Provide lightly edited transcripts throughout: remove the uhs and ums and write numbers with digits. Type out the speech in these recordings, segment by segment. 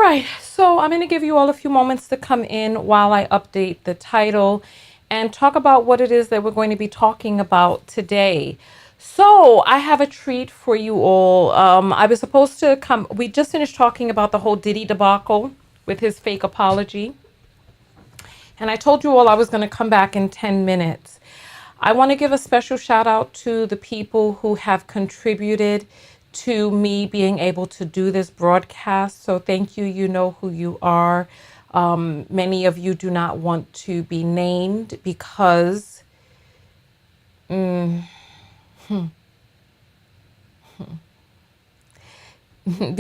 right, so I'm going to give you all a few moments to come in while I update the title and talk about what it is that we're going to be talking about today. So I have a treat for you all. I was supposed to come, we just finished talking about the whole Diddy debacle with his fake apology. And I told you all I was going to come back in 10 minutes. I want to give a special shout out to the people who have contributed to me being able to do this broadcast. So thank you. You know who you are. Many of you do not want to be named because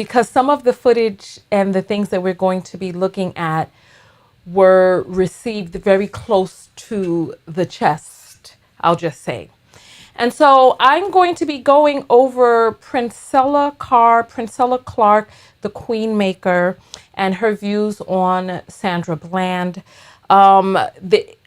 because some of the footage and the things that we're going to be looking at were received very close to the chest, I'll just say. And so I'm going to be going over Princella Clark, the QueenMaker, and her views on Sandra Bland. I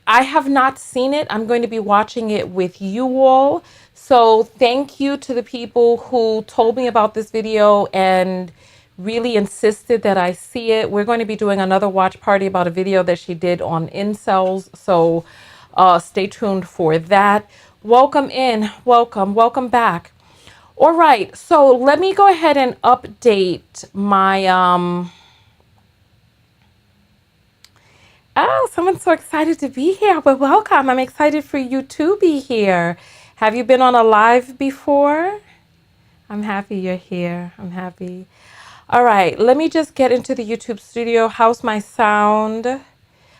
have not seen it. I'm going to be watching it with you all. So thank you to the people who told me about this video and really insisted that I see it. We're going to be doing another watch party about a video that she did on incels. So stay tuned for that. Welcome in. Welcome back. All right. So let me go ahead and update my Oh, someone's so excited to be here. Well, welcome. I'm excited for you to be here. Have you been on a live before? I'm happy you're here. I'm happy. All right, let me just get into the YouTube studio. How's my sound?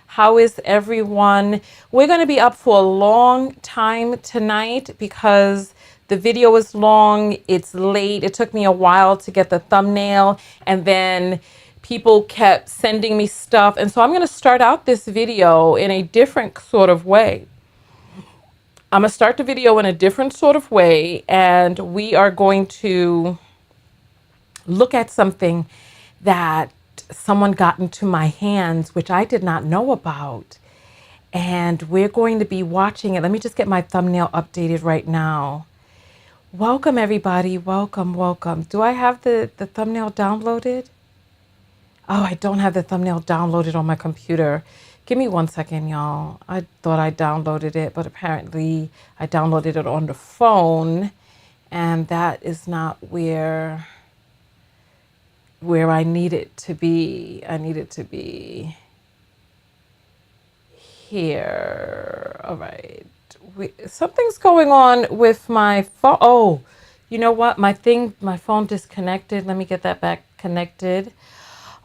How is everyone? We're going to be up for a long time tonight because the video is long. It's late. It took me a while to get the thumbnail, and then people kept sending me stuff. And so I'm going to start out this video in a different sort of way. I'm going to start the video in a different sort of way, and we are going to look at something that someone got into my hands, which I did not know about. And we're going to be watching it. Let me just get my thumbnail updated right now. Welcome, everybody. Welcome. Do I have the thumbnail downloaded? Oh, I don't have the thumbnail downloaded on my computer. Give me 1 second, y'all. I thought I downloaded it, but apparently I downloaded it on the phone, and that is not where I need it to be. I need it to be here. All right. Something's going on with my phone. Oh, you know what? My phone disconnected. Let me get that back connected.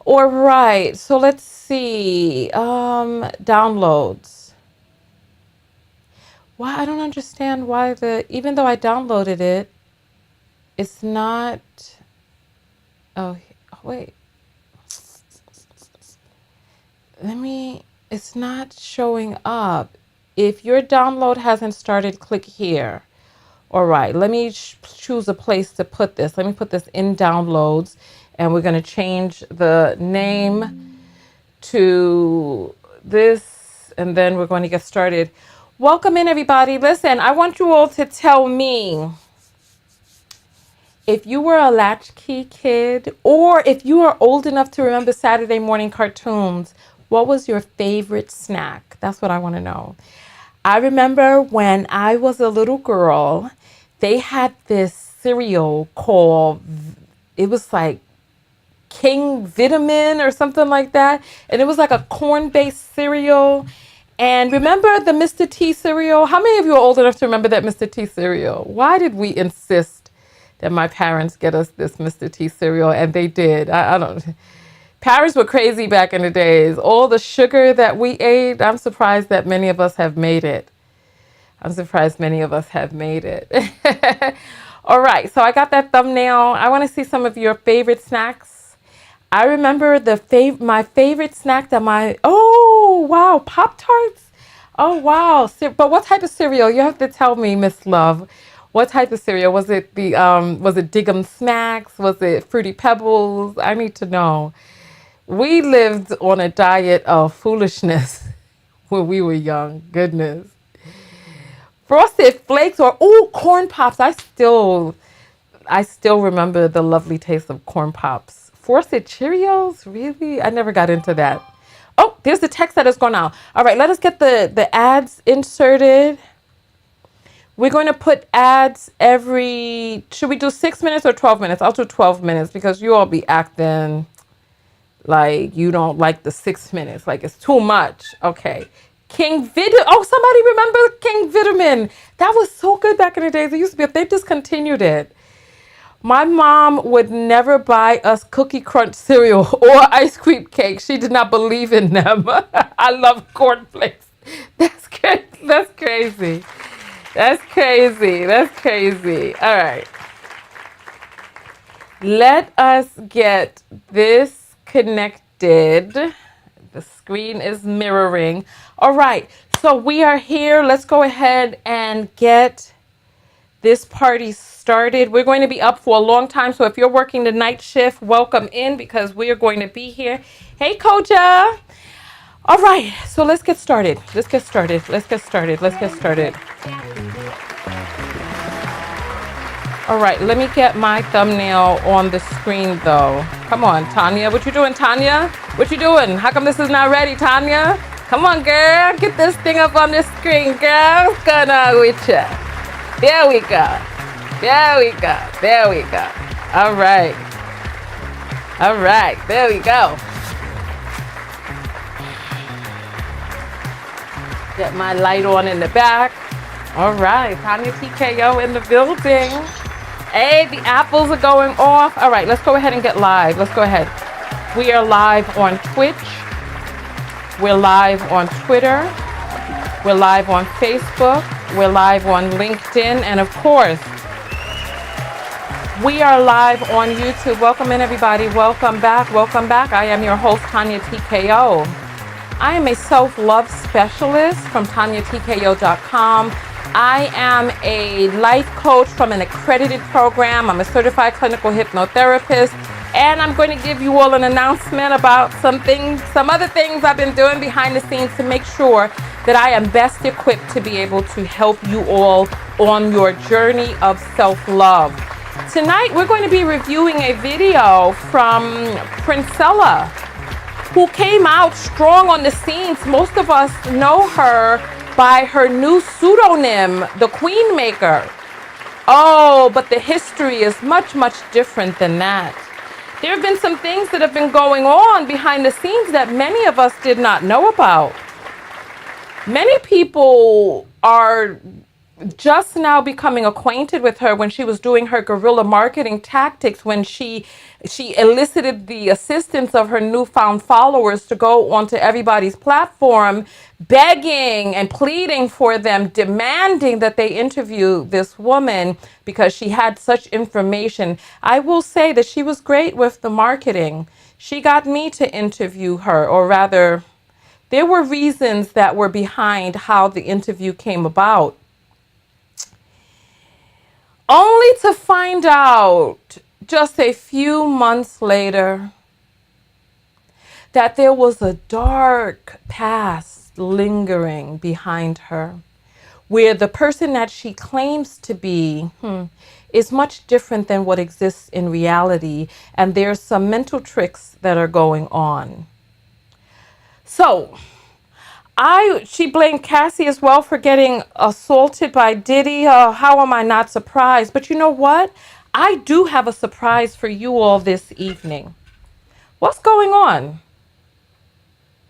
All right. So let's see. Downloads. Why? I don't understand why even though I downloaded it, it's not. Oh, wait. It's not showing up. If your download hasn't started, click here. All right, let me choose a place to put this. Let me put this in downloads, and we're going to change the name to this, and then we're going to get started. Welcome in, everybody. Listen, I want you all to tell me if you were a latchkey kid, or if you are old enough to remember Saturday morning cartoons, what was your favorite snack? That's what I want to know. I remember when I was a little girl, they had this cereal called, it was like King Vitamin or something like that. And it was like a corn-based cereal. And remember the Mr. T cereal? How many of you are old enough to remember that Mr. T cereal? Why did we insist that my parents get us this Mr. T cereal? And they did. I don't. Parents were crazy back in the days. All the sugar that we ate, I'm surprised that many of us have made it. All right, so I got that thumbnail. I want to see some of your favorite snacks. I remember my favorite snack oh, wow, Pop-Tarts. Oh, wow. But what type of cereal? You have to tell me, Miss Love. What type of cereal? Was it was it Diggum Smacks? Was it Fruity Pebbles? I need to know. We lived on a diet of foolishness when we were young. Goodness. Frosted Flakes or Corn Pops. I still remember the lovely taste of Corn Pops Frosted Cheerios? Really? I never got into that. Oh, there's the text that is going out. All right, let us get the ads inserted. We're going to put ads every, should we do 6 minutes or 12 minutes? I'll do 12 minutes because you all be acting like you don't like the 6 minutes, like it's too much. Okay. King Vitamin. Oh, somebody remember King Vitamin? That was so good back in the days. It used to be, if they discontinued it. My mom would never buy us Cookie Crunch cereal or ice cream cake. She did not believe in them. I love cornflakes. That's crazy. That's crazy. That's crazy. That's crazy. All right. Let us get this connected. The screen is mirroring. All right. So we are here. Let's go ahead and get this party started. We're going to be up for a long time. So if you're working the night shift, welcome in because we are going to be here. Hey, Koja. All right. So let's get started. Let's get started. Let's get started. Let's get started. All right, let me get my thumbnail on the screen though. Come on, Tonya. What you doing, Tonya? What you doing? How come this is not ready, Tonya? Come on, girl. Get this thing up on the screen, girl. What's going on with you? There we go. There we go. There we go. All right. All right. There we go. Get my light on in the back. All right. Tonya TKO in the building. Hey, the apples are going off. All right, let's go ahead and get live. Let's go ahead. We are live on Twitch. We're live on Twitter. We're live on Facebook. We're live on LinkedIn. And of course, we are live on YouTube. Welcome in, everybody. Welcome back. Welcome back. I am your host, Tonya TKO. I am a self-love specialist from TonyaTKO.com. I am a life coach from an accredited program. I'm a certified clinical hypnotherapist, and I'm going to give you all an announcement about some other things I've been doing behind the scenes to make sure that I am best equipped to be able to help you all on your journey of self-love. Tonight, we're going to be reviewing a video from Princella, who came out strong on the scenes. Most of us know her by her new pseudonym, the QueenMaker. Oh, but the history is much, much different than that. There have been some things that have been going on behind the scenes that many of us did not know about. Many people are just now becoming acquainted with her when she was doing her guerrilla marketing tactics, when she elicited the assistance of her newfound followers to go onto everybody's platform, begging and pleading for them, demanding that they interview this woman because she had such information. I will say that she was great with the marketing. She got me to interview her, or rather, there were reasons that were behind how the interview came about. Only to find out just a few months later that there was a dark past lingering behind her, where the person that she claims to be is much different than what exists in reality, and there's some mental tricks that are going on. So, she blamed Cassie as well for getting assaulted by Diddy. How am I not surprised? But you know what? I do have a surprise for you all this evening. What's going on?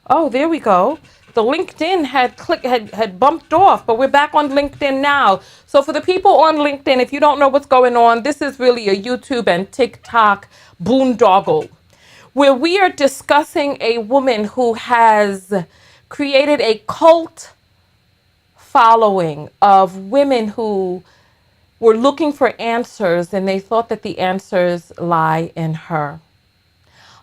Oh, there we go. The LinkedIn had bumped off, but we're back on LinkedIn now. So for the people on LinkedIn, if you don't know what's going on, this is really a YouTube and TikTok boondoggle, where we are discussing a woman who has created a cult following of women who were looking for answers, and they thought that the answers lie in her.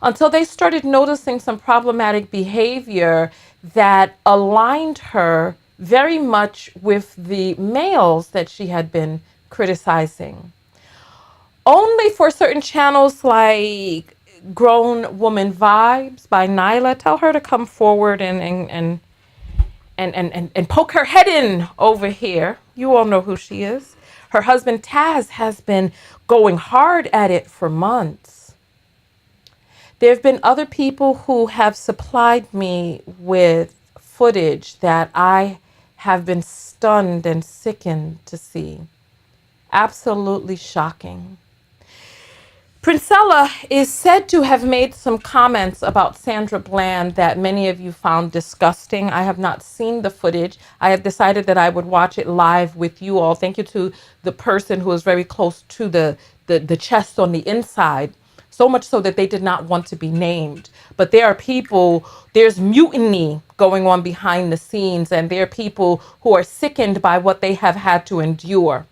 Until they started noticing some problematic behavior that aligned her very much with the males that she had been criticizing. Only for certain channels like Grown Woman Vibes by Nyla, tell her to come forward and poke her head in over here. You all know who she is. Her husband Taz has been going hard at it for months. There have been other people who have supplied me with footage that I have been stunned and sickened to see. Absolutely shocking. Princella is said to have made some comments about Sandra Bland that many of you found disgusting. I have not seen the footage. I have decided that I would watch it live with you all. Thank you to the person who is very close to the chest on the inside, so much so that they did not want to be named. But there are people, there's mutiny going on behind the scenes, and there are people who are sickened by what they have had to endure.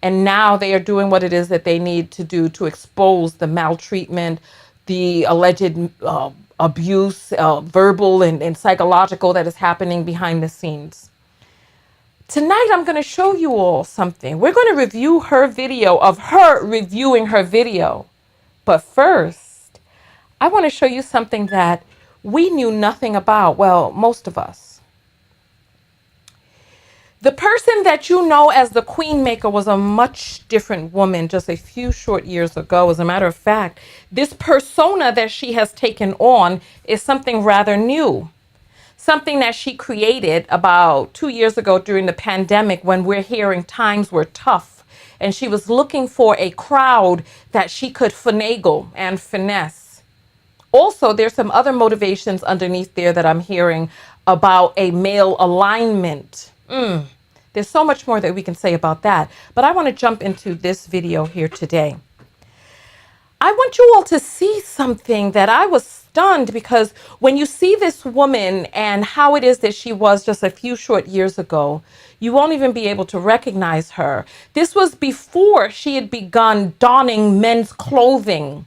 And now they are doing what it is that they need to do to expose the maltreatment, the alleged abuse, verbal and psychological, that is happening behind the scenes. Tonight, I'm going to show you all something. We're going to review her video of her reviewing her video. But first, I want to show you something that we knew nothing about. Well, most of us. The person that you know as the QueenMaker was a much different woman just a few short years ago. As a matter of fact, this persona that she has taken on is something rather new. Something that she created about 2 years ago during the pandemic, when we're hearing times were tough. And she was looking for a crowd that she could finagle and finesse. Also, there's some other motivations underneath there that I'm hearing about a male alignment. There's so much more that we can say about that. But I want to jump into this video here today. I want you all to see something that I was stunned, because when you see this woman and how it is that she was just a few short years ago, you won't even be able to recognize her. This was before she had begun donning men's clothing,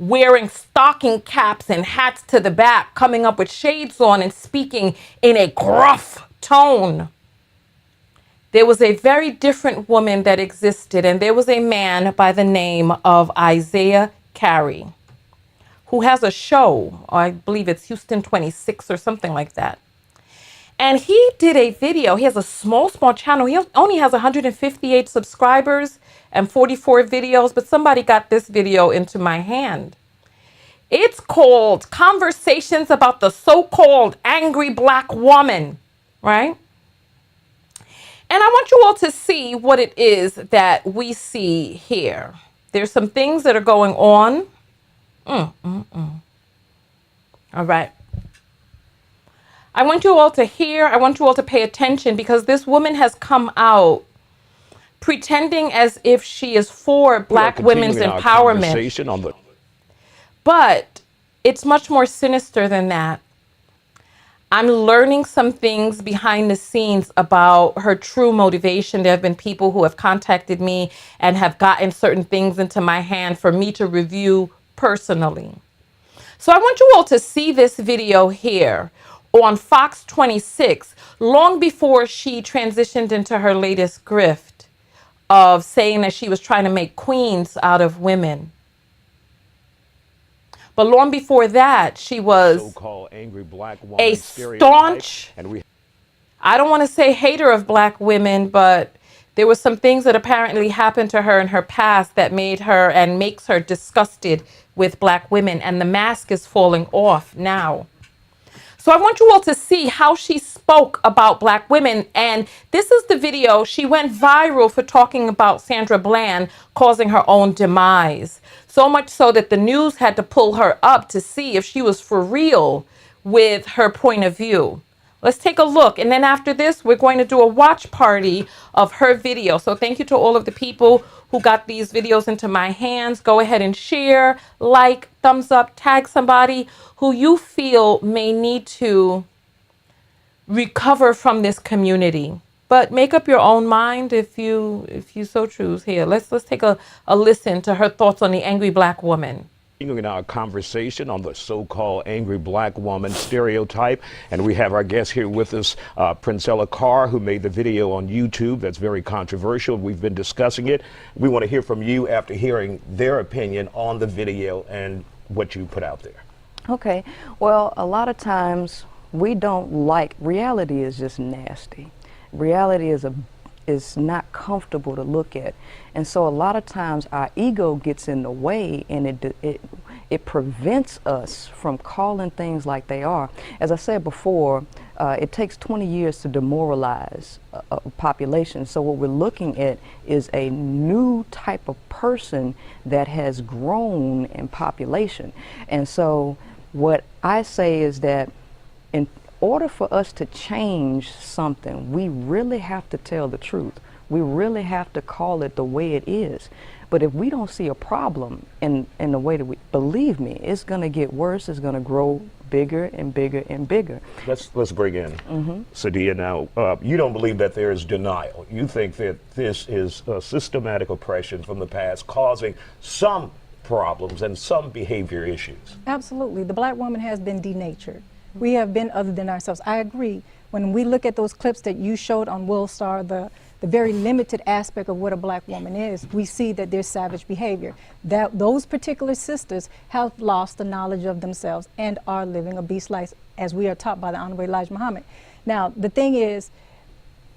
wearing stocking caps and hats to the back, coming up with shades on and speaking in a gruff tone. There was a very different woman that existed, and there was a man by the name of Isaiah Carey, who has a show, I believe it's Houston 26 or something like that. And he did a video. He has a small channel. He only has 158 subscribers and 44 videos, but somebody got this video into my hand. It's called Conversations About the So-Called Angry Black Woman, right? And I want you all to see what it is that we see here. There's some things that are going on. All right. I want you all to hear. I want you all to pay attention, because this woman has come out pretending as if she is for Black women's empowerment. But it's much more sinister than that. I'm learning some things behind the scenes about her true motivation. There have been people who have contacted me and have gotten certain things into my hand for me to review personally. So I want you all to see this video here on Fox 26, long before she transitioned into her latest grift of saying that she was trying to make queens out of women. But long before that, she was so-called angry black woman, a staunch, I don't want to say hater of Black women, but there were some things that apparently happened to her in her past that made her and makes her disgusted with Black women. And the mask is falling off now. So I want you all to see how she spoke about Black women. And this is the video. She went viral for talking about Sandra Bland causing her own demise. So much so that the news had to pull her up to see if she was for real with her point of view. Let's take a look. And then after this, we're going to do a watch party of her video. So thank you to all of the people who got these videos into my hands. Go ahead and share, like, thumbs up, tag somebody who you feel may need to recover from this community. But make up your own mind if you so choose. Here, let's take a listen to her thoughts on the angry Black woman. In our conversation on the so-called angry Black woman stereotype, and we have our guest here with us, Princella Carr, who made the video on YouTube that's very controversial. We've been discussing it. We want to hear from you after hearing their opinion on the video and what you put out there. Okay, well, a lot of times we don't like, reality is just nasty. Reality is is not comfortable to look at. And so a lot of times our ego gets in the way, and it prevents us from calling things like they are. As I said before, it takes 20 years to demoralize a population. So what we're looking at is a new type of person that has grown in population. And so what I say is that in order for us to change something, we really have to tell the truth. We really have to call it the way it is. But if we don't see a problem in the way that we, believe me, it's going to get worse. It's going to grow bigger and bigger and bigger. Let's bring in Sadia now. You don't believe that there is denial. You think that this is systematic oppression from the past causing some problems and some behavior issues. Absolutely. The black woman has been denatured. We have been other than ourselves. I agree. When we look at those clips that you showed on World Star, the very limited aspect of what a black woman is, we see that there's savage behavior. That those particular sisters have lost the knowledge of themselves and are living a beast life, as we are taught by the Honorable Elijah Muhammad. Now, the thing is,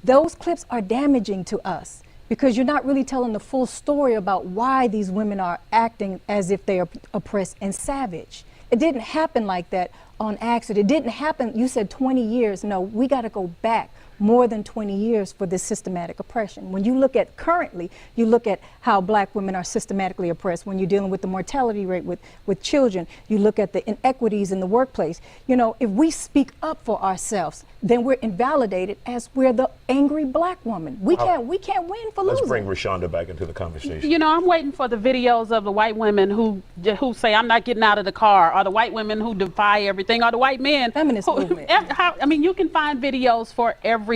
those clips are damaging to us because you're not really telling the full story about why these women are acting as if they are oppressed and savage. It didn't happen like that on accident. It didn't happen, you said 20 years. No, we got to go back more than 20 years for this systematic oppression. When you look at currently, you look at how black women are systematically oppressed. When you're dealing with the mortality rate with children, you look at the inequities in the workplace. You know, if we speak up for ourselves, then we're invalidated as we're the angry black woman. We can't win for losing. Let's bring Rashonda back into the conversation. You know, I'm waiting for the videos of the white women who say, I'm not getting out of the car, or the white women who defy everything, or the white men. Feminist movement. I mean, you can find videos for everything.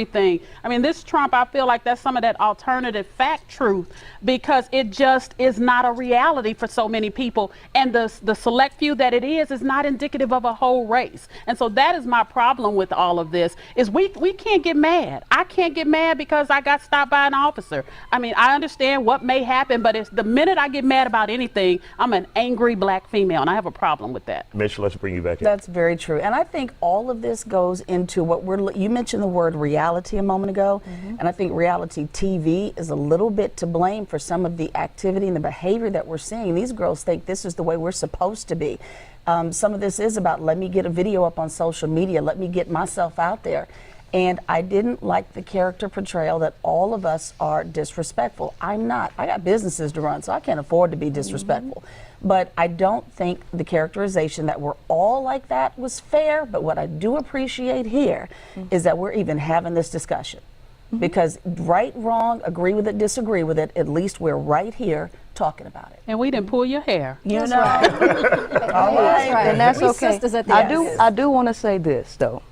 I mean, this Trump, I feel like that's some of that alternative fact truth, because it just is not a reality for so many people. And the select few that it is not indicative of a whole race. And so that is my problem with all of this, is we can't get mad. I can't get mad because I got stopped by an officer. I mean, I understand what may happen, but it's the minute I get mad about anything, I'm an angry black female, and I have a problem with that. Mitch, let's bring you back in. That's very true. And I think all of this goes into what you mentioned the word reality a moment ago, and I think reality TV is a little bit to blame for some of the activity and the behavior that we're seeing. These girls think this is the way we're supposed to be. Some of this is about, let me get a video up on social media, let me get myself out there. And I didn't like the character portrayal that all of us are disrespectful. I'm not. I got businesses to run, so I can't afford to be disrespectful. But I don't think the characterization that we're all like that was fair. But what I do appreciate here is that we're even having this discussion. Because right, wrong, agree with it, disagree with it, at least we're right here talking about it. And we didn't pull your hair. You know. Right. All right, and that's We okay. sisters at the I do want to say this though.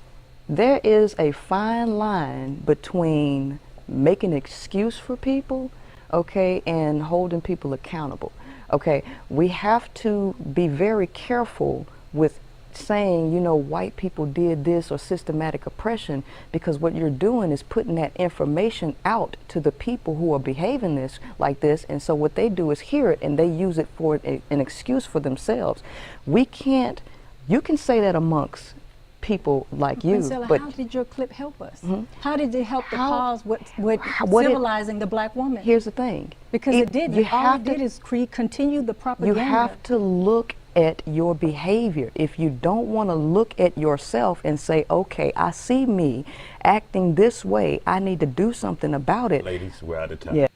There is a fine line between making an excuse for people, okay, and holding people accountable. Okay, we have to be very careful with saying, you know, white people did this or systematic oppression, because what you're doing is putting that information out to the people who are behaving this like this, and so what they do is hear it and they use it for an excuse for themselves. We can't, you can say that amongst people like you, Princella, but how did your clip help us? How did it help the How- cause with civilizing the black woman? here's the thing. Because it did. You All have it to, did is continue the you propaganda. have to look at your behavior. If you don't want to look at yourself and say, okay, I see me acting this way, I need to do something about it. Ladies, we're out of time. Yeah.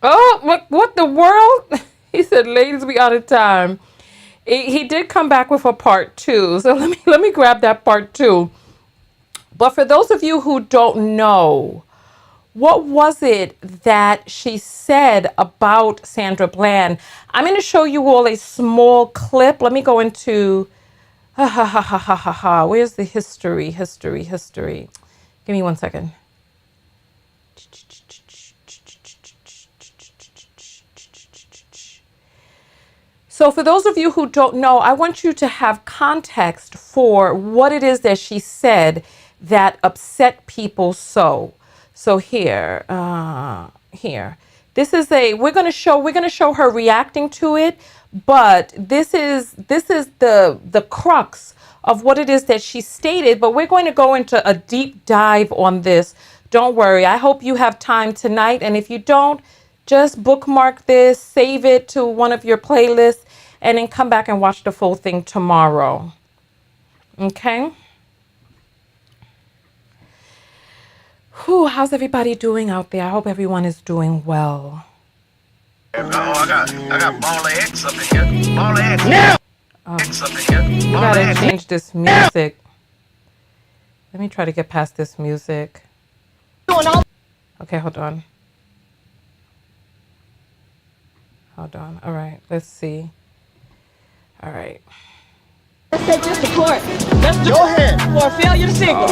Oh, what the world? He said, ladies, we out of time. He did come back with a part 2. So let me grab that part 2. But for those of you who don't know, what was it that she said about Sandra Bland? I'm going to show you all a small clip. Let me go into, where's the history? Give me one second. So for those of you who don't know, I want you to have context for what it is that she said that upset people so. So here, this is we're gonna show her reacting to it, but this is the crux of what it is that she stated. But we're going to go into a deep dive on this Don't worry. I hope you have time tonight. And if you don't, just bookmark this, save it to one of your playlists, and then come back and watch the full thing tomorrow. Okay? Whew, how's everybody doing out there? I hope everyone is doing well. Oh, I got ball of X up in here. Ball of X. Now! X up in here. We gotta change this music. Let me try to get past this music. Okay, hold on. Hold on. All right, let's see. All right. Let's take this to court. Go ahead. For a failure signal.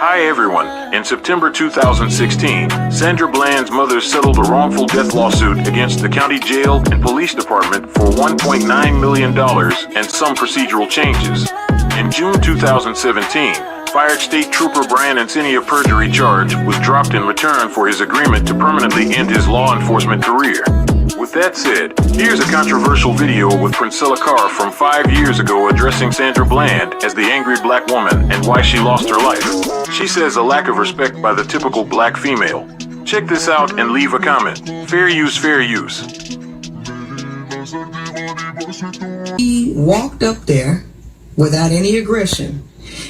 Hi everyone. In September 2016, Sandra Bland's mother settled a wrongful death lawsuit against the county jail and police department for $1.9 million and some procedural changes. In June 2017, fired state trooper Brian Encinia perjury charge was dropped in return for his agreement to permanently end his law enforcement career. With that said, here's a controversial video with Princella from 5 years ago addressing Sandra Bland as the angry black woman and why she lost her life. She says a lack of respect by the typical black female. Check this out and leave a comment. Fair use, fair use. He walked up there without any aggression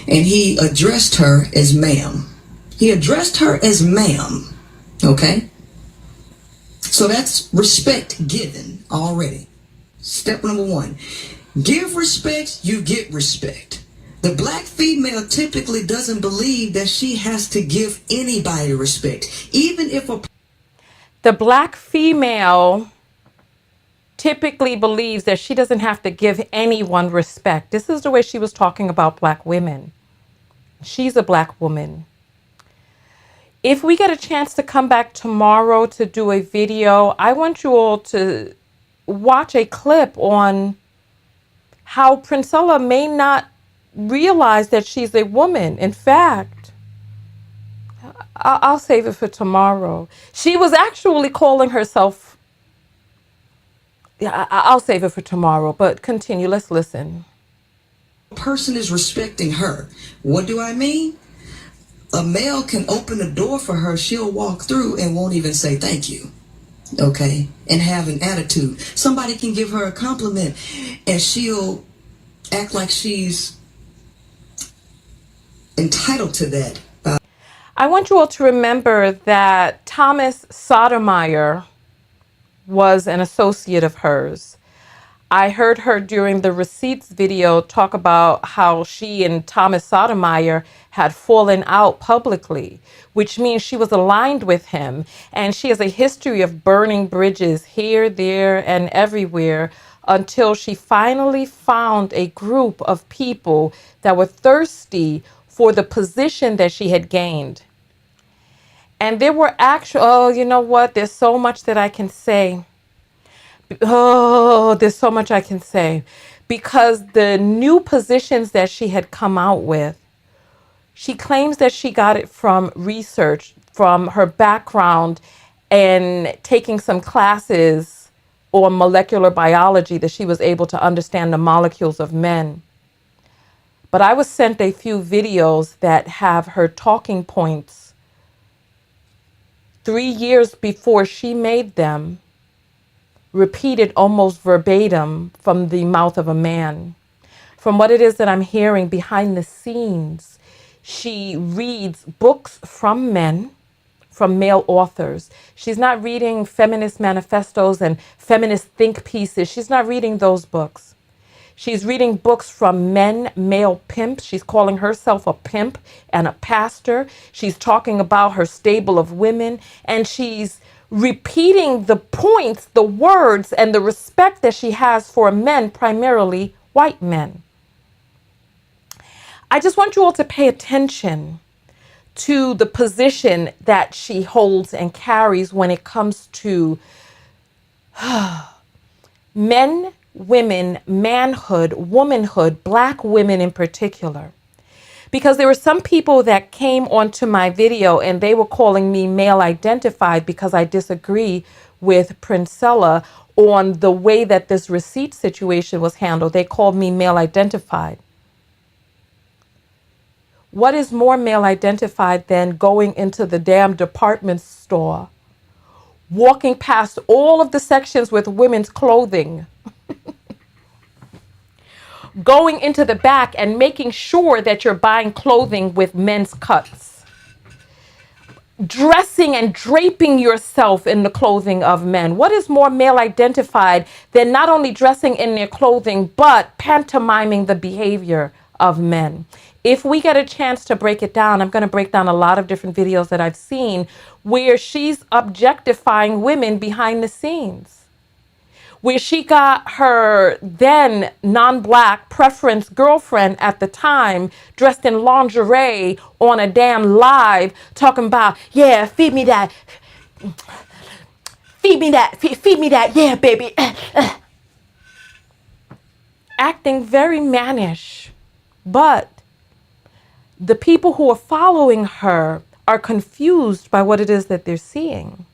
and he addressed her as ma'am. He addressed her as ma'am, okay? So that's respect given already. Step number one, give respect, you get respect. The black female typically doesn't believe that she has to give anybody respect, even if a... The black female typically believes that she doesn't have to give anyone respect. This is the way she was talking about black women. She's a black woman. If we get a chance to come back tomorrow to do a video, I want you all to watch a clip on how Princella may not realize that she's a woman. In fact, I'll save it for tomorrow. She was actually calling herself... Yeah, I'll save it for tomorrow, but continue. Let's listen. person is respecting her. What do I mean? A male can open the door for her, she'll walk through and won't even say thank you, okay, and have an attitude. Somebody can give her a compliment and she'll act like she's entitled to that. I want you all to remember that Thomas Sotomayor was an associate of hers. I heard her during the receipts video talk about how she and Thomas Sotomayor had fallen out publicly, which means she was aligned with him. And she has a history of burning bridges here, there, and everywhere until she finally found a group of people that were thirsty for the position that she had gained. And there were actual, oh, you know what? There's so much that I can say. Oh, there's so much I can say, because the new positions that she had come out with, she claims that she got it from research, from her background and taking some classes on molecular biology, that she was able to understand the molecules of men. But I was sent a few videos that have her talking points 3 years before she made them, repeated almost verbatim from the mouth of a man. From what it is that I'm hearing behind the scenes, she reads books from men, from male authors. She's not reading feminist manifestos and feminist think pieces. She's not reading those books. She's reading books from men, male pimps. She's calling herself a pimp and a pastor. She's talking about her stable of women, and she's repeating the points, the words, and the respect that she has for men, primarily white men. I just want you all to pay attention to the position that she holds and carries when it comes to men, women, manhood, womanhood, black women in particular. Because there were some people that came onto my video and they were calling me male identified because I disagree with Princella on the way that this receipt situation was handled. They called me male identified. What is more male identified than going into the damn department store, walking past all of the sections with women's clothing, going into the back and making sure that you're buying clothing with men's cuts, dressing and draping yourself in the clothing of men? What is more male identified than not only dressing in their clothing, but pantomiming the behavior of men? If we get a chance to break it down, I'm going to break down a lot of different videos that I've seen where she's objectifying women behind the scenes, where she got her then non-black preference girlfriend at the time dressed in lingerie on a damn live talking about, yeah, feed me that, yeah, baby. Acting very mannish. But the people who are following her are confused by what it is that they're seeing.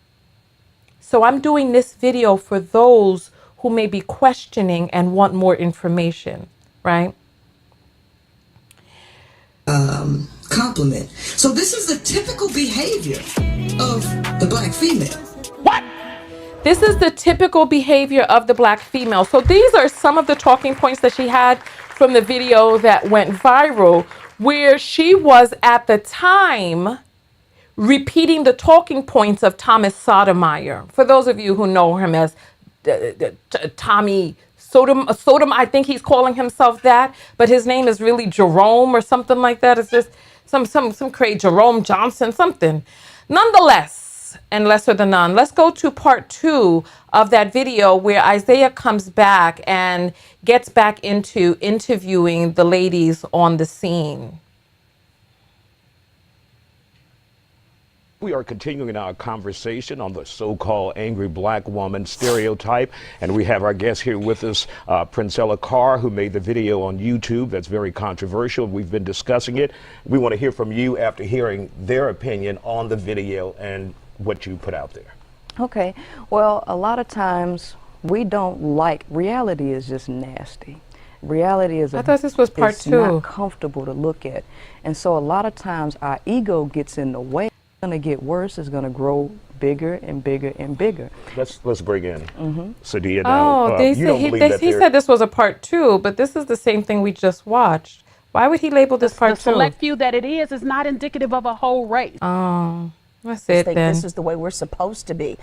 So I'm doing this video for those who may be questioning and want more information, right? Compliment. So this is the typical behavior of the black female. This is the typical behavior of the black female. So these are some of the talking points that she had from the video that went viral, where she was at the time repeating the talking points of Thomas Sotomayor. For those of you who know him as Tommy Sodom, I think he's calling himself that, but his name is really Jerome or something like that. It's just some crazy Jerome Johnson, something. Nonetheless, and lesser than none, let's go to part 2 of that video where Isaiah comes back and gets back into interviewing the ladies on the scene. We are continuing our conversation on the so-called angry black woman stereotype, and we have our guest here with us, Princella Carr, who made the video on YouTube that's very controversial. We've been discussing it. We want to hear from you after hearing their opinion on the video and what you put out there. Okay, well, a lot of times we don't like, reality is just nasty. Reality is I thought this was part 2. Not comfortable to look at. And so a lot of times our ego gets in the way. It's going to get worse, it's going to grow bigger and bigger and bigger. Let's bring in Sadia Oh, now. he said this was a part 2, but this is the same thing we just watched. Why would he label this part 2? The select few that it is not indicative of a whole race. Oh, that's it then. This is the way we're supposed to be.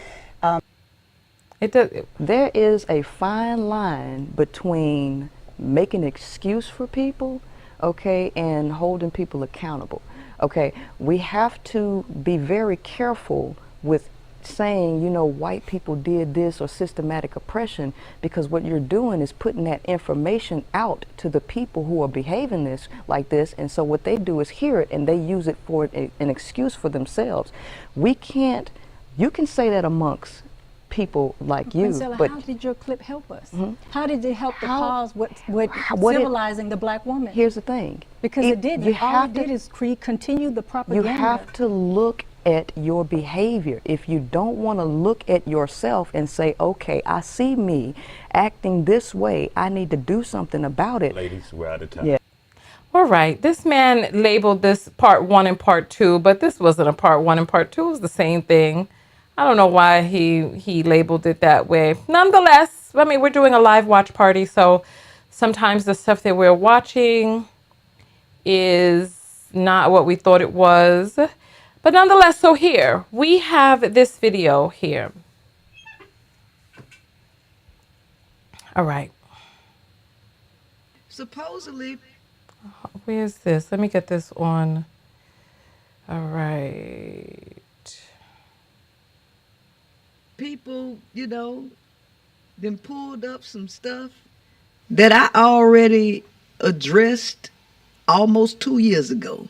There is a fine line between making an excuse for people, okay, and holding people accountable. Okay, we have to be very careful with saying, you know, white people did this or systematic oppression, because what you're doing is putting that information out to the people who are behaving this like this, and so what they do is hear it and they use it for an excuse for themselves. We can't, you can say that amongst people like you, Princella, but how did your clip help us? How did it help the cause with civilizing the black woman? Here's the thing. Because it didn't. All it did is continue the propaganda. You have to look at your behavior. If you don't want to look at yourself and say, okay, I see me acting this way, I need to do something about it. Ladies, we're out of time. Yeah. All right, this man labeled this part 1 and part 2, but this wasn't a part 1 and part 2. It was the same thing. I don't know why he labeled it that way. Nonetheless, I mean, we're doing a live watch party, so sometimes the stuff that we're watching is not what we thought it was. But nonetheless, so here, we have this video here. All right. Supposedly. Where's this? Let me get this on. All right. People, you know, then pulled up some stuff that I already addressed almost 2 years ago,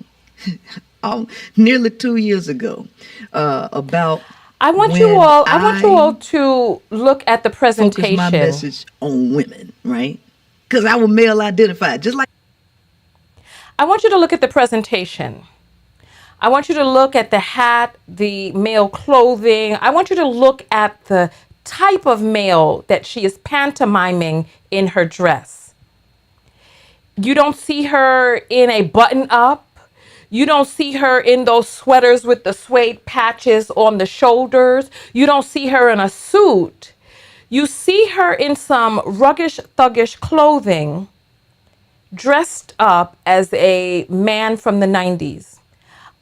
nearly 2 years ago, about. I want you all to look at the presentation. Focus my message on women, right? Because I was male identified, just like. I want you to look at the presentation. I want you to look at the hat, the male clothing. I want you to look at the type of male that she is pantomiming in her dress. You don't see her in a button up. You don't see her in those sweaters with the suede patches on the shoulders. You don't see her in a suit. You see her in some ruggish, thuggish clothing, dressed up as a man from the 90s.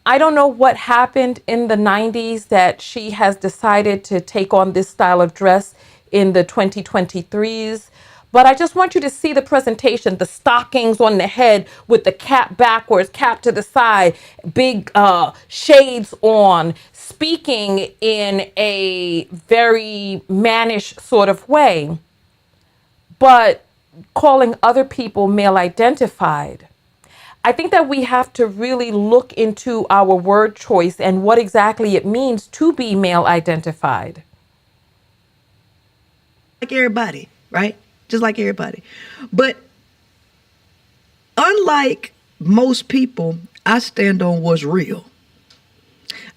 I don't know what happened in the 90s that she has decided to take on this style of dress in the 2023s. But I just want you to see the presentation, the stockings on the head with the cap backwards, cap to the side, big shades on, speaking in a very mannish sort of way, but calling other people male identified. I think that we have to really look into our word choice and what exactly it means to be male identified. Like everybody, right? Just like everybody. But unlike most people, I stand on what's real.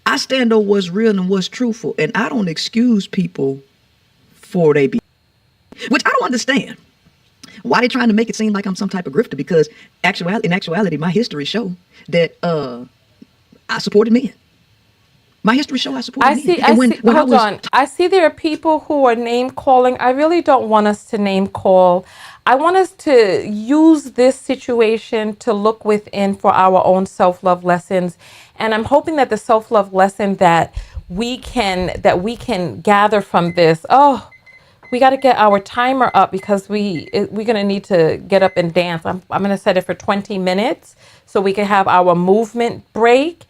I stand on what's real and what's truthful. And I don't excuse people for they be, which I don't understand. Why they trying to make it seem like I'm some type of grifter? Because in actuality, my history show that I supported men. My history show I supported men. Hold on. I see there are people who are name calling. I really don't want us to name call. I want us to use this situation to look within for our own self-love lessons. And I'm hoping that the self-love lesson that we can gather from this. Oh, we got to get our timer up because we're going to need to get up and dance. I'm going to set it for 20 minutes so we can have our movement break.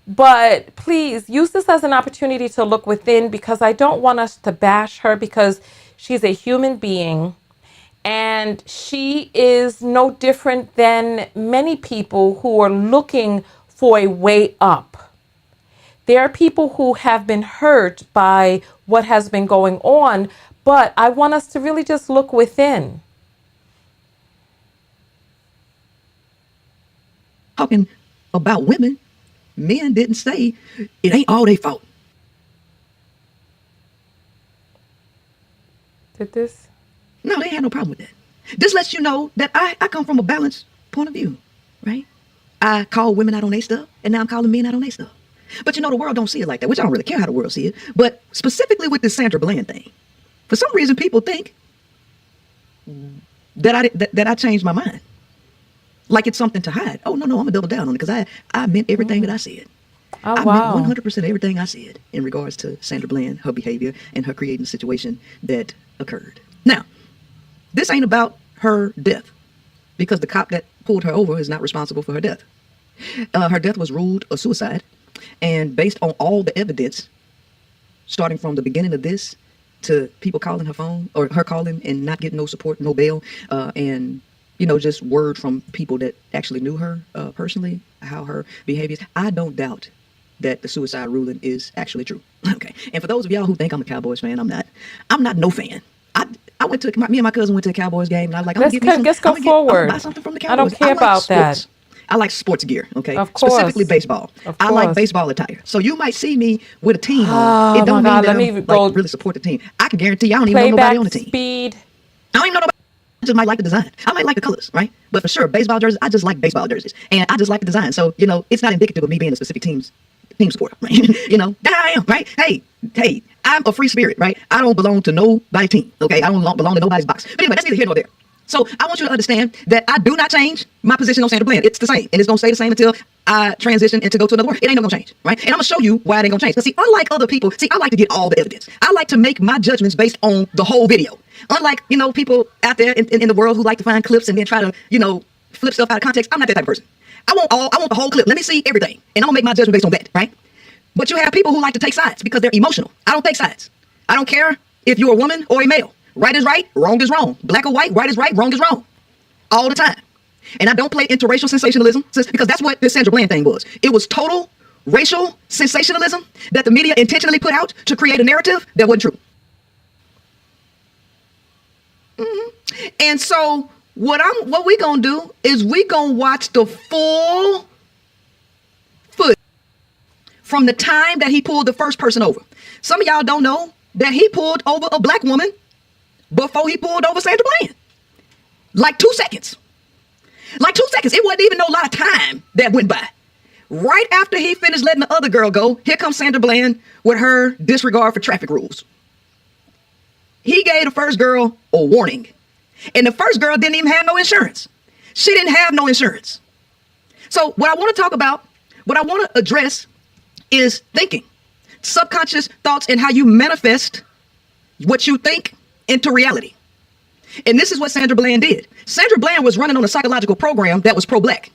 But please use this as an opportunity to look within, because I don't want us to bash her, because she's a human being and she is no different than many people who are looking for a way up. There are people who have been hurt by what has been going on, but I want us to really just look within. Talking about women, men didn't say it ain't all their fault. Did this? No, they had no problem with that. This lets you know that I come from a balanced point of view, right? I call women out on their stuff, and now I'm calling men out on their stuff. But you know, the world don't see it like that, which I don't really care how the world see it. But specifically with this Sandra Bland thing, for some reason people think that I changed my mind. Like it's something to hide. Oh, no, I'm going to double down on it, because I meant everything that I said. Oh, I wow. meant 100% everything I said in regards to Sandra Bland, her behavior, and her creating the situation that occurred. Now, this ain't about her death, because the cop that pulled her over is not responsible for her death. Her death was ruled a suicide, and based on all the evidence, starting from the beginning of this to people calling her phone, or her calling and not getting no support, no bail, and you know, just word from people that actually knew her personally, how her behavior is. I don't doubt that the suicide ruling is actually true. Okay. And for those of y'all who think I'm a Cowboys fan, I'm not. I'm not no fan. I went to me and my cousin went to a Cowboys game, and I was like, let's go forward. Buy something from the Cowboys. I don't care about sports. that. I like sports gear, okay? Of course. Specifically baseball. I like baseball attire. So you might see me with a team on. It don't my mean God, that let I'm me go. really support the team. I can guarantee you I don't even know nobody on the team. Speed. I don't even know nobody. I just might like the design. I might like the colors, right? But for sure, baseball jerseys, I just like baseball jerseys. And I just like the design. So, you know, it's not indicative of me being a specific team supporter, right? You know, that I am, right? Hey, I'm a free spirit, right? I don't belong to nobody's team, okay? I don't belong to nobody's box. But anyway, that's neither here nor there. So I want you to understand that I do not change my position on Sandra Bland. It's the same. And it's going to stay the same until I transition and to go to another world. It ain't going to change, right? And I'm going to show you why it ain't going to change. Because see, unlike other people, I like to get all the evidence. I like to make my judgments based on the whole video. Unlike, you know, people out there in the world who like to find clips and then try to, you know, flip stuff out of context. I'm not that type of person. I want the whole clip. Let me see everything. And I'm going to make my judgment based on that, right? But you have people who like to take sides because they're emotional. I don't take sides. I don't care if you're a woman or a male. Right is right, wrong is wrong. Black or white, right is right, wrong is wrong. All the time. And I don't play interracial sensationalism, because that's what this Sandra Bland thing was. It was total racial sensationalism that the media intentionally put out to create a narrative that wasn't true. And so what we gonna do is we gonna watch the full footage from the time that he pulled the first person over. Some of y'all don't know that he pulled over a black woman before he pulled over Sandra Bland. Like 2 seconds. Like 2 seconds. It wasn't even no lot of time that went by. Right after he finished letting the other girl go, here comes Sandra Bland with her disregard for traffic rules. He gave the first girl a warning. And the first girl didn't even have no insurance. She didn't have no insurance. So what I want to talk about, what I want to address is thinking. Subconscious thoughts and how you manifest what you think into reality. And this is what Sandra Bland did. Sandra Bland was running on a psychological program that was pro-black.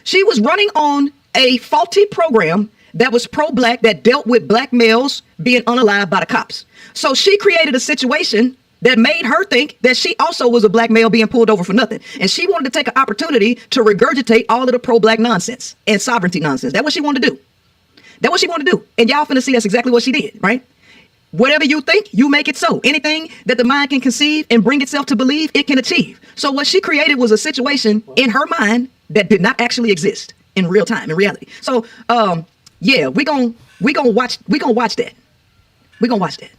She was running on a faulty program that was pro-black, that dealt with black males being unalived by the cops. So she created a situation that made her think that she also was a black male being pulled over for nothing. And she wanted to take an opportunity to regurgitate all of the pro-black nonsense and sovereignty nonsense. That's what she wanted to do. That's what she wanted to do. And y'all finna see that's exactly what she did, right? Whatever you think, you make it so. Anything that the mind can conceive and bring itself to believe, it can achieve. So what she created was a situation in her mind that did not actually exist in real time, in reality. So, yeah, we gonna watch that. We're gonna watch that.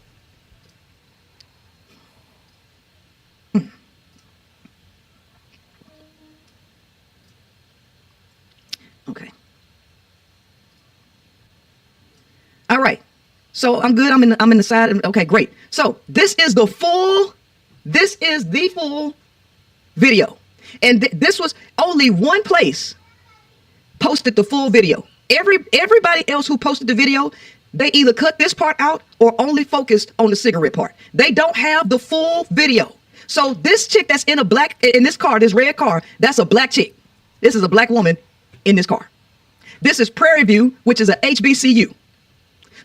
Okay. All right. So I'm good. I'm in the side. Okay, great. So this is the full video. And this was only one place posted the full video. Everybody else who posted the video, they either cut this part out or only focused on the cigarette part. They don't have the full video. So this chick that's in this car, this red car, that's a black chick. This is a black woman in this car. This is Prairie View, which is a HBCU.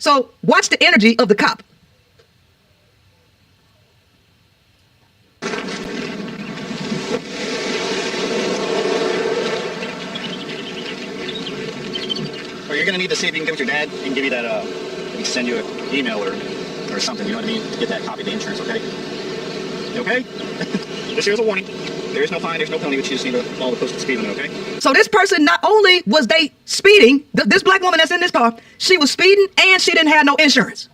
So watch the energy of the cop. Or you're gonna need to see if you can get with your dad. He can give you that. He can send you an email or something. You know what I mean? To get that copy of the insurance. Okay. You okay? This here's a warning. There is no fine. There's no penalty. But you just need to follow the posted speed limit. Okay. So this person, not only was they speeding, this black woman that's in this car, she was speeding and she didn't have no insurance.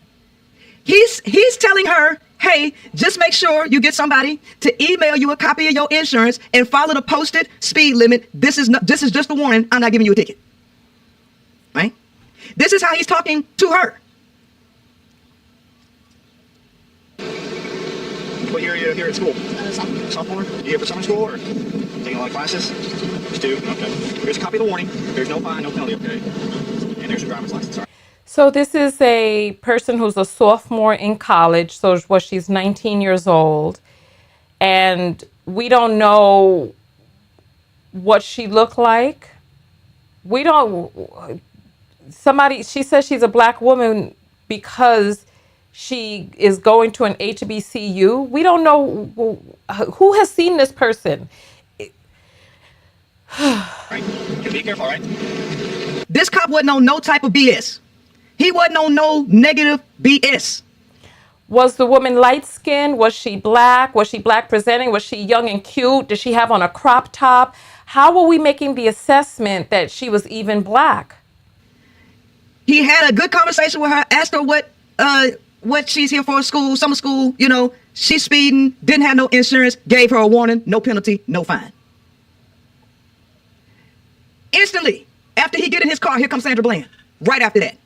He's telling her, hey, just make sure you get somebody to email you a copy of your insurance and follow the posted speed limit. This is just a warning. I'm not giving you a ticket. Right? This is how he's talking to her. What year are you here at school? Sophomore. You here for summer school or taking a lot of classes? Just do. Okay. Here's a copy of the warning. There's no fine, no penalty. Okay. And there's your driver's license. All right. So this is a person who's a sophomore in college. So she's 19 years old. And we don't know what she looked like. She says she's a black woman because she is going to an HBCU. We don't know who has seen this person. Right. Be careful, all right? This cop wasn't on no type of BS. He wasn't on no negative BS. Was the woman light-skinned? Was she black? Was she black presenting? Was she young and cute? Did she have on a crop top? How are we making the assessment that she was even black? He had a good conversation with her, asked her what she's here for, school, summer school, you know, she's speeding, didn't have no insurance, gave her a warning, no penalty, no fine. Instantly, after he get in his car, here comes Sandra Bland. Right after that.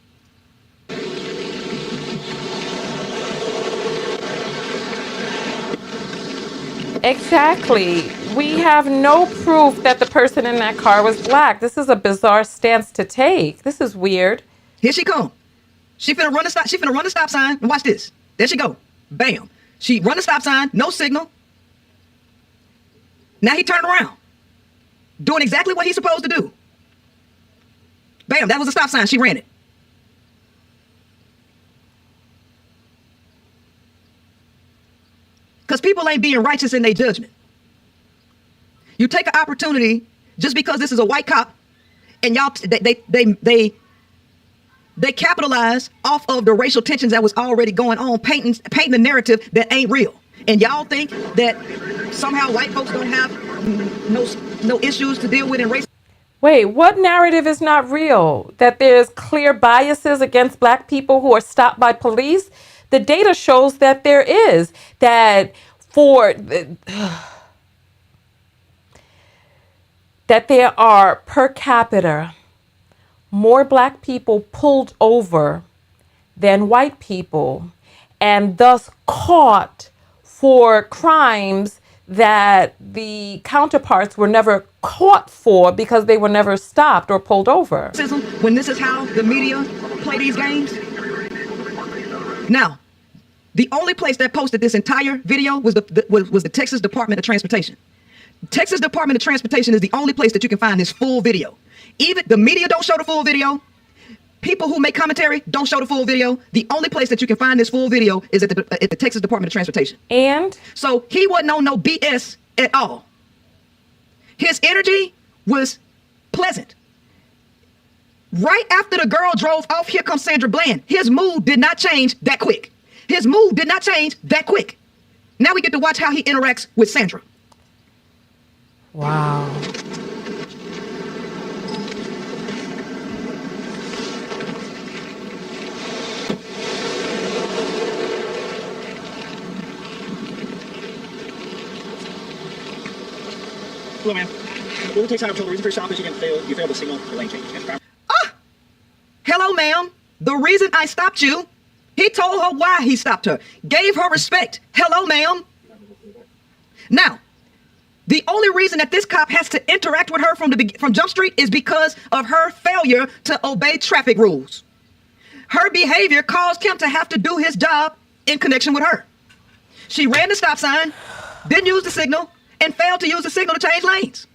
Exactly. We have no proof that the person in that car was black. This is a bizarre stance to take. This is weird. Here she come. She finna run the stop sign. And watch this. There she go. Bam. She run the stop sign. No signal. Now he turned around. Doing exactly what he's supposed to do. Bam. That was a stop sign. She ran it. Because people ain't being righteous in their judgment. You take an opportunity just because this is a white cop and y'all, they capitalize off of the racial tensions that was already going on, painting a narrative that ain't real. And y'all think that somehow white folks don't have no issues to deal with in race. Wait, what narrative is not real? That there's clear biases against black people who are stopped by police? The data shows that there is. That there are per capita more black people pulled over than white people, and thus caught for crimes that the counterparts were never caught for because they were never stopped or pulled over. When this is how the media play these games. Now, the only place that posted this entire video was the Texas Department of Transportation. Texas Department of Transportation is the only place that you can find this full video. Even the media don't show the full video. People who make commentary don't show the full video. The only place that you can find this full video is at the Texas Department of Transportation. And so he wasn't on no BS at all. His energy was pleasant. Right after the girl drove off, here comes Sandra Bland. His mood did not change that quick. His mood did not change that quick. Now we get to watch how he interacts with Sandra. Wow. Hello, ma'am. Will it take time until the reason for your stop is you failed the signal for lane change. Hello, ma'am. The reason I stopped you, he told her why he stopped her. Gave her respect. Hello, ma'am. Now, the only reason that this cop has to interact with her from Jump Street is because of her failure to obey traffic rules. Her behavior caused him to have to do his job in connection with her. She ran the stop sign, didn't use the signal, and failed to use the signal to change lanes.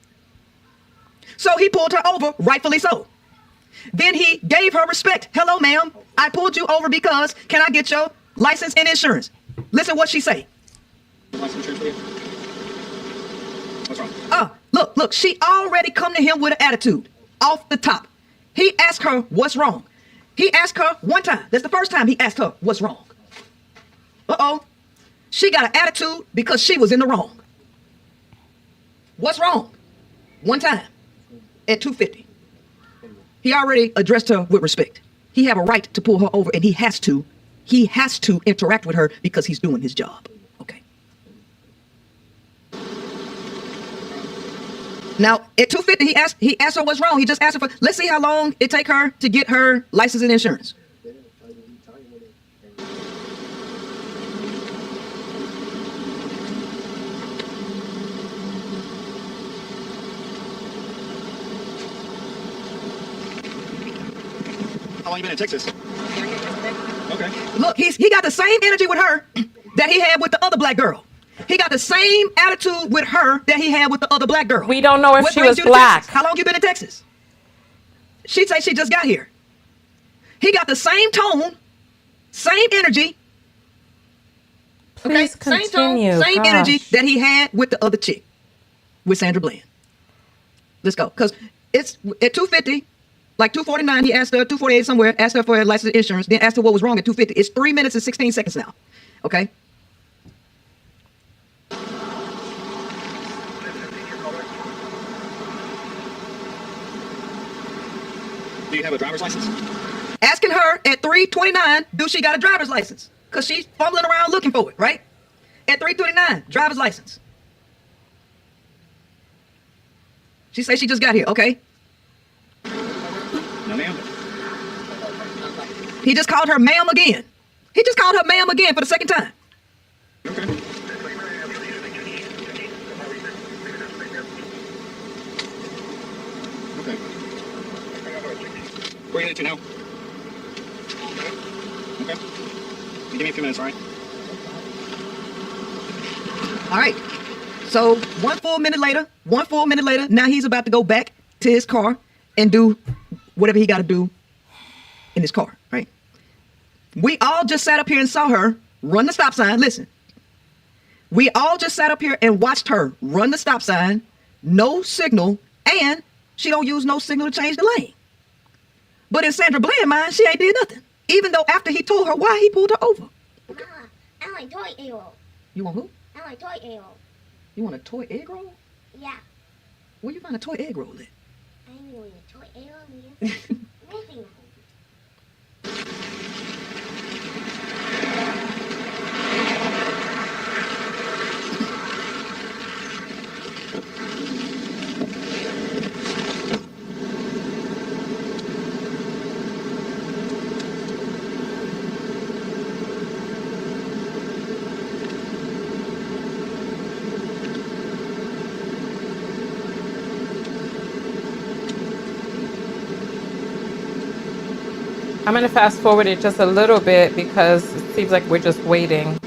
So he pulled her over, rightfully so. Then he gave her respect. Hello, ma'am. I pulled you over because can I get your license and insurance? Listen what she say. License insurance for you? What's wrong? Look, she already come to him with an attitude off the top. He asked her what's wrong. He asked her one time. That's the first time he asked her what's wrong. Uh-oh. She got an attitude because she was in the wrong. What's wrong? One time at 250. He already addressed her with respect. He have a right to pull her over, and he has to interact with her because he's doing his job. Okay. Now at 250, he asked her what's wrong. He just asked her for, let's see how long it take her to get her license and insurance. How long you been in Texas? Okay. Look, he got the same energy with her that he had with the other black girl. He got the same attitude with her that he had with the other black girl. We don't know if What she brings was you to black. Texas? How long you been in Texas? She'd say she just got here. He got the same tone, same energy. Please Same continue. tone, same Gosh. energy that he had with the other chick, with Sandra Bland. Let's go. Because it's at 250, like 249, he asked her, 248 somewhere, asked her for her license and insurance, then asked her what was wrong at 250. It's 3 minutes and 16 seconds now. Okay? Do you have a driver's license? Asking her at 3:29, do she got a driver's license? Because she's fumbling around looking for it, right? At 3:29, driver's license. She says she just got here, okay? No, ma'am. He just called her ma'am again. He just called her ma'am again for the second time. Okay. Okay. Where are you headed to now? Okay. You give me a few minutes, all right? All right. So 1 full minute later, now he's about to go back to his car and do whatever he got to do in his car, right? We all just sat up here and saw her run the stop sign. Listen. We all just sat up here and watched her run the stop sign, no signal, and she don't use no signal to change the lane. But in Sandra Bland's mind, she ain't did nothing. Even though after he told her why, he pulled her over. Okay. I like toy egg roll. You want who? I like toy egg roll. You want a toy egg roll? Yeah. Where you find a toy egg roll at? I ain't going to toy egg roll. Nothing. I'm going to fast forward it just a little bit because it seems like we're just waiting.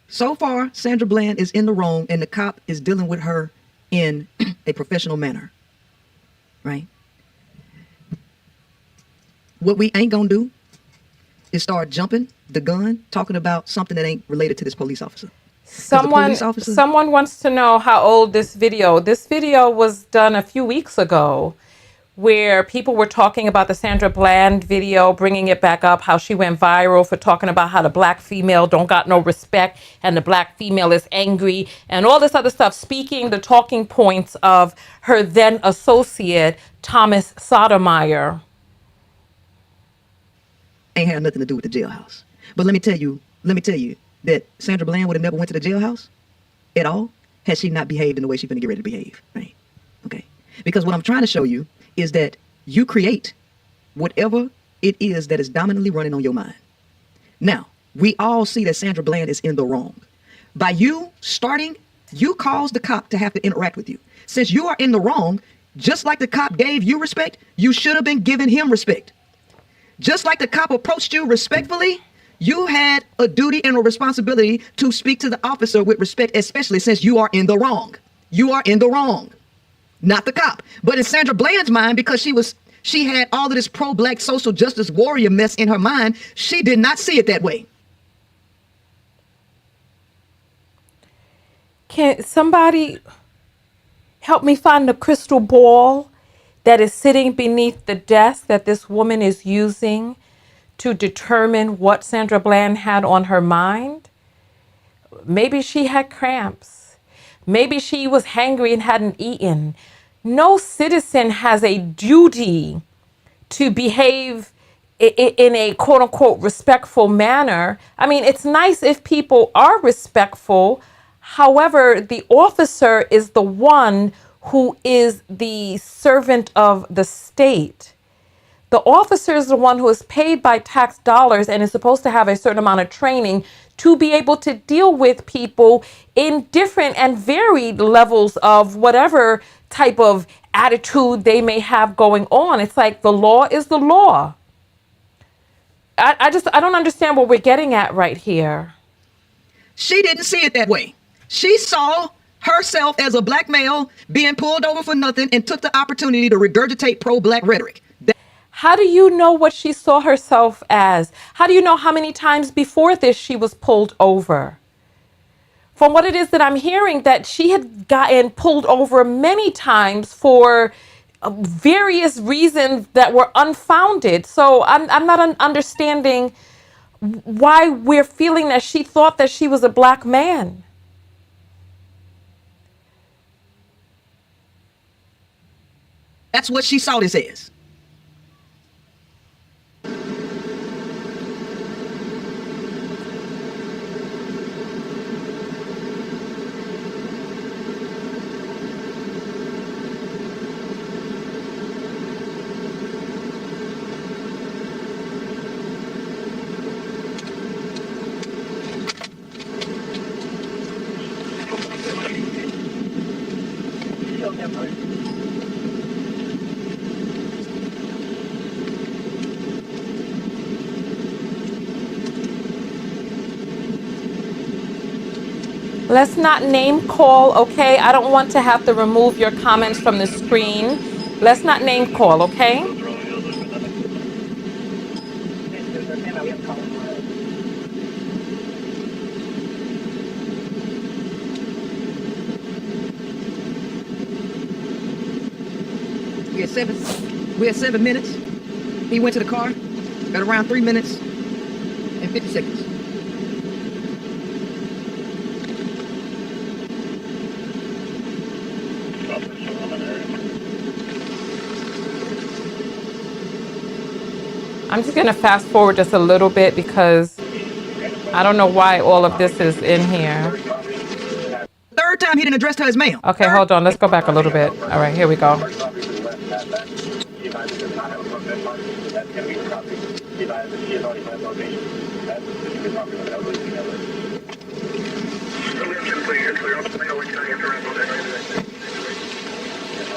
So far, Sandra Bland is in the wrong and the cop is dealing with her in a professional manner, right? What we ain't gonna do is start jumping the gun, talking about something that ain't related to this police officer. Someone wants to know how old this video was done a few weeks ago, where people were talking about the Sandra Bland video, bringing it back up, how she went viral for talking about how the black female don't got no respect and the black female is angry and all this other stuff, speaking the talking points of her then associate, Thomas Sotomayor. Ain't had nothing to do with the jailhouse. But let me tell you that Sandra Bland would have never went to the jailhouse at all had she not behaved in the way she's going to get ready to behave, right? Okay. Because what I'm trying to show you is that you create whatever it is that is dominantly running on your mind. Now, we all see that Sandra Bland is in the wrong. By you starting, you caused the cop to have to interact with you. Since you are in the wrong, just like the cop gave you respect, you should have been giving him respect. Just like the cop approached you respectfully, you had a duty and a responsibility to speak to the officer with respect, especially since you are in the wrong. You are in the wrong, not the cop. But in Sandra Bland's mind, because she had all of this pro-black social justice warrior mess in her mind, she did not see it that way. Can somebody help me find the crystal ball that is sitting beneath the desk that this woman is using to determine what Sandra Bland had on her mind? Maybe she had cramps. Maybe she was hangry and hadn't eaten. No citizen has a duty to behave in a quote unquote respectful manner. I mean, it's nice if people are respectful. However, the officer is the one who is the servant of the state. The officer is the one who is paid by tax dollars and is supposed to have a certain amount of training to be able to deal with people in different and varied levels of whatever type of attitude they may have going on. It's like the law is the law. I don't understand what we're getting at right here. She didn't see it that way. She saw herself as a black male being pulled over for nothing and took the opportunity to regurgitate pro-black rhetoric. How do you know what she saw herself as? How do you know how many times before this she was pulled over? From what it is that I'm hearing, that she had gotten pulled over many times for various reasons that were unfounded. So I'm not understanding why we're feeling that she thought that she was a black man. That's what she saw this as. Let's not name call, okay? I don't want to have to remove your comments from the screen. Let's not name call, okay? We had 7 minutes. He went to the car at around 3 minutes and 50 seconds. I'm just going to fast forward just a little bit because I don't know why all of this is in here. Third time he didn't address her as ma'am. Okay, hold on. Let's go back a little bit. All right, here we go.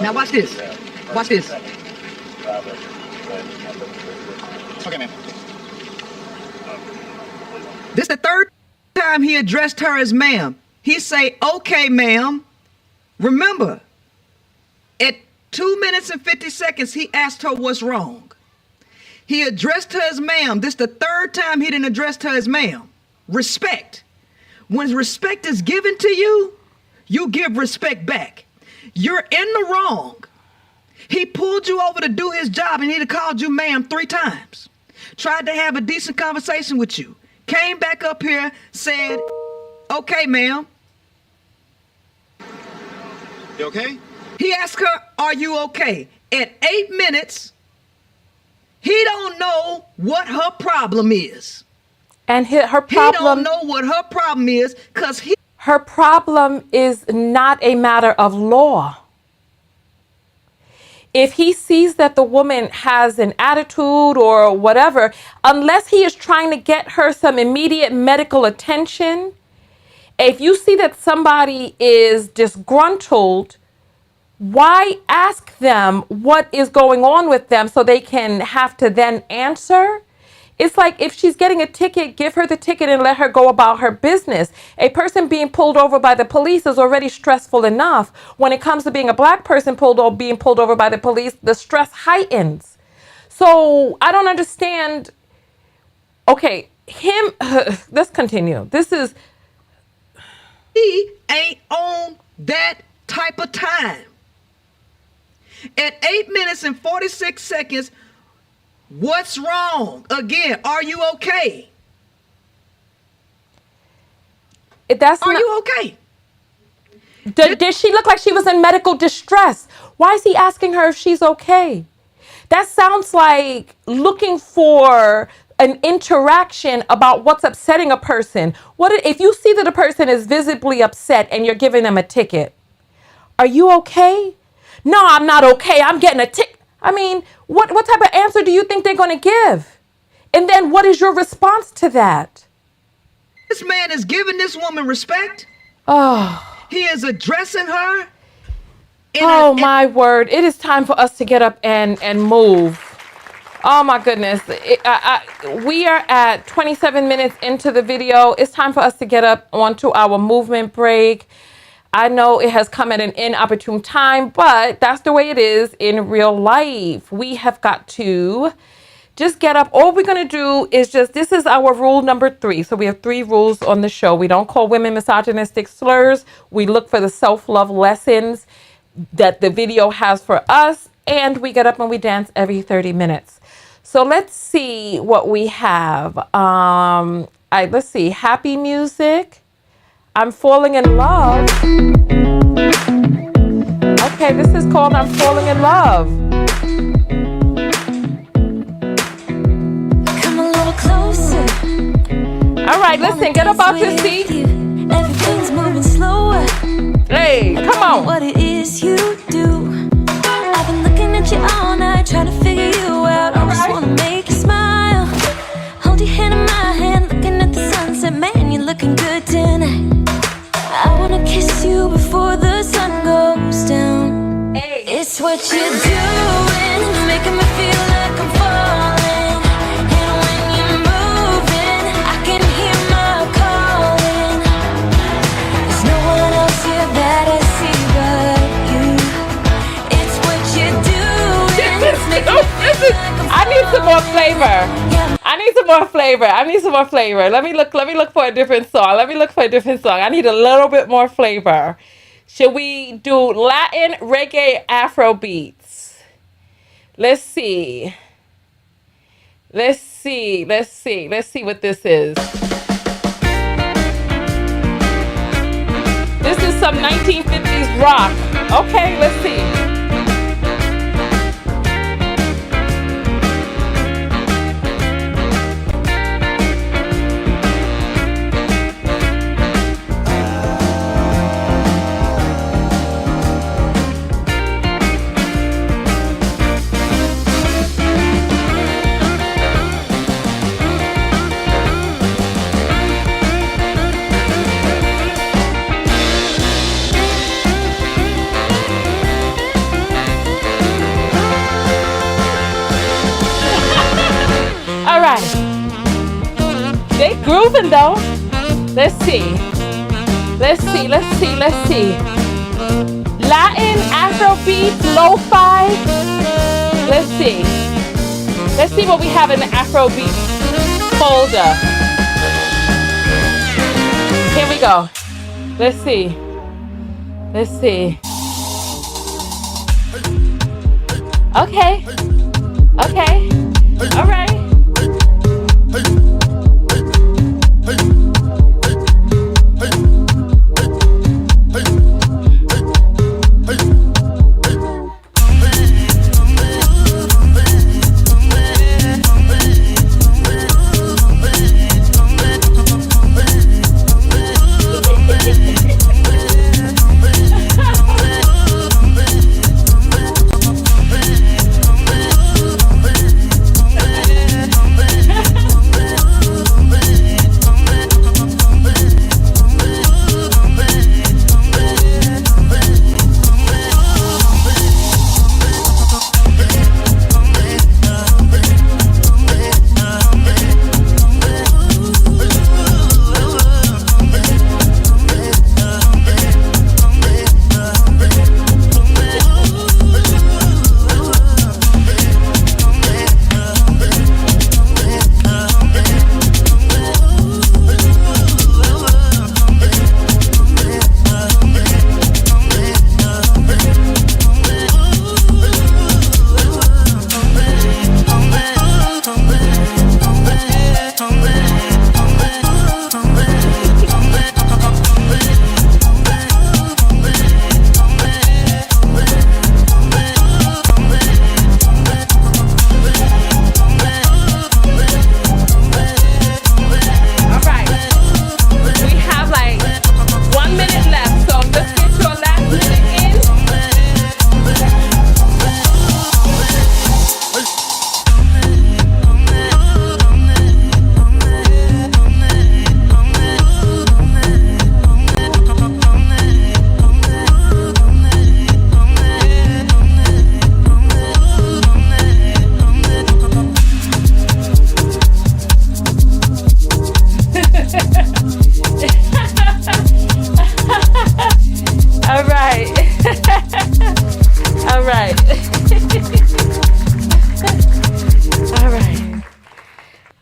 Now watch this. Watch this. Okay, ma'am. This the third time he addressed her as ma'am. He say, okay, ma'am. Remember, at 2 minutes and 50 seconds, he asked her what's wrong. He addressed her as ma'am. This the third time he didn't address her as ma'am. Respect. When respect is given to you, you give respect back. You're in the wrong. He pulled you over to do his job and he'd have called you ma'am 3 times. Tried to have a decent conversation with you. Came back up here, said, okay, ma'am. You okay? He asked her, are you okay? At 8 minutes, he don't know what her problem is. And her He problem, don't know what her problem is because her problem is not a matter of law. If he sees that the woman has an attitude or whatever, unless he is trying to get her some immediate medical attention, if you see that somebody is disgruntled, why ask them what is going on with them so they can have to then answer? It's like if she's getting a ticket, give her the ticket and let her go about her business. A person being pulled over by the police is already stressful enough. When it comes to being a black person being pulled over by the police, the stress heightens. So I don't understand. Okay, let's continue. He ain't on that type of time. At 8 minutes and 46 seconds, what's wrong? Again, are you okay? Are you okay? Did she look like she was in medical distress? Why is he asking her if she's okay? That sounds like looking for an interaction about what's upsetting a person. What if you see that a person is visibly upset and you're giving them a ticket? Are you okay? No, I'm not okay. I'm getting a ticket. I mean, what type of answer do you think they're going to give? And then what is your response to that? This man is giving this woman respect. Oh. He is addressing her. Oh, my word. It is time for us to get up and move. Oh, my goodness. We are at 27 minutes into the video. It's time for us to get up onto our movement break. I know it has come at an inopportune time, but that's the way it is in real life. We have got to just get up. All we're going to do is this is our rule number 3. So we have 3 rules on the show. We don't call women misogynistic slurs. We look for the self-love lessons that the video has for us. And we get up and we dance every 30 minutes. So let's see what we have. Let's see. Happy music. I'm falling in love. Okay, this is called I'm Falling in Love. Come a little closer. All right, listen, get up out your seat. Everything's moving slower. Hey, come on. What it is you do. I've been looking at you all night, trying to figure you out. I just wanna make you smile. Hold your hand in my hand, looking at the sunset. Man, you're looking good tonight. I wanna kiss you before the sun goes down. Hey. It's what you're doing, making me feel like I'm falling. And when you're moving, I can hear my calling. There's no one else here that I see but you. It's what you're doing. I need some more flavor. I need some more flavor. Let me look for a different song. I need a little bit more flavor. Should we do Latin, reggae, Afro beats? Let's see what this is. This is some 1950s rock. Okay, let's see. moving though. Let's see. Let's see. Latin, Afrobeat, lo-fi. Let's see. Let's see what we have in the Afrobeat folder. Here we go. Let's see. Okay. All right.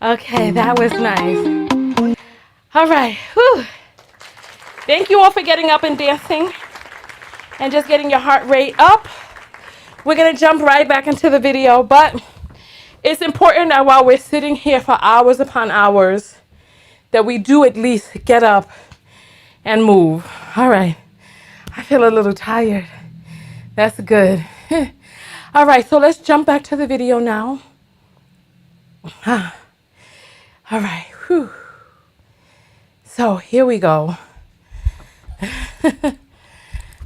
Okay, that was nice. All right. Whew. Thank you all for getting up and dancing and just getting your heart rate up. We're going to jump right back into the video, but it's important that while we're sitting here for hours upon hours, that we do at least get up and move. All right. I feel a little tired. That's good. All right, so let's jump back to the video now. All right. Whew. So here we go.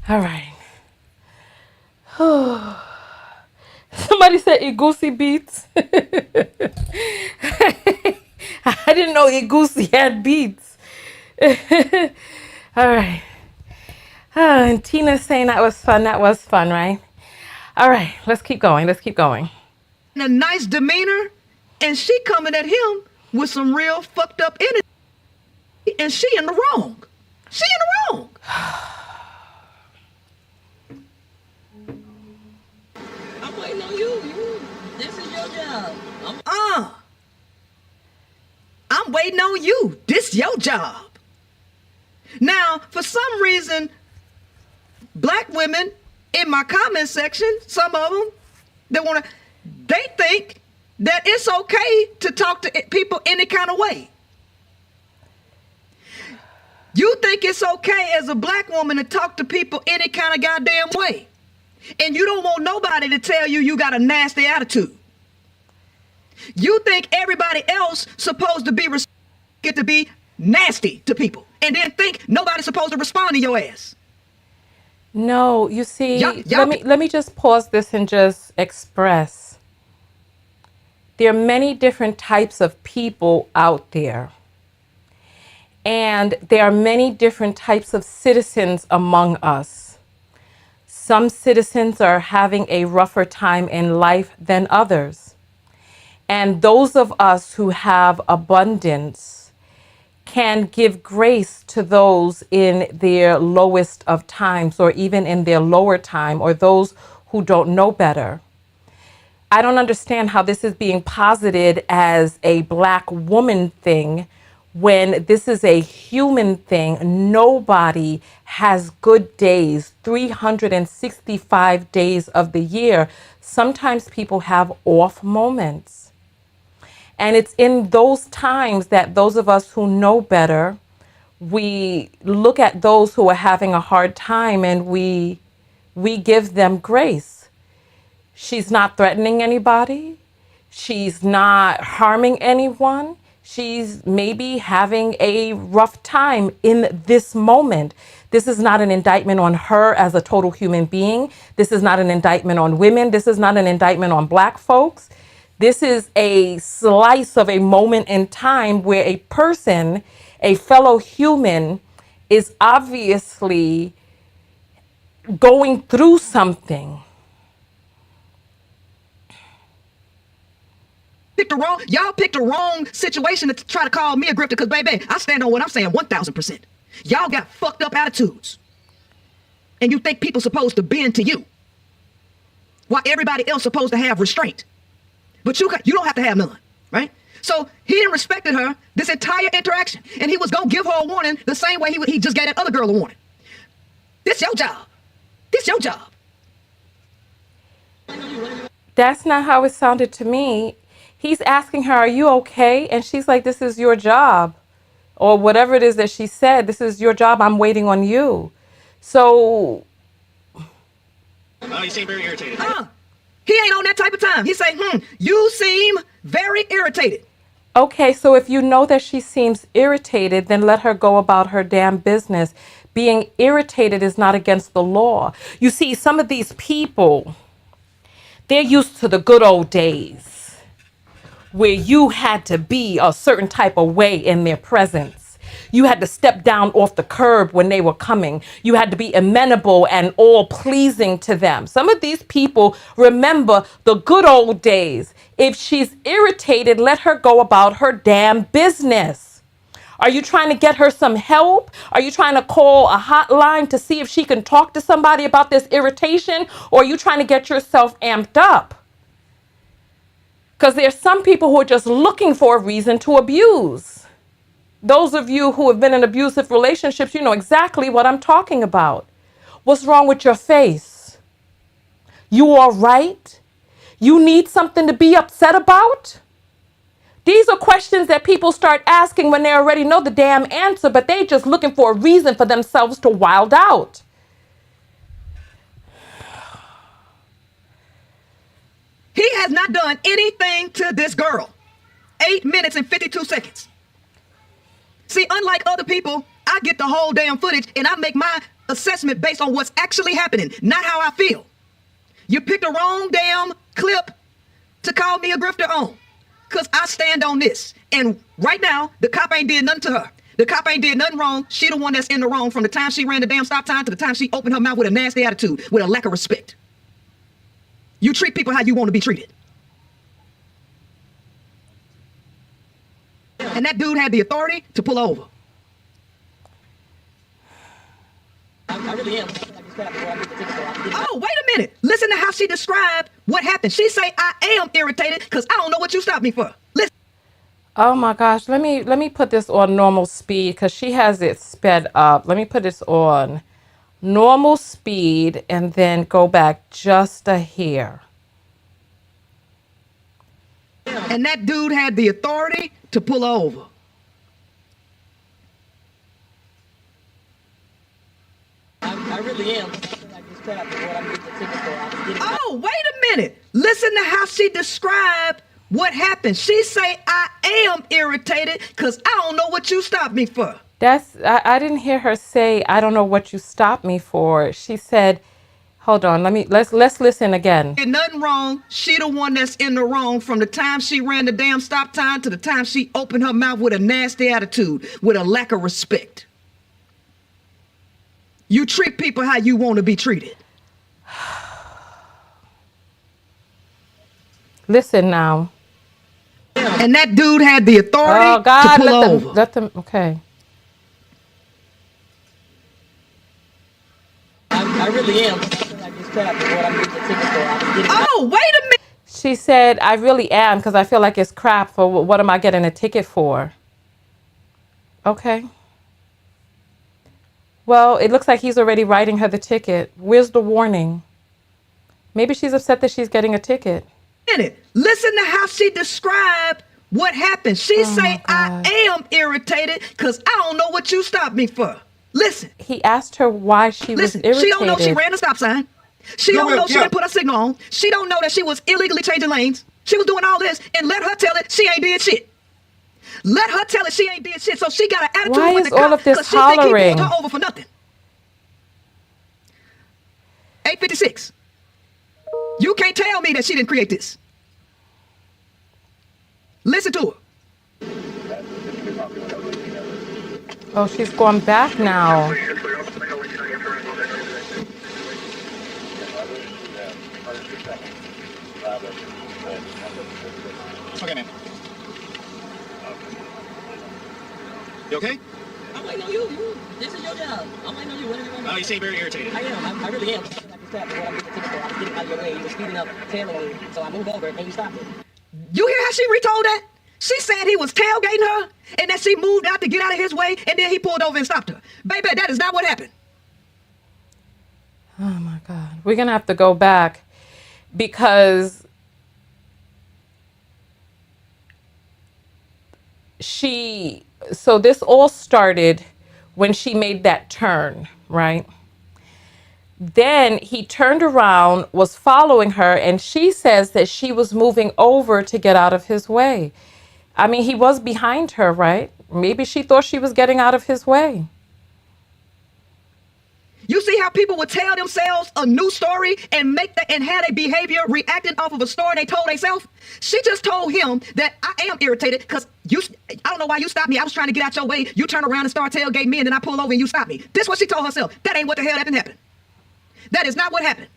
All right. Somebody said Igusi beats. I didn't know Igusi had beats. All right. And Tina's saying that was fun. That was fun, right? All right, let's keep going. Let's keep going. And a nice demeanor, and she coming at him with some real fucked up energy, and she in the wrong. She in the wrong. I'm waiting on you. This is your job. I'm waiting on you. This your job. Now, for some reason, black women in my comment section, some of them, they think that it's okay to talk to people any kind of way. You think it's okay as a black woman to talk to people any kind of goddamn way. And you don't want nobody to tell you you got a nasty attitude. You think everybody else supposed to get to be nasty to people and then think nobody's supposed to respond to your ass. No, you see, let me just pause this and just express. There are many different types of people out there. And there are many different types of citizens among us. Some citizens are having a rougher time in life than others. And those of us who have abundance can give grace to those in their lowest of times, or even in their lower time, or those who don't know better. I don't understand how this is being posited as a Black woman thing when this is a human thing. Nobody has good days 365 days of the year. Sometimes people have off moments. And it's in those times that those of us who know better, we look at those who are having a hard time and we give them grace. She's not threatening anybody. She's not harming anyone. She's maybe having a rough time in this moment. This is not an indictment on her as a total human being. This is not an indictment on women. This is not an indictment on Black folks. This is a slice of a moment in time where a person, a fellow human, is obviously going through something. Y'all picked the wrong situation to try to call me a grifter, because baby, I stand on what I'm saying 1,000%. Y'all got fucked up attitudes. And you think people supposed to bend to you, while everybody else supposed to have restraint. But you don't have to have none, right? So he didn't respected her this entire interaction, and he was gonna give her a warning the same way he just gave that other girl a warning. This your job. This your job. That's not how it sounded to me. He's asking her, are you okay? And she's like, this is your job. Or whatever it is that she said, this is your job. I'm waiting on you. So. Oh, you seem very irritated. He ain't on that type of time. He say, you seem very irritated. Okay, so if you know that she seems irritated, then let her go about her damn business. Being irritated is not against the law. You see, some of these people, they're used to the good old days where you had to be a certain type of way in their presence. You had to step down off the curb when they were coming. You had to be amenable and all pleasing to them. Some of these people remember the good old days. If she's irritated, let her go about her damn business. Are you trying to get her some help? Are you trying to call a hotline to see if she can talk to somebody about this irritation? Or are you trying to get yourself amped up? Because there's some people who are just looking for a reason to abuse. Those of you who have been in abusive relationships, you know exactly what I'm talking about. What's wrong with your face? You all right? You need something to be upset about? These are questions that people start asking when they already know the damn answer, but they just looking for a reason for themselves to wild out. He has not done anything to this girl. 8 minutes and 52 seconds. See, unlike other people, I get the whole damn footage and I make my assessment based on what's actually happening, not how I feel. You picked the wrong damn clip to call me a grifter on, because I stand on this. And right now, the cop ain't did nothing to her. The cop ain't did nothing wrong. She the one that's in the wrong from the time she ran the damn stop sign to the time she opened her mouth with a nasty attitude, with a lack of respect. You treat people how you want to be treated. And that dude had the authority to pull over. I really am. Oh, wait a minute. Listen to how she described what happened. She say, I am irritated because I don't know what you stopped me for. Listen. Oh my gosh, let me put this on normal speed because she has it sped up. Let me put this on normal speed and then go back just a hair. And that dude had the authority to pull over. I really am. Oh, wait a minute. Listen to how she described what happened. She say, I am irritated because I don't know what you stopped me for. I didn't hear her say, I don't know what you stopped me for. She said, hold on, let's listen again. Ain't nothing wrong. She the one that's in the wrong from the time she ran the damn stop sign to the time she opened her mouth with a nasty attitude, with a lack of respect. You treat people how you want to be treated. Listen now. And that dude had the authority Oh God, to pull over. let them. Okay. I really am. Like this crap is what I'm getting the ticket for. I was getting Oh, wait a minute. She said, "I really am because I feel like it's crap. For what am I getting a ticket for?" Okay. Well, it looks like he's already writing her the ticket. Where's the warning? Maybe she's upset that she's getting a ticket. Listen to how she described what happened. She say, I am irritated because I don't know what you stopped me for. Listen. He asked her why she was irritated. She don't know she ran a stop sign. She don't know she didn't put a signal on. She don't know that she was illegally changing lanes. She was doing all this, and let her tell it she ain't did shit. Let her tell it she ain't did shit. So she got an attitude Why with is the all cop of this because she think he hollering? pulled her over for nothing. 8:56. You can't tell me that she didn't create this. Listen to her. Oh, she's going back now. Okay, man. You okay? I'm waiting on you. This is your job. I'm waiting on you. Whatever you want. Oh, you seem very irritated. I am. I really am. Like this crap is what I'm getting the ticket for. I was getting out of your way. You were speeding up, tailing me. So I moved over and you stopped it. You hear how she retold that? She said he was tailgating her and that she moved out to get out of his way and then he pulled over and stopped her. Baby, that is not what happened. Oh my God. We're going to have to go back because so this all started when she made that turn, right? Then he turned around, was following her, and she says that she was moving over to get out of his way. I mean, he was behind her, right? Maybe she thought she was getting out of his way. You see how people would tell themselves a new story and make that and had a behavior reacting off of a story they told themselves? She just told him that I am irritated because I don't know why you stopped me. I was trying to get out your way. You turn around and start tailgating me and then I pull over and you stop me. This is what she told herself. That ain't what the hell happened. That is not what happened.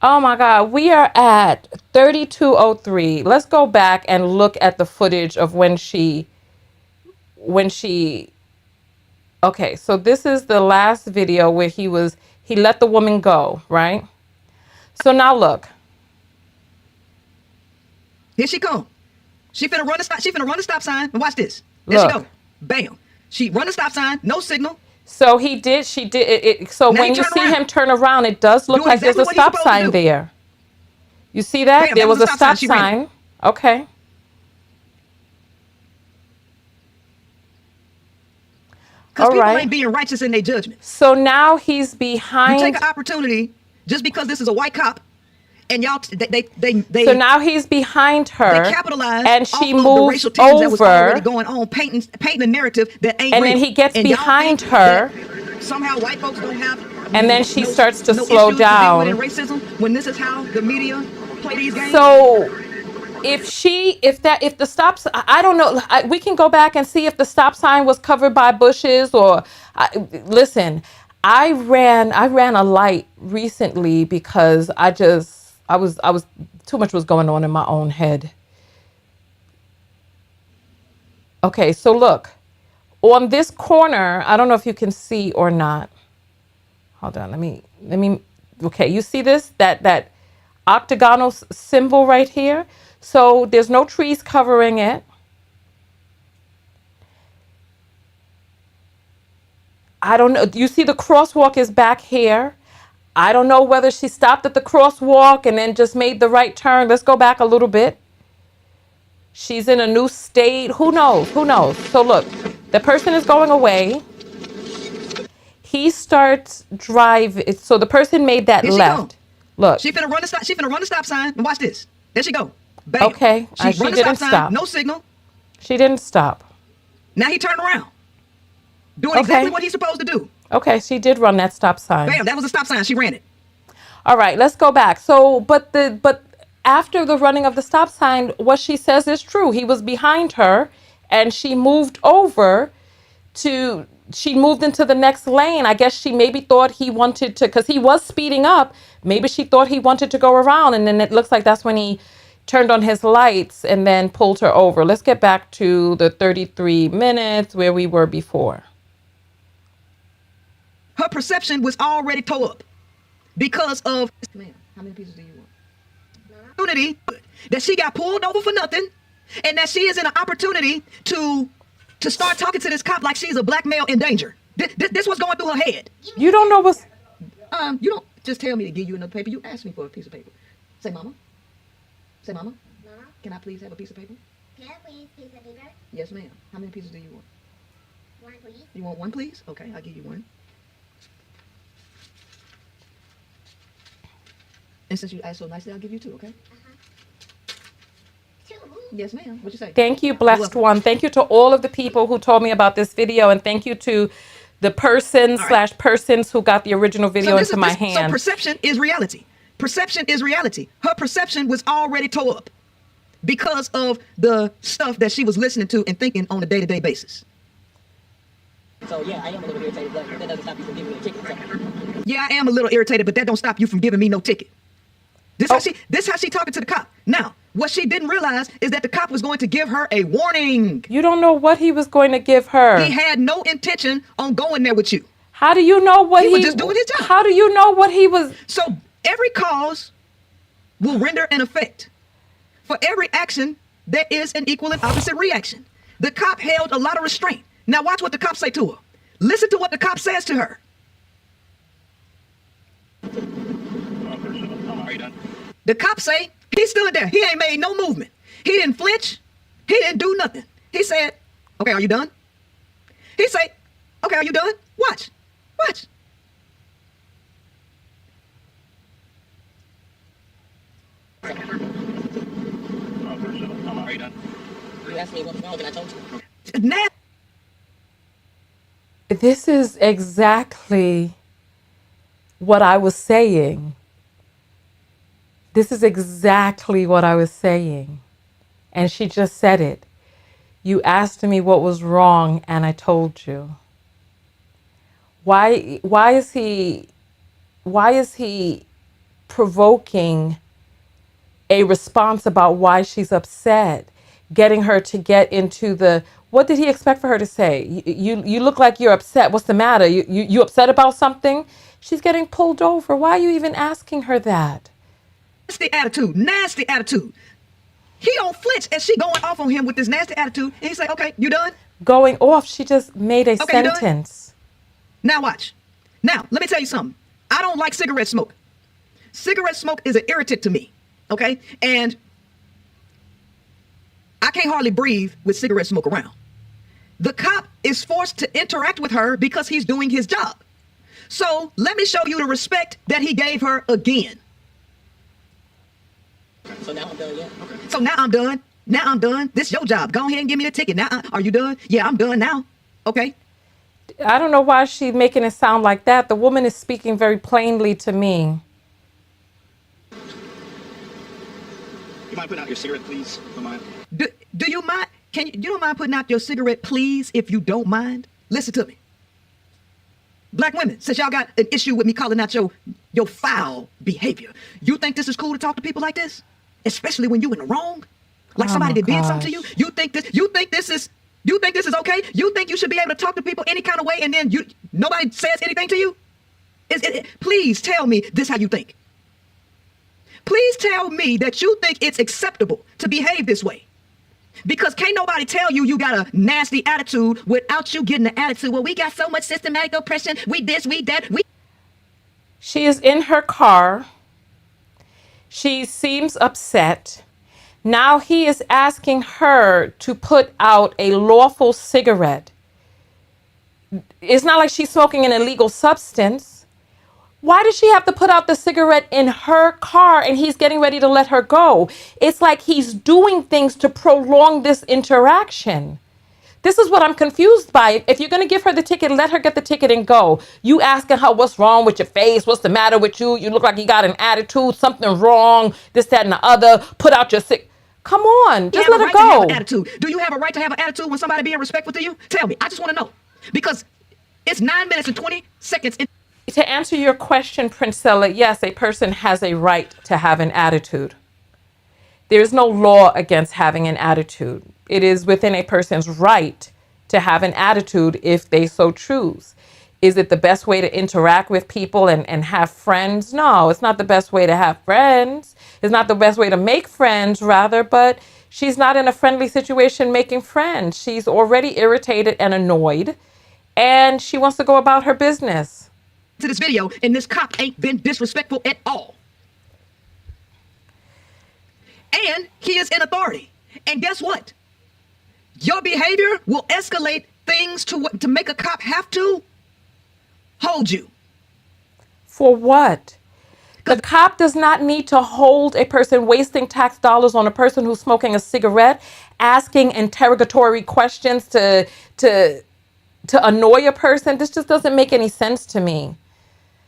Oh my God, we are at 32:03. Let's go back and look at the footage of when she, okay, so this is the last video where he let the woman go, right? So now look. Here she come. She finna run the stop sign and watch this. There Look. she go. Bam. She run the stop sign, no signal. So she did it. So Now when he you turn see around. him turn around, it does look Doing like there's exactly a what he's stop supposed to sign do. there. You see that? Bam, There that was a sign. stop She ran sign. it. Okay. Because people right. ain't being righteous in their judgment. So now he's behind. You take an opportunity just because this is a white cop, and y'all they So now he's behind her, they capitalize and she off of the moves racial tension that was already over, going on, painting a narrative that ain't and real. then he gets And y'all behind think her, that somehow white folks don't have. and then she starts to no slow issues to deal with down. in racism when this is how the media play these games. So if the stop, I don't know. We can go back and see if the stop sign was covered by bushes or. Listen, I ran a light recently because I was too much was going on in my own head. Okay, so look, on this corner, I don't know if you can see or not. Hold on, let me. Okay, you see this that octagonal symbol right here? So there's no trees covering it. I don't know. You see the crosswalk is back here. I don't know whether she stopped at the crosswalk and then just made the right turn. Let's go back a little bit. She's in a new state. Who knows? Who knows? So look, the person is going away. He starts driving. So the person made that Here she left. Look. She finna run the stop sign and watch this. There she go. Bam. Okay. She She run the didn't stop sign, stop. no signal. She didn't stop. Now he turned around, doing exactly what he's supposed to do. Okay, she did run that stop sign. Bam, that was a stop sign. She ran it. All right, let's go back. So, but after the running of the stop sign, what she says is true. He was behind her, and she moved over she moved into the next lane. I guess she maybe thought he wanted to, because he was speeding up. Maybe she thought he wanted to go around, and then it looks like that's when he turned on his lights and then pulled her over. Let's get back to the 33 minutes where we were before. Her perception was already tore up because of, man, how many pieces do you want? Opportunity that she got pulled over for nothing, and that she is in an opportunity to start talking to this cop like she's a black male in danger. This was going through her head. You don't know what's... You don't just tell me to give you another paper. You asked me for a piece of paper. Say, mama. Say, mama. Mama, Can I please have a piece of paper? can I please piece of paper? Yes, ma'am. How many pieces do you want? One, please. You want one, please? Okay, I'll give you one. And since you asked so nicely, I'll give you two, okay? Two. Yes, ma'am. What'd you say? Thank you, blessed one. Thank you to all of the people who told me about this video, and thank you to the person slash persons who got the original video into my So hand. perception is reality. Perception is reality. Her perception was already tore up because of the stuff that she was listening to and thinking on a day-to-day basis. So yeah, I am a little irritated, but that doesn't stop you from giving me a ticket. So. Yeah, I am a little irritated, but that don't stop you from giving me no ticket. This how she talking to the cop. Now, what she didn't realize is that the cop was going to give her a warning. You don't know what he was going to give her. He had no intention on going there with you. How do you know what he was just doing his job? How do you know what he was? So every cause will render an effect. For every action, there is an equal and opposite reaction. The cop held a lot of restraint. Now watch what the cop say to her. Listen to what the cop says to her. Are you done? The cop say, he stood there. He ain't made no movement. He didn't flinch. He didn't do nothing. He said, okay, are you done? He say, okay, are you done? Watch. Watch. Are you done? You asked me what was wrong, and I told you. Now, This is exactly what I was saying. This is exactly what I was saying. And she just said it. You asked me what was wrong, and I told you. Why is he provoking a response about why she's upset, getting her to get into the, what did he expect for her to say? You look like you're upset. What's the matter? You upset about something? She's getting pulled over. Why are you even asking her that? nasty attitude, nasty attitude. He don't flinch as she going off on him with this nasty attitude. And he say, okay, you done? Going off, she just made a Okay, you done? sentence. Now watch. Now, let me tell you something. I don't like cigarette smoke. Cigarette smoke is an irritant to me, okay? And I can't hardly breathe with cigarette smoke around. The cop is forced to interact with her because he's doing his job. So let me show you the respect that he gave her again. So now I'm done, yeah? Okay. So now I'm done. Now I'm done. This your job. Go ahead and give me the ticket. Now, are you done? Yeah, I'm done now. Okay. I don't know why she's making it sound like that. The woman is speaking very plainly to me. You mind putting out your cigarette, please? Don't mind. Do you mind? You don't mind putting out your cigarette, please, if you don't mind? Listen to me. Black women, since y'all got an issue with me calling out your foul behavior, you think this is cool to talk to people like this? Especially when you in the wrong? Like somebody that did something to you? You think this is okay? You think you should be able to talk to people any kind of way and then nobody says anything to you? Please tell me this how you think. Please tell me that you think it's acceptable to behave this way. Because can't nobody tell you got a nasty attitude without you getting the attitude. Well, we got so much systematic oppression. We this, we that. She is in her car. She seems upset. Now he is asking her to put out a lawful cigarette. It's not like she's smoking an illegal substance. Why does she have to put out the cigarette in her car and he's getting ready to let her go? It's like he's doing things to prolong this interaction. This is what I'm confused by. If you're going to give her the ticket, let her get the ticket and go. You asking her what's wrong with your face? What's the matter with you? You look like you got an attitude, something wrong, this, that, and the other. Put out your cigarette. Come on, just let her go. Do you have a right to have an attitude when somebody being respectful to you? Tell me. I just want to know. Because it's 9 minutes and 20 seconds. To answer your question, Princella, yes, a person has a right to have an attitude. There's no law against having an attitude. It is within a person's right to have an attitude if they so choose. Is it the best way to interact with people and have friends? No, it's not the best way to have friends. It's not the best way to make friends, rather, but she's not in a friendly situation making friends. She's already irritated and annoyed, and she wants to go about her business. To this video, and this cop ain't been disrespectful at all. And he is in authority. And guess what? Your behavior will escalate things to make a cop have to hold you. For what? The cop does not need to hold a person wasting tax dollars on a person who's smoking a cigarette, asking interrogatory questions to annoy a person. This just doesn't make any sense to me.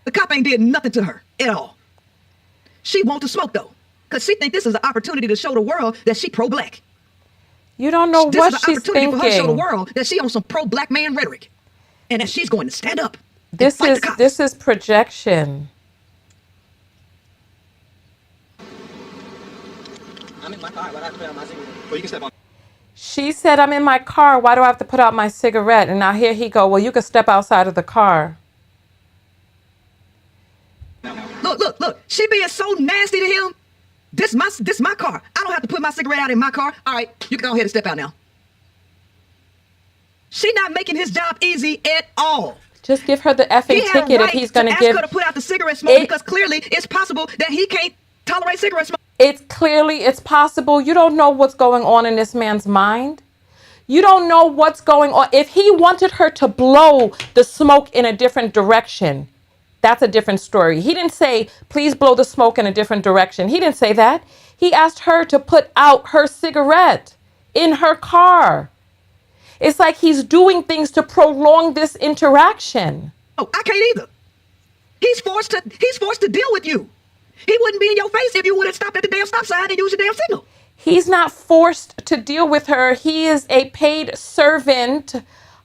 The cop ain't did nothing to her at all. She want to smoke though, because she think this is an opportunity to show the world that she pro-black. You don't know what she's This is an opportunity for her to show the thinking. world that she on some pro-black man rhetoric, and that she's going to stand up. This is projection. I'm in my car. Why do I put on my cigarette? Well, you can step on. She said, I'm in my car. Why do I have to put out my cigarette? And now here he go. Well, you could step outside of the car. Look. She being so nasty to him. This my car. I don't have to put my cigarette out in my car. All right, you can go ahead and step out now. She not making his job easy at all. Just give her the effing ticket if he's going to give. Ask her to put out the cigarette smoke because clearly it's possible that he can't tolerate cigarette smoke. It's possible. You don't know what's going on in this man's mind. You don't know what's going on. If he wanted her to blow the smoke in a different direction, that's a different story. He didn't say, please blow the smoke in a different direction. He didn't say that. He asked her to put out her cigarette in her car. It's like he's doing things to prolong this interaction. Oh, I can't either. He's forced to deal with you. He wouldn't be in your face if you would have stopped at the damn stop sign and used the damn signal. He's not forced to deal with her. He is a paid servant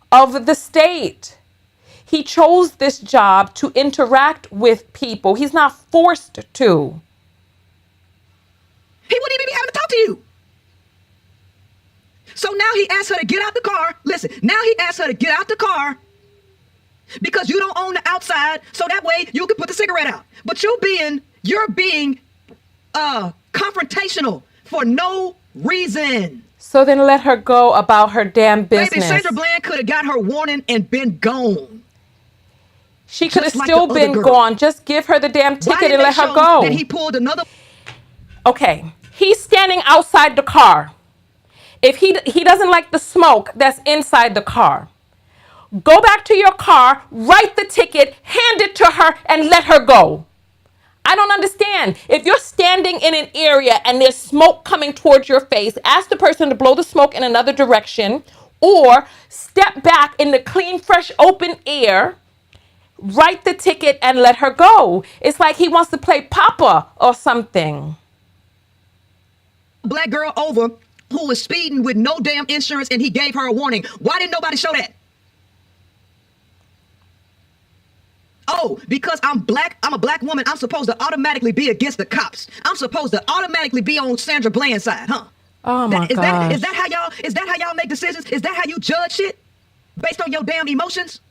of the state. He chose this job to interact with people. He's not forced to. He wouldn't even be having to talk to you. So now he asks her to get out the car. Listen, now he asks her to get out the car because you don't own the outside, so that way you can put the cigarette out. But you're being confrontational for no reason. So then let her go about her damn business. Baby, Sandra Bland could have got her warning and been gone. She could have Just like still the other been girl. gone. Just give her the damn ticket and let her go. That he pulled another. Okay, he's standing outside the car. If he doesn't like the smoke that's inside the car, go back to your car, write the ticket, hand it to her, and let her go. I don't understand. If you're standing in an area and there's smoke coming towards your face, ask the person to blow the smoke in another direction, or step back in the clean, fresh, open air, write the ticket, and let her go. It's like he wants to play Papa or something. Black girl over who was speeding with no damn insurance and he gave her a warning. Why didn't nobody show that? Oh, because I'm black, I'm a black woman, I'm supposed to automatically be against the cops. I'm supposed to automatically be on Sandra Bland's side, huh? Oh my gosh. Is that how y'all make decisions? Is that how you judge shit? Based on your damn emotions?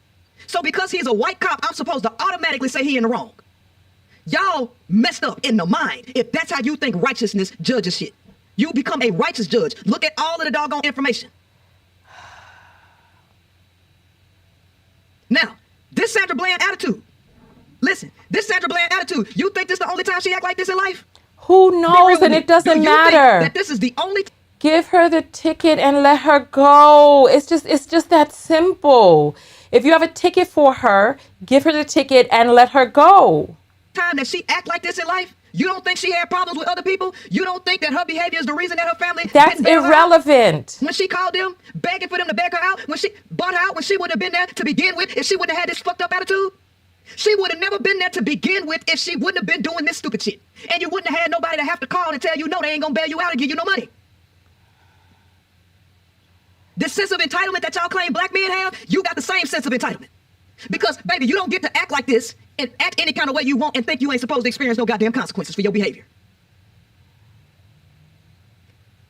So because he's a white cop, I'm supposed to automatically say he in the wrong. Y'all messed up in the mind if that's how you think righteousness judges shit. You become a righteous judge. Look at all of the doggone information. Now, this Sandra Bland attitude. Listen, this Sandra Bland attitude. You think this is the only time she act like this in life? Who knows? And it doesn't matter. That this is the only. Give her the ticket and let her go. It's just that simple. If you have a ticket for her, give her the ticket and let her go. Time that she act like this in life. You don't think she had problems with other people? You don't think that her behavior is the reason that her family... That's irrelevant. When she called them, begging for them to beg her out, when she bought her out, when she wouldn't have been there to begin with, if she wouldn't have had this fucked up attitude, she would have never been there to begin with if she wouldn't have been doing this stupid shit. And you wouldn't have had nobody to have to call and tell you, no, they ain't gonna bail you out and give you no money. This sense of entitlement that y'all claim black men have, you got the same sense of entitlement. Because, baby, you don't get to act like this and act any kind of way you want and think you ain't supposed to experience no goddamn consequences for your behavior.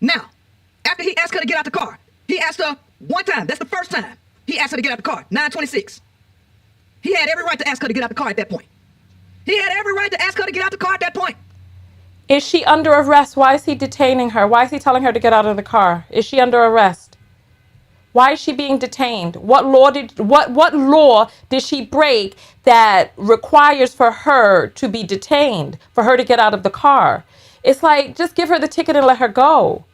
Now, after he asked her to get out the car, he asked her one time. That's the first time he asked her to get out the car. 9:26. He had every right to ask her to get out the car at that point. He had every right to ask her to get out the car at that point. Is she under arrest? Why is he detaining her? Why is he telling her to get out of the car? Is she under arrest? Why is she being detained? What law did she break that requires for her to be detained, for her to get out of the car? It's like, just give her the ticket and let her go.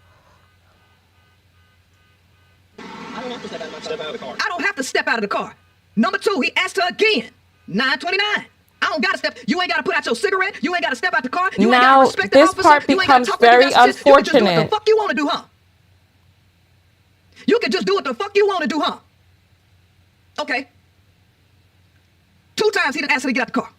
I don't have to step out of the car. I don't have to step out of the car. Number two, he asked her again. 9:29. I don't gotta step. You ain't gotta put out your cigarette. You ain't gotta step out the car. You ain't Now, gotta respect the this officer. part You ain't gotta becomes talk like you very got some shit. You can just do what the unfortunate. fuck you wanna do, huh? You can just do what the fuck you wanna do, huh? Okay. 2 times he done asked her to get out the car.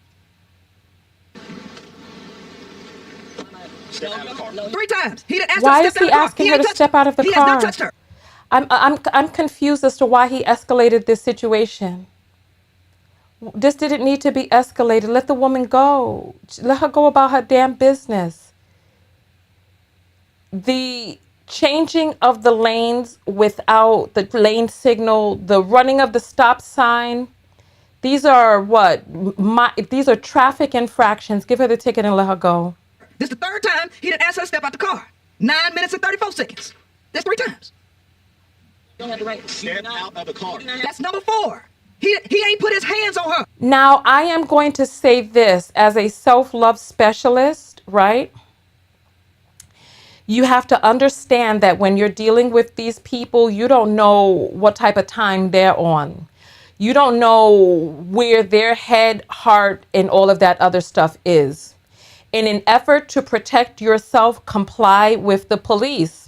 Step out of the car. 3 times he done asked Why her to is step he out of the car. asking He her ain't to touched step out of the He car? has not touched her. I'm confused as to why he escalated this situation. This didn't need to be escalated. Let the woman go. Let her go about her damn business. The changing of the lanes without the lane signal, the running of the stop sign, these are what? These are traffic infractions. Give her the ticket and let her go. This is the 3rd time he done asked her to step out the car. 9 minutes and 34 seconds. That's 3 times. You don't have the right. Step out of the car. That's number 4. He ain't put his hands on her. Now, I am going to say this as a self-love specialist, right? You have to understand that when you're dealing with these people, you don't know what type of time they're on. You don't know where their head, heart, and all of that other stuff is. In an effort to protect yourself, comply with the police.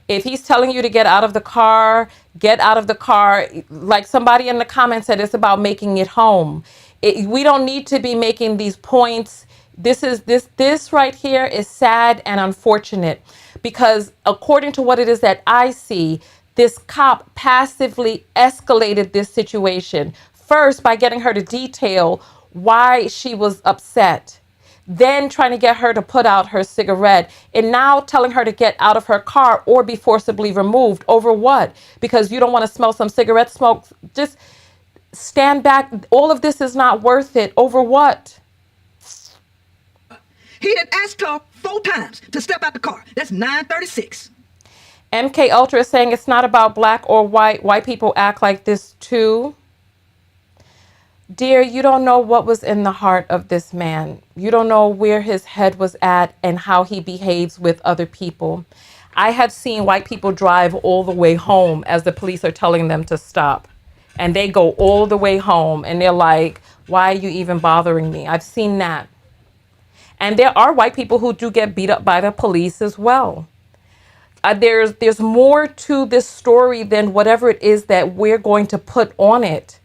If he's telling you to get out of the car, get out of the car. Like somebody in the comments said, it's about making it home. We don't need to be making these points. This right here is sad and unfortunate because according to what it is that I see, this cop passively escalated this situation. First, by getting her to detail why she was upset. Then trying to get her to put out her cigarette, and now telling her to get out of her car or be forcibly removed. Over what? Because you don't want to smell some cigarette smoke. Just stand back. All of this is not worth it. Over what? He had asked her 4 times to step out the car. That's 9:36. MK Ultra is saying it's not about black or white. White people act like this too. Dear, you don't know what was in the heart of this man. You don't know where his head was at and how he behaves with other people. I have seen white people drive all the way home as the police are telling them to stop. And they go all the way home and they're like, why are you even bothering me? I've seen that. And there are white people who do get beat up by the police as well. There's more to this story than whatever it is that we're going to put on it.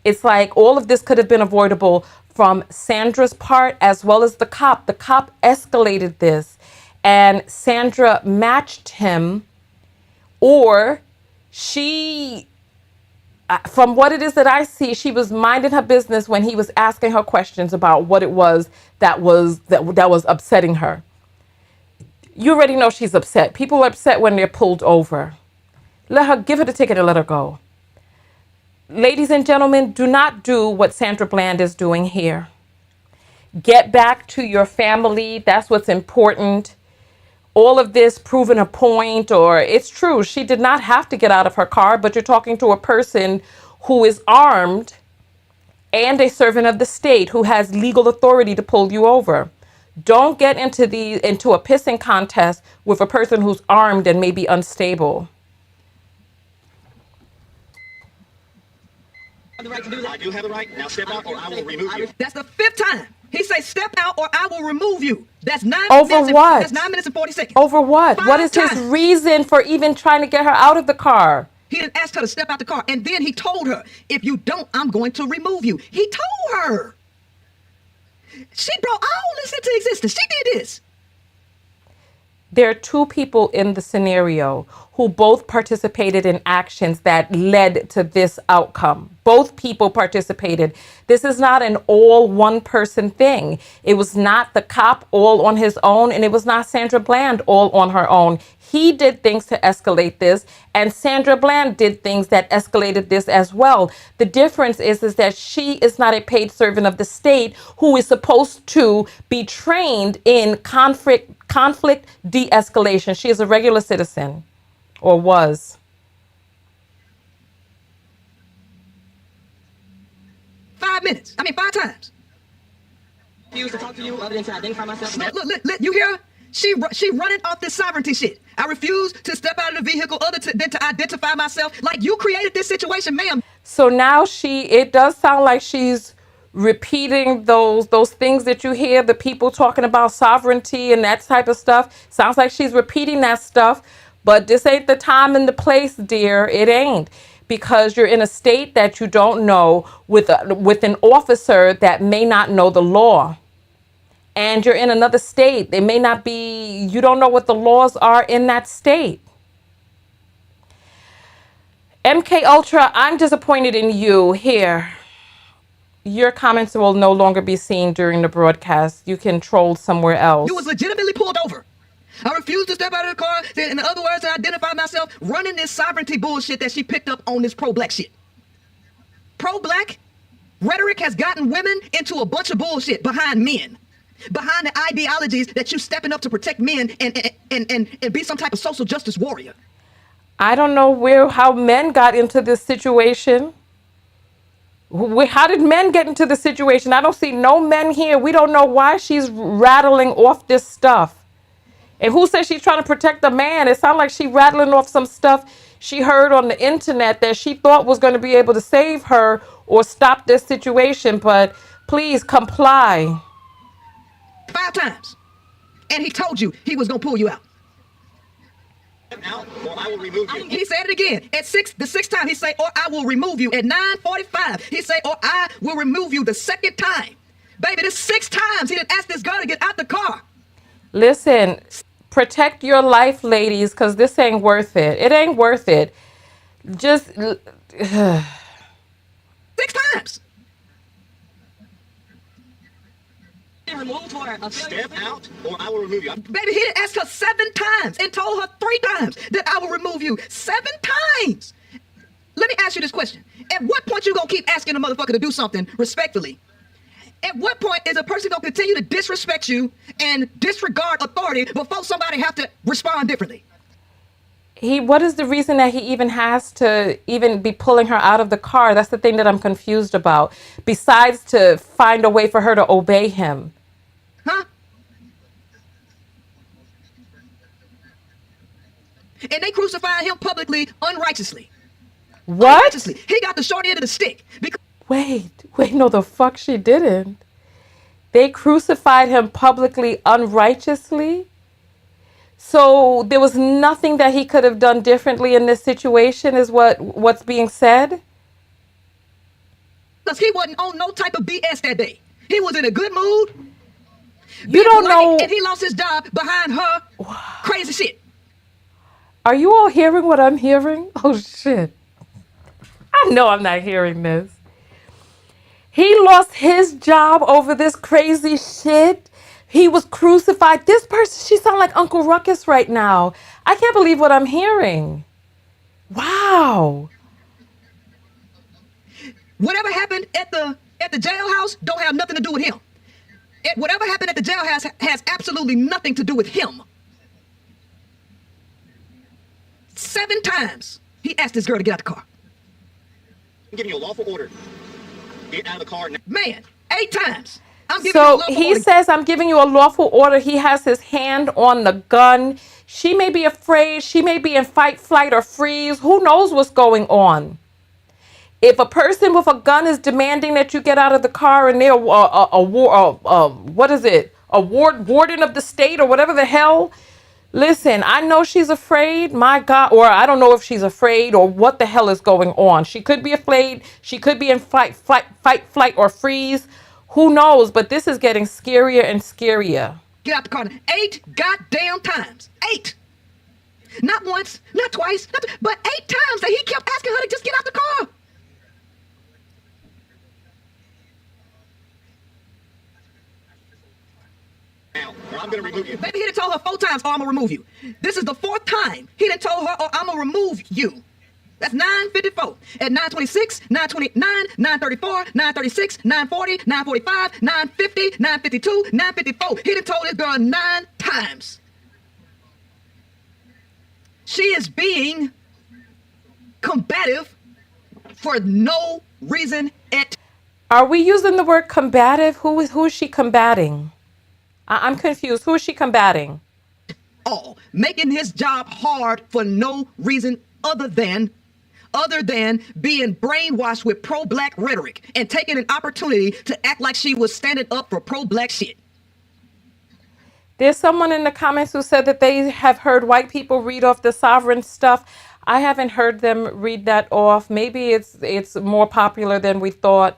It's like all of this could have been avoidable from Sandra's part as well as the cop. The cop escalated this and Sandra matched him, or she, from what it is that I see, she was minding her business when he was asking her questions about what it was that was upsetting her. You already know she's upset. People are upset when they're pulled over. Give her the ticket and let her go. Ladies and gentlemen, do not do what Sandra Bland is doing here. Get back to your family. That's what's important. All of this proving a point, or it's true, she did not have to get out of her car, but you're talking to a person who is armed and a servant of the state who has legal authority to pull you over. Don't get into a pissing contest with a person who's armed and maybe unstable. I do have the right. Now step out or I will remove you. That's the 5th time. He say step out or I will remove you. That's 9 Over minutes. what? That's 9 minutes and 40 seconds. Over what? 5 What is his times. reason for even trying to get her out of the car? He didn't ask her to step out the car. And then he told her, if you don't, I'm going to remove you. He told her. She brought all this into existence. She did this. There are 2 people in the scenario who both participated in actions that led to this outcome. Both people participated. This is not an all one person thing. It was not the cop all on his own, and it was not Sandra Bland all on her own. He did things to escalate this, and Sandra Bland did things that escalated this as well. The difference is that she is not a paid servant of the state who is supposed to be trained in conflict de-escalation. She is a regular citizen, or was. 5 minutes. I mean, 5 times. Refuse to talk to you other than to identify myself. Look, you hear her? She running off this sovereignty shit. I refuse to step out of the vehicle than to identify myself. Like, you created this situation, ma'am. So now it does sound like she's repeating those things that you hear, the people talking about sovereignty and that type of stuff. Sounds like she's repeating that stuff, but this ain't the time and the place, dear. It ain't. Because you're in a state that you don't know with an officer that may not know the law. And you're in another state. They may not be, you don't know what the laws are in that state. MK Ultra, I'm disappointed in you. Here, your comments will no longer be seen during the broadcast. You can troll somewhere else. You was legitimately pulled over. I refuse to step out of the car, in other words, to identify myself, running this sovereignty bullshit that she picked up on this pro-black shit. Pro-black rhetoric has gotten women into a bunch of bullshit behind men. Behind the ideologies that you stepping up to protect men and be some type of social justice warrior. I don't know how men got into this situation. How did men get into this situation? I don't see no men here. We don't know why she's rattling off this stuff. And who says she's trying to protect the man? It sounds like she's rattling off some stuff she heard on the internet that she thought was going to be able to save her or stop this situation. But please comply. 5 times. And he told you he was going to pull you out. Out, or I will remove you. He said it again. At the sixth time, he said, or I will remove you. At 9:45, he said, or I will remove you the second time. Baby, this 6 times he didn't ask this girl to get out the car. Listen, protect your life, ladies, because this ain't worth it. It ain't worth it. Just 6 times. Step out, or I will remove you. Baby, he didn't ask her 7 times and told her 3 times that I will remove you. 7 times. Let me ask you this question. At what point you gonna keep asking a motherfucker to do something respectfully? At what point is a person gonna continue to disrespect you and disregard authority before somebody have to respond differently? What is the reason that he even has to even be pulling her out of the car? That's the thing that I'm confused about. Besides to find a way for her to obey him. Huh? And they crucified him publicly unrighteously. What? Unrighteously. He got the short end of the stick. Wait, no, the fuck she didn't. They crucified him publicly unrighteously? So there was nothing that he could have done differently in this situation is what's being said? Because he wasn't on no type of BS that day. He was in a good mood. You don't know. And he lost his job behind her crazy shit. Are you all hearing what I'm hearing? Oh, shit. I know I'm not hearing this. He lost his job over this crazy shit. He was crucified. This person, she sounds like Uncle Ruckus right now. I can't believe what I'm hearing. Wow. Whatever happened at the jailhouse don't have nothing to do with him. Whatever happened at the jailhouse has absolutely nothing to do with him. 7 times he asked this girl to get out the car. I'm giving you a lawful order. Get out of the car now. Man, 8 times. So he says, I'm giving you a lawful order. He has his hand on the gun. She may be afraid. She may be in fight, flight, or freeze. Who knows what's going on? If a person with a gun is demanding that you get out of the car and they're a warden of the state or whatever the hell, listen, I know she's afraid, my God, or I don't know if she's afraid or what the hell is going on. She could be afraid. She could be in fight, flight, or freeze. Who knows? But this is getting scarier and scarier. Get out the car 8 goddamn times. 8. Not once, not twice, but 8 times that he kept asking her to just get out the car. Now, or I'm going to remove you. Baby, he done told her 4 times, or I'm going to remove you. This is the 4th time he done told her, or I'm going to remove you. That's 9:54. At 9:26, 9:29, 9:34, 9:36, 9:40, 9:45, 9:50, 9:52, 9:54. He done told this girl 9 times. She is being combative for no reason at Are we using the word combative? Who is she combating? I'm confused. Who is she combating? all, making his job hard for no reason other than being brainwashed with pro-black rhetoric and taking an opportunity to act like she was standing up for pro-black shit. There's someone in the comments who said that they have heard white people read off the sovereign stuff. I haven't heard them read that off. Maybe it's more popular than we thought.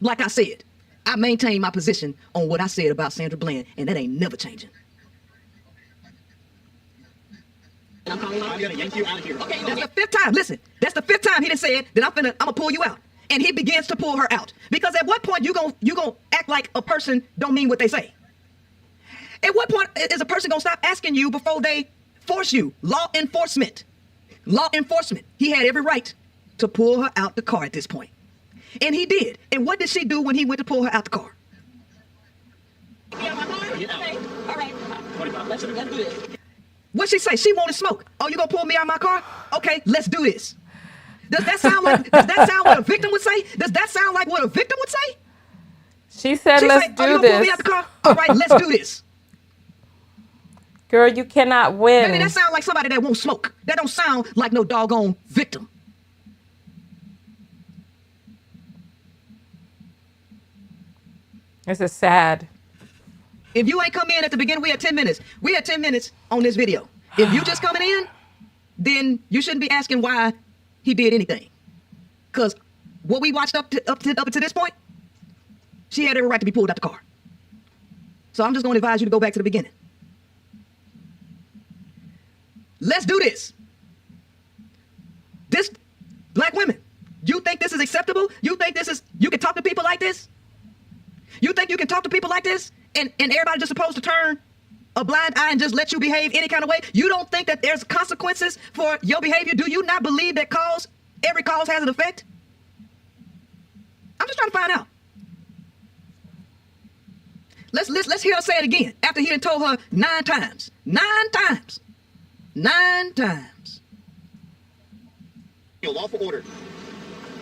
Like I said, I maintain my position on what I said about Sandra Bland, and that ain't never changing. I'm gonna yank you out of here. Okay, that's the 5th time. Listen, that's the 5th time he done said that I'm gonna pull you out, and he begins to pull her out. Because at what point you gonna act like a person don't mean what they say? At what point is a person gonna stop asking you before they force you? Law enforcement. He had every right to pull her out the car at this point, and he did. And what did she do when he went to pull her out the car? Yeah, my car? Okay. All right. Let's do this. What'd she say? She wanted smoke. Oh, you gonna pull me out of my car? Okay, let's do this. Does that sound like what a victim would say? Does that sound like what a victim would say? She said, let's do oh, you gonna pull me out the car? All right, let's do this. Girl, you cannot win. Baby, that sounds like somebody that won't smoke. That don't sound like no doggone victim. This is sad. If you ain't come in at the beginning, we had 10 minutes. We had 10 minutes on this video. If you just coming in, then you shouldn't be asking why he did anything. Because what we watched up to this point, she had every right to be pulled out the car. So I'm just going to advise you to go back to the beginning. Let's do this. This, black women, you think this is acceptable? You think you can talk to people like this? You think you can talk to people like this and everybody just supposed to turn a blind eye and just let you behave any kind of way? You don't think that there's consequences for your behavior? Do you not believe that every cause has an effect? I'm just trying to find out. Let's hear her say it again after he had told her 9 times. 9 times. 9 times. Your lawful order.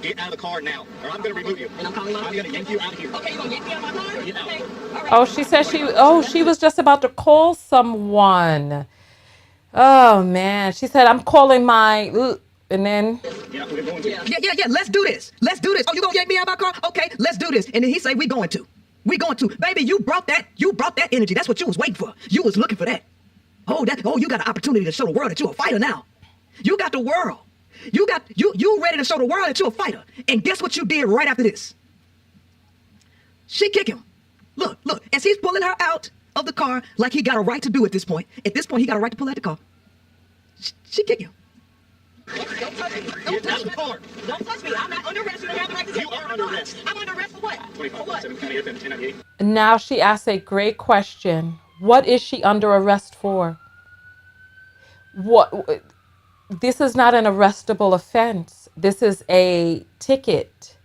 Get out of the car now, or I'm going to remove you. And I'm calling I'm going to yank you out of here. Okay, you gonna yank me out of my car? Get out. Okay. All right. Oh, she said she was just about to call someone. Oh man. She said, I'm calling my, and then. Yeah, we're going to. Yeah, let's do this. Let's do this. Oh, you gonna yank me out of my car? Okay, let's do this. And then he say, we going to. Baby, you brought that energy. That's what you was waiting for. You was looking for that. Oh, you got an opportunity to show the world that you're a fighter now. You got the world. You ready to show the world that you're a fighter. And guess what you did right after this? She kicked him. Look, as he's pulling her out of the car like he got a right to do at this point. At this point, he got a right to pull out the car. She kicked him. Don't touch me. Don't touch me. Don't touch me. I'm not under arrest. You don't have the right to touch me. You are under arrest. I'm under arrest for what? 25, Now she asks a great question. What is she under arrest for? What? This is not an arrestable offense. This is a ticket.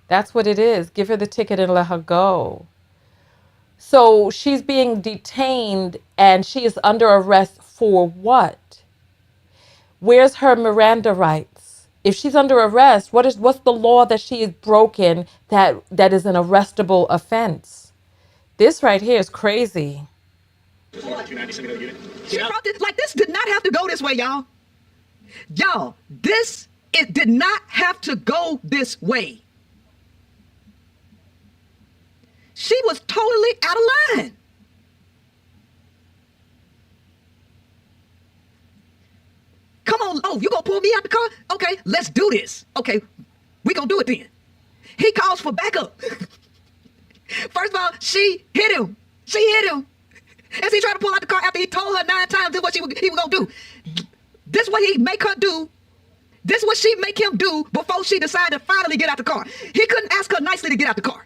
That's what it is. Give her the ticket and let her go. So she's being detained and she is under arrest for what? Where's her Miranda rights? If she's under arrest, what's the law that she has broken that is an arrestable offense? This right here is crazy. She brought this, like, this did not have to go this way, y'all. Y'all, it did not have to go this way. She was totally out of line. Come on, oh, you gonna pull me out the car? Okay, let's do this. Okay, we gonna do it then. He calls for backup. First of all, she hit him. As he tried to pull out the car after he told her 9 times this what he was going to do. This what he make her do. This what she make him do before she decided to finally get out the car. He couldn't ask her nicely to get out the car.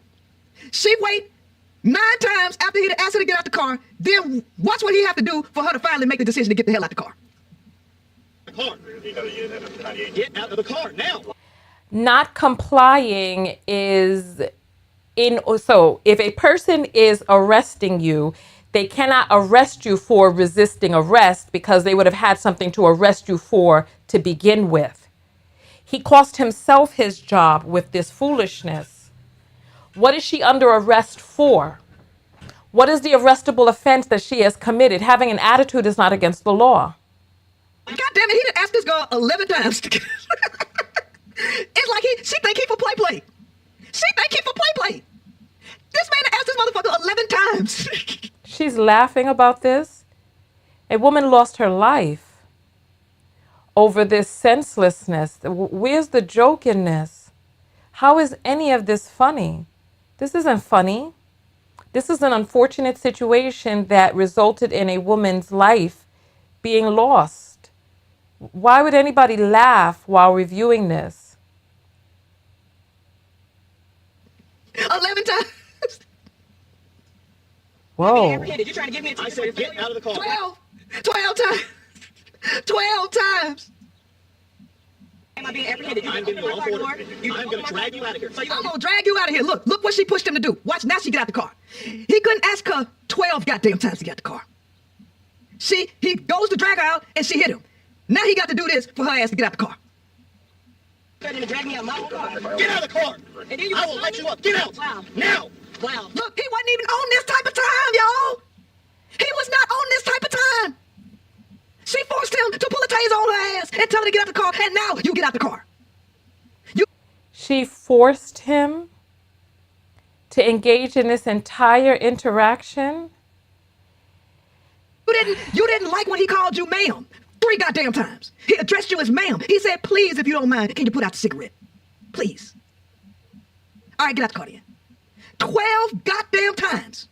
She wait 9 times after he asked her to get out the car. Then watch what he have to do for her to finally make the decision to get the hell out the car. Get out of the car now. Not complying is so if a person is arresting you, they cannot arrest you for resisting arrest because they would have had something to arrest you for to begin with. He cost himself his job with this foolishness. What is she under arrest for? What is the arrestable offense that she has committed? Having an attitude is not against the law. God damn it, he done asked this girl 11 times. It's like she think he for play. She think he for play. This man asked this motherfucker 11 times. She's laughing about this. A woman lost her life over this senselessness. Where's the joke in this? How is any of this funny? This isn't funny. This is an unfortunate situation that resulted in a woman's life being lost. Why would anybody laugh while reviewing this? 11 times. Whoa. You're trying to give me a ticket. I said get out of the car. 12 times. 12 times. Am I being apprehended? I'm giving you a lawful order. I'm going to drag you out of here. I'm going to drag you out of here. Look what she pushed him to do. Watch, now she get out the car. He couldn't ask her 12 goddamn times to get out the car. He goes to drag her out and she hit him. Now he got to do this for her ass to get out the car. Threatening to drag me out of my own car. Get out of the car. And then you I will let you up. Get out. Wow. Now. Wow. Look, he wasn't even on this type of time, y'all. He was not on this type of time. She forced him to pull a taser on her ass and tell her to get out the car, and now you get out the car. She forced him to engage in this entire interaction. You didn't like when he called you ma'am 3 goddamn times. He addressed you as ma'am. He said, please, if you don't mind, can you put out the cigarette? Please. All right, get out the car then. 12 goddamn times.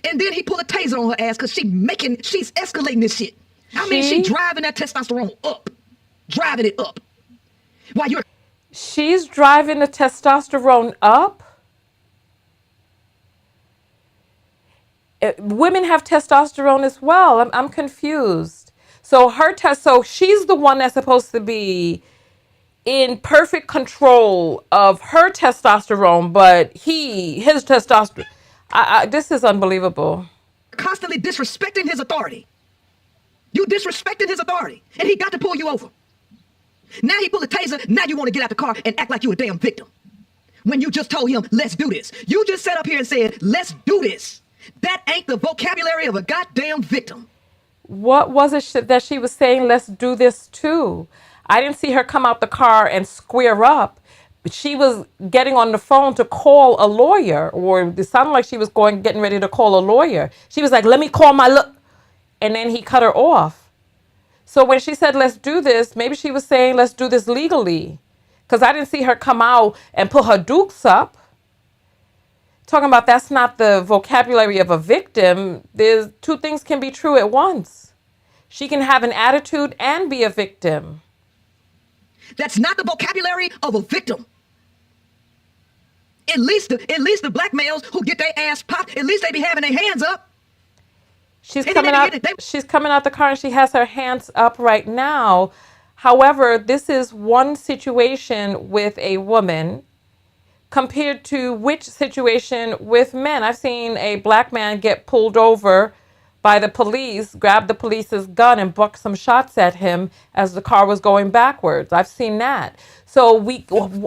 And then he pulled a taser on her ass because she's escalating this shit. I mean, she driving that testosterone up. Driving it up. While you're... She's driving the testosterone up? Women have testosterone as well. I'm confused. So so she's the one that's supposed to be in perfect control of her testosterone, but his testosterone. This is unbelievable. Constantly disrespecting his authority. You disrespecting his authority, and he got to pull you over. Now he pulled a taser. Now you want to get out the car and act like you a damn victim. When you just told him, let's do this. You just sat up here and said, let's do this. That ain't the vocabulary of a goddamn victim. What was it that she was saying, let's do this too? I didn't see her come out the car and square up. But she was getting on the phone to call a lawyer, or it sounded like she was getting ready to call a lawyer. She was like, let me call and then he cut her off. So when she said, let's do this, maybe she was saying, let's do this legally. Because I didn't see her come out and put her dukes up. Talking about that's not the vocabulary of a victim. There's 2 things can be true at once. She can have an attitude and be a victim. That's not the vocabulary of a victim. At least the black males who get their ass popped, at least they be having their hands up. She's coming out the car and she has her hands up right now. However, this is one situation with a woman compared to which situation with men. I've seen a black man get pulled over by the police, grab the police's gun and buck some shots at him as the car was going backwards. I've seen that. So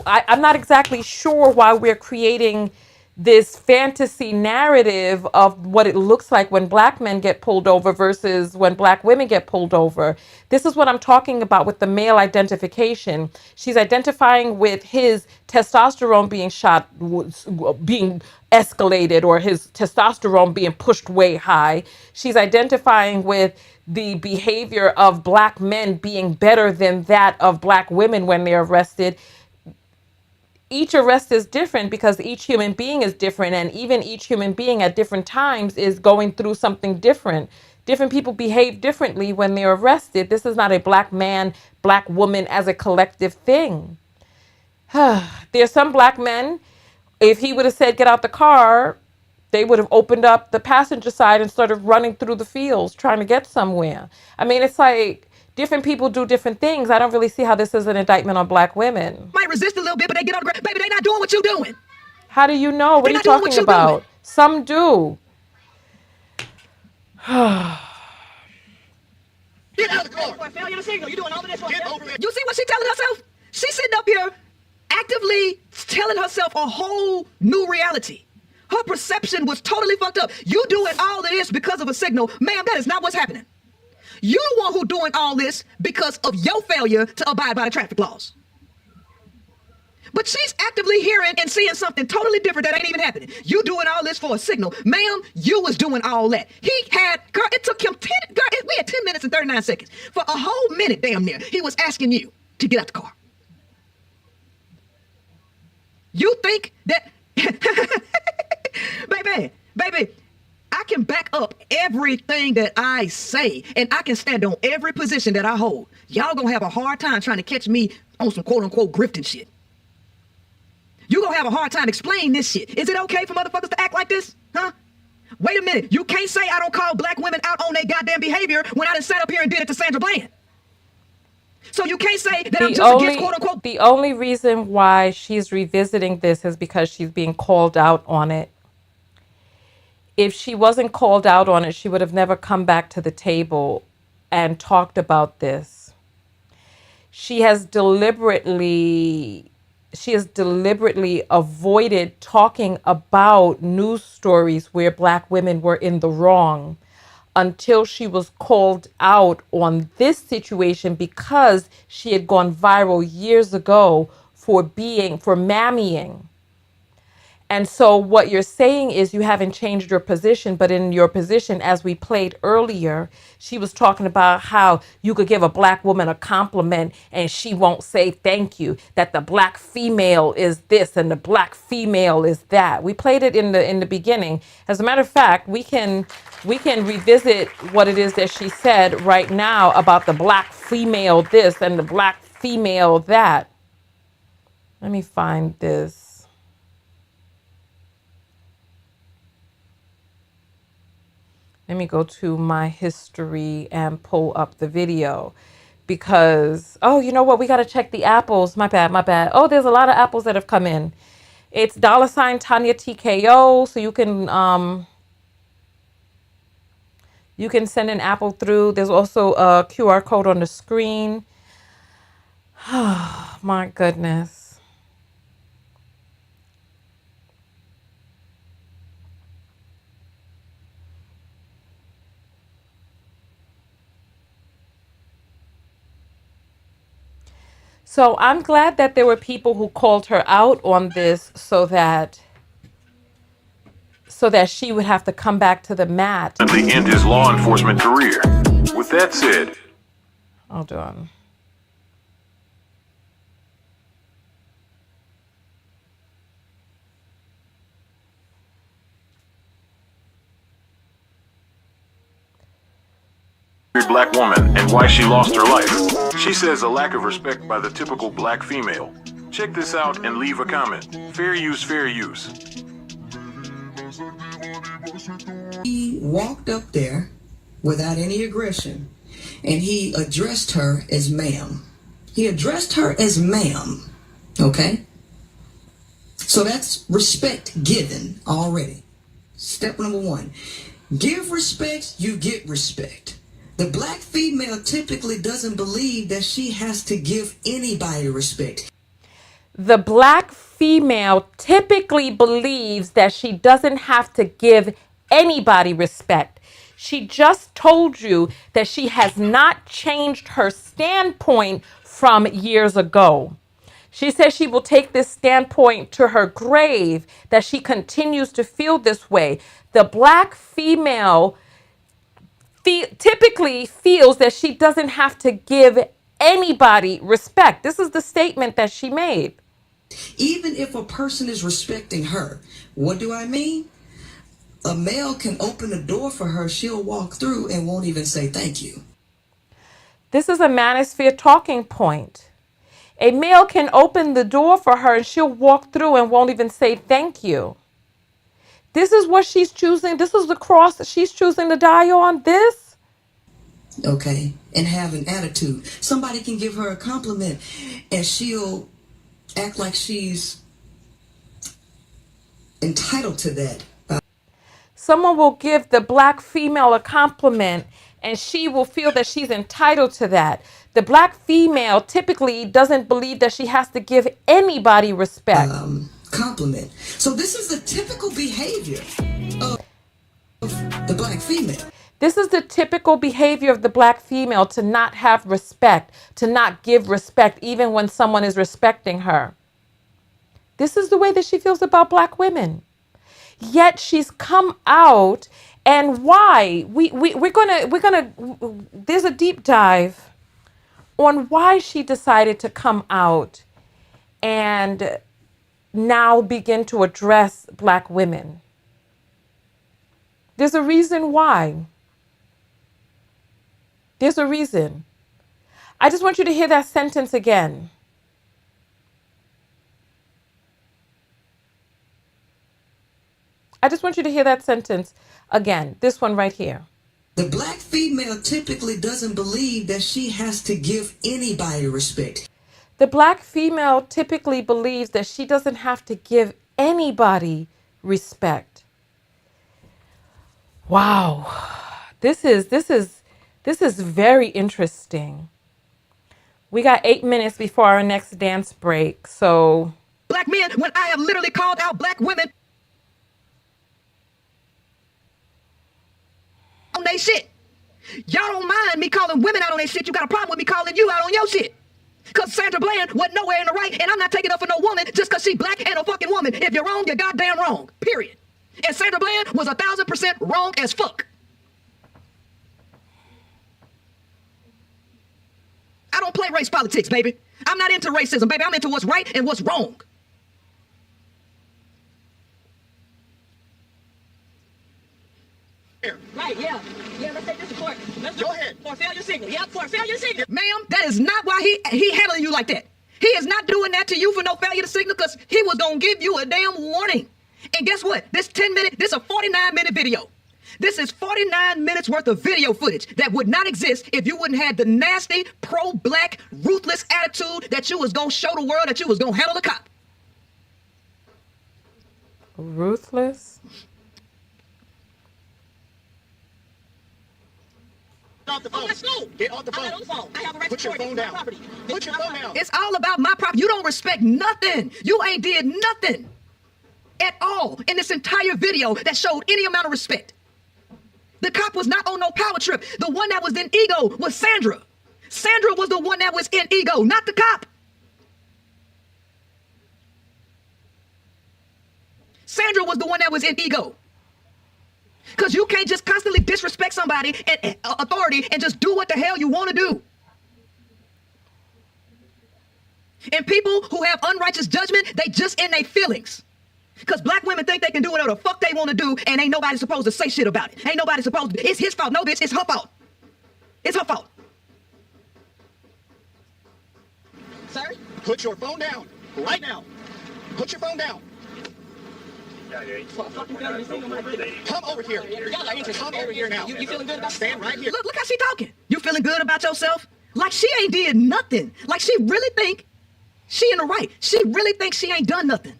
I'm not exactly sure why we're creating this fantasy narrative of what it looks like when black men get pulled over versus when black women get pulled over. This is what I'm talking about with the male identification. She's identifying with his testosterone being escalated, or his testosterone being pushed way high. She's identifying with the behavior of black men being better than that of black women when they're arrested. each arrest is different because each human being is different, and even each human being at different times is going through something different. Different people behave differently when they're arrested. This is not a black man, black woman as a collective thing. There's some black men, if he would have said, get out the car, they would have opened up the passenger side and started running through the fields trying to get somewhere. I mean, it's like different people do different things. I don't really see how this is an indictment on black women. Might resist a little bit, but they get on the ground. Baby, they not doing what you doing. How do you know? What are you talking about? Some do. Get out of the car. Failure to signal. You doing all of this? Get over it. You see what she's telling herself? She's sitting up here actively telling herself a whole new reality. Her perception was totally fucked up. You doing all of this because of a signal. Ma'am, that is not what's happening. You're the one who doing all this because of your failure to abide by the traffic laws. But she's actively hearing and seeing something totally different that ain't even happening. You doing all this for a signal. Ma'am, you was doing all that. He had, girl, it took him 10, girl, we had 10 minutes and 39 seconds. For a whole minute, damn near, he was asking you to get out the car. You think that, baby, I can back up everything that I say, and I can stand on every position that I hold. Y'all gonna have a hard time trying to catch me on some quote-unquote grifting shit. You gonna have a hard time explaining this shit. Is it okay for motherfuckers to act like this? Huh? Wait a minute. You can't say I don't call black women out on their goddamn behavior when I done sat up here and did it to Sandra Bland. So you can't say that I'm just against quote unquote. The only reason why she's revisiting this is because she's being called out on it. If she wasn't called out on it, she would have never come back to the table and talked about this. She has deliberately avoided talking about news stories where black women were in the wrong until she was called out on this situation because she had gone viral years ago for mammying. And so what you're saying is you haven't changed your position, but in your position, as we played earlier, she was talking about how you could give a black woman a compliment and she won't say thank you, that the black female is this and the black female is that. We played it in the beginning. As a matter of fact, we can revisit what it is that she said right now about the black female this and the black female that. Let me find this. Let me go to my history and pull up the video because, oh, you know what? We got to check the apples. My bad. Oh, there's a lot of apples that have come in. It's $ Tonya TKO. So you can send an apple through. There's also a QR code on the screen. Oh, my goodness. So I'm glad that there were people who called her out on this so that she would have to come back to the mat. At the end his law enforcement career. With that said, hold on. black woman and why she lost her life. She says a lack of respect by the typical black female. Check this out and leave a comment. Fair use, fair use. He walked up there without any aggression and he addressed her as ma'am. He addressed her as ma'am, okay? So that's respect given already. Step number one, give respect, you get respect. The black female typically doesn't believe that she has to give anybody respect. The black female typically believes that she doesn't have to give anybody respect. She just told you that she has not changed her standpoint from years ago. She says she will take this standpoint to her grave, that she continues to feel this way. The black female typically feels that she doesn't have to give anybody respect. This is the statement that she made. Even if a person is respecting her, what do I mean? A male can open the door for her, she'll walk through and won't even say thank you. This is a manosphere talking point. A male can open the door for her and she'll walk through and won't even say thank you. This is what she's choosing. This is the cross that she's choosing to die on. This. Okay, and have an attitude. Somebody can give her a compliment and she'll act like she's entitled to that. Someone will give the black female a compliment and she will feel that she's entitled to that. The black female typically doesn't believe that she has to give anybody respect. Compliment. So this is the typical behavior of the black female. This is the typical behavior of the black female, to not have respect, to not give respect even when someone is respecting her. This is the way that she feels about black women. Yet she's come out, and why? We're gonna there's a deep dive on why she decided to come out and now begin to address black women. There's a reason why. There's a reason. I just want you to hear that sentence again. I just want you to hear that sentence again. This one right here. The black female typically doesn't believe that she has to give anybody respect. The black female typically believes that she doesn't have to give anybody respect. Wow. This is very interesting. We got 8 minutes before our next dance break. So Black men, when I have literally called out black women on they shit. Y'all don't mind me calling women out on their shit. You got a problem with me calling you out on your shit. Because Sandra Bland wasn't nowhere in the right, and I'm not taking up for no woman just because she black and a fucking woman. If you're wrong, you're goddamn wrong. Period. And Sandra Bland was 1,000% wrong as fuck. I don't play race politics, baby. I'm not into racism, baby. I'm into what's right and what's wrong. Right, yeah. Yeah, let's take this to court. Let's go ahead. For failure signal. Yeah, for failure signal. Ma'am, that is not why he handling you like that. He is not doing that to you for no failure to signal, because he was going to give you a damn warning. And guess what? This 10-minute, this is a 49-minute video. This is 49 minutes worth of video footage that would not exist if you wouldn't have the nasty, pro-black, ruthless attitude that you was going to show the world that you was going to handle a cop. ruthless. Off the phone. Let's go. Get off the phone. I have a right Put your phone down. Put your phone down. It's all about my property. You don't respect nothing. You ain't did nothing at all in this entire video that showed any amount of respect. The cop was not on no power trip. The one that was in ego was Sandra. Sandra was the one that was in ego, not the cop. Sandra was the one that was in ego. Because you can't just constantly disrespect somebody and authority and just do what the hell you want to do. And people who have unrighteous judgment, they just in their feelings. Because black women think they can do whatever the fuck they want to do, and ain't nobody supposed to say shit about it. Ain't nobody supposed to. It's his fault. No, bitch, it's her fault. It's her fault. Sir? Put your phone down right now. Put your phone down. Come over here. Come over here now. You feeling good about Stand right here. Look how she talking. You feeling good about yourself? Like she ain't did nothing. Like she really think she in the right. She really thinks she ain't done nothing.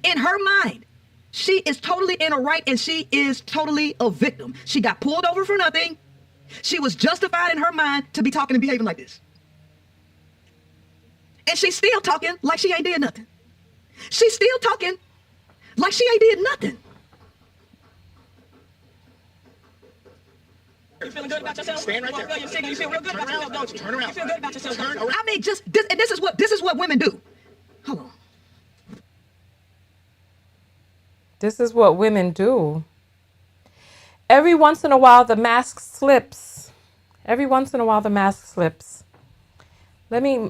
In her mind, she is totally in the right, and she is totally a victim. She got pulled over for nothing. She was justified in her mind to be talking and behaving like this. And she's still talking like she ain't did nothing. She's still talking like she ain't did nothing. You feeling good about yourself? Stand right there. You feel real good about yourself, don't you? Turn around. You feel good about yourself. Turn around. I mean, just this, and this is what women do. Hold on. This is what women do. Every once in a while, the mask slips. Every once in a while, the mask slips. Let me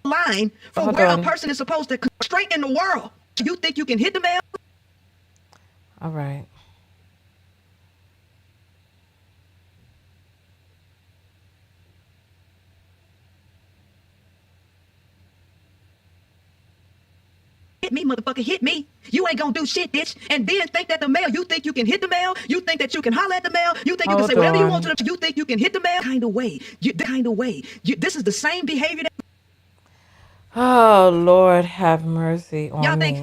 line for Hold where a on. person is supposed to straight in the world. You think you can hit the male? All right. Hit me, motherfucker, hit me. You ain't gonna do shit, bitch. And then think that the male, you think you can hit the male, you think that you can holler at the male, you think you can say Hold whatever you want on. to the, you think you can hit the male kind of way. This is the same behavior that Oh, Lord, have mercy on me.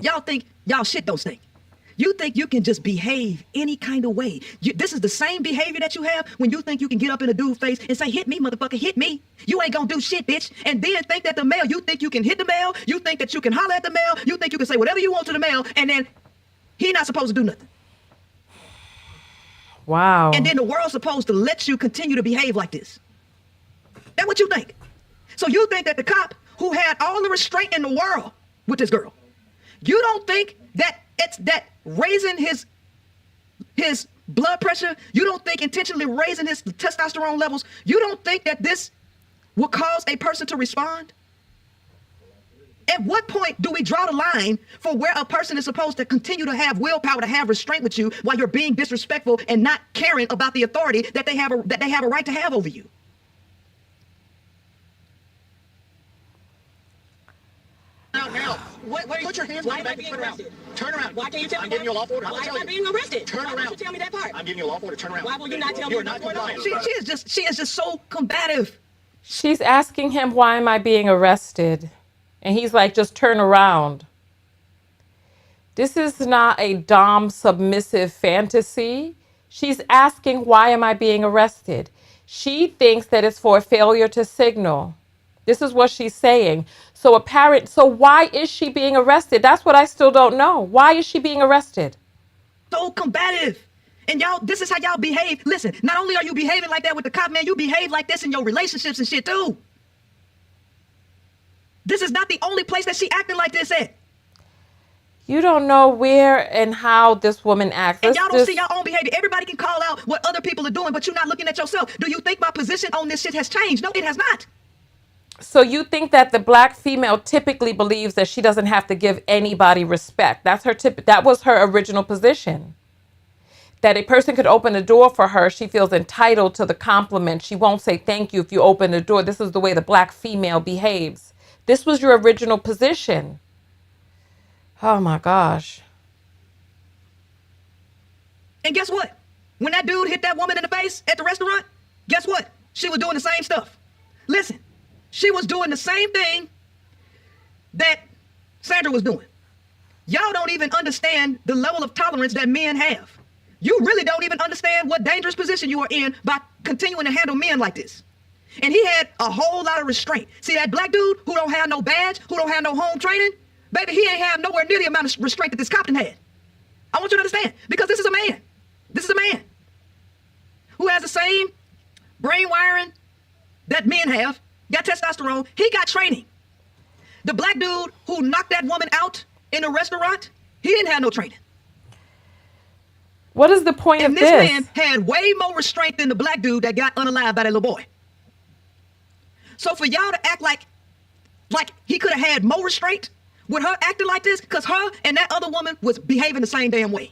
y'all shit don't stink. You think you can just behave any kind of way. This is the same behavior that you have when you think you can get up in a dude's face and say, hit me, motherfucker, hit me. You ain't gonna do shit, bitch. And then think that the male, you think you can hit the male, you think that you can holler at the male, you think you can say whatever you want to the male, and then he not supposed to do nothing. Wow. And then the world's supposed to let you continue to behave like this. That's what you think. So you think that the cop who had all the restraint in the world with this girl, you don't think that it's that raising his blood pressure, you don't think intentionally raising his testosterone levels, you don't think that this will cause a person to respond? At what point do we draw the line for where a person is supposed to continue to have willpower, to have restraint with you while you're being disrespectful and not caring about the authority that they have a right to have over you? Now, put your hands behind your back and turn around. Turn around. Why can't you tell me I'm giving you a lawful order. Why am I being arrested? Turn Why around. won't you tell me that part? I'm giving you a lawful order. Turn around. Why will you not tell me You're not what's going on? compliant. She is just so combative. She's asking him, why am I being arrested? And he's like, just turn around. This is not a dom submissive fantasy. She's asking, why am I being arrested? She thinks that it's for a failure to signal. This is what she's saying. So why is she being arrested? That's what I still don't know. Why is she being arrested? So combative. And y'all, this is how y'all behave. Listen, not only are you behaving like that with the cop, man, you behave like this in your relationships and shit too. This is not the only place that she acting like this at. You don't know where and how this woman acts. And y'all don't see your own behavior. Everybody can call out what other people are doing, but you're not looking at yourself. Do you think my position on this shit has changed? No, it has not. So you think that the black female typically believes that she doesn't have to give anybody respect. That was her original position. That a person could open the door for her. She feels entitled to the compliment. She won't say thank you if you open the door. This is the way the black female behaves. This was your original position. Oh my gosh. And guess what? When that dude hit that woman in the face at the restaurant, guess what? She was doing the same stuff. Listen, she was doing the same thing that Sandra was doing. Y'all don't even understand the level of tolerance that men have. You really don't even understand what dangerous position you are in by continuing to handle men like this. And he had a whole lot of restraint. See that black dude who don't have no badge, who don't have no home training? Baby, he ain't have nowhere near the amount of restraint that this Compton had. I want you to understand, because this is a man. This is a man who has the same brain wiring that men have, got testosterone, he got training. The black dude who knocked that woman out in a restaurant, he didn't have no training. What is the point of and this? this man had way more restraint than the black dude that got unalived by that little boy. So for y'all to act like he could have had more restraint with her acting like this, because her and that other woman was behaving the same damn way.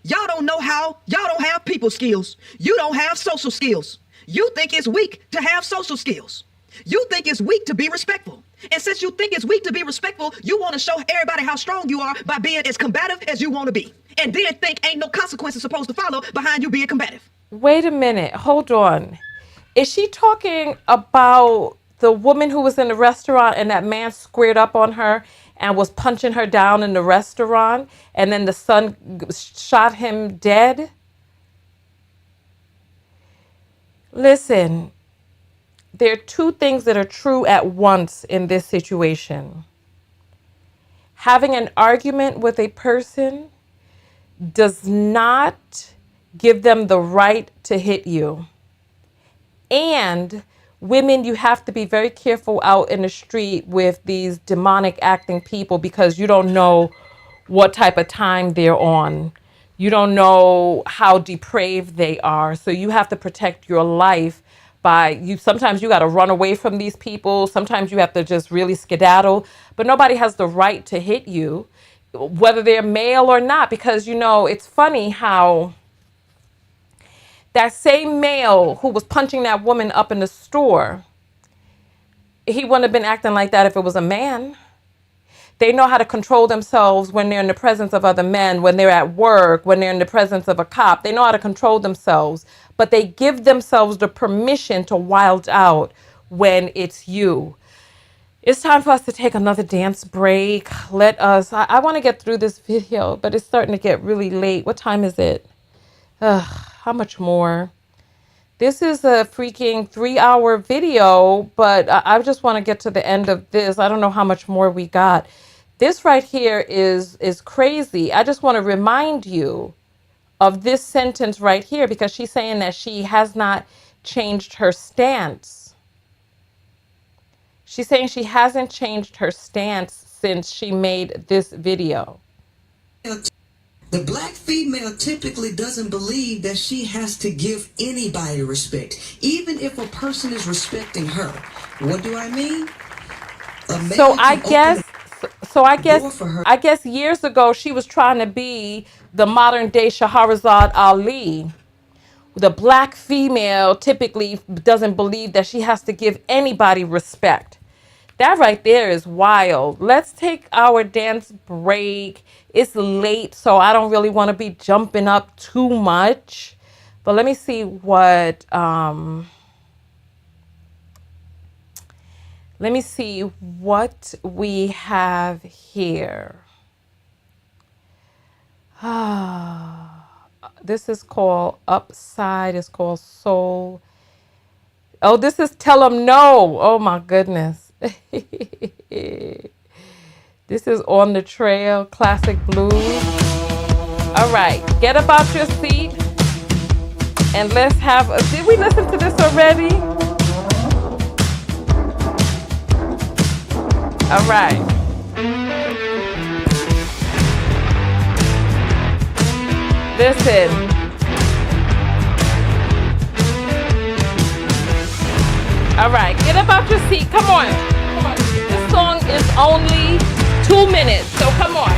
Y'all don't know how, y'all don't have people skills. You don't have social skills. You think it's weak to have social skills. You think it's weak to be respectful. And since you think it's weak to be respectful, you want to show everybody how strong you are by being as combative as you want to be. And then think ain't no consequences supposed to follow behind you being combative. Wait a minute. Hold on. Is she talking about the woman who was in the restaurant and that man squared up on her and was punching her down in the restaurant and then the son shot him dead? Listen, there are two things that are true at once in this situation. Having an argument with a person does not give them the right to hit you. And women, you have to be very careful out in the street with these demonic acting people because you don't know what type of time they're on. You don't know how depraved they are. So you have to protect your life by you. Sometimes you got to run away from these people. Sometimes you have to just really skedaddle, but nobody has the right to hit you, whether they're male or not, because, you know, it's funny how that same male who was punching that woman up in the store, he wouldn't have been acting like that if it was a man. They know how to control themselves when they're in the presence of other men, when they're at work, when they're in the presence of a cop. They know how to control themselves, but they give themselves the permission to wild out when it's you. It's time for us to take another dance break. I want to get through this video, but it's starting to get really late. What time is it? How much more? This is a freaking 3-hour video, but I just want to get to the end of this. I don't know how much more we got. This right here is crazy. I just want to remind you of this sentence right here, because she's saying that she has not changed her stance. She's saying she hasn't changed her stance since she made this video. The black female typically doesn't believe that she has to give anybody respect, even if a person is respecting her. What do I mean? So I guess years ago she was trying to be the modern day Shahrazad Ali. The black female typically doesn't believe that she has to give anybody respect. That right there is wild. Let's take our dance break. It's late, so I don't really want to be jumping up too much. But let me see what we have here. This is called Upside. It's called Soul. Oh, this is Tell 'Em No. Oh my goodness. This is On the Trail, classic blues. All right, get up out your seat and let's have a, did we listen to this already? All right. Listen. All right, get up out your seat. Come on. Come on. This song is only 2 minutes, so come on.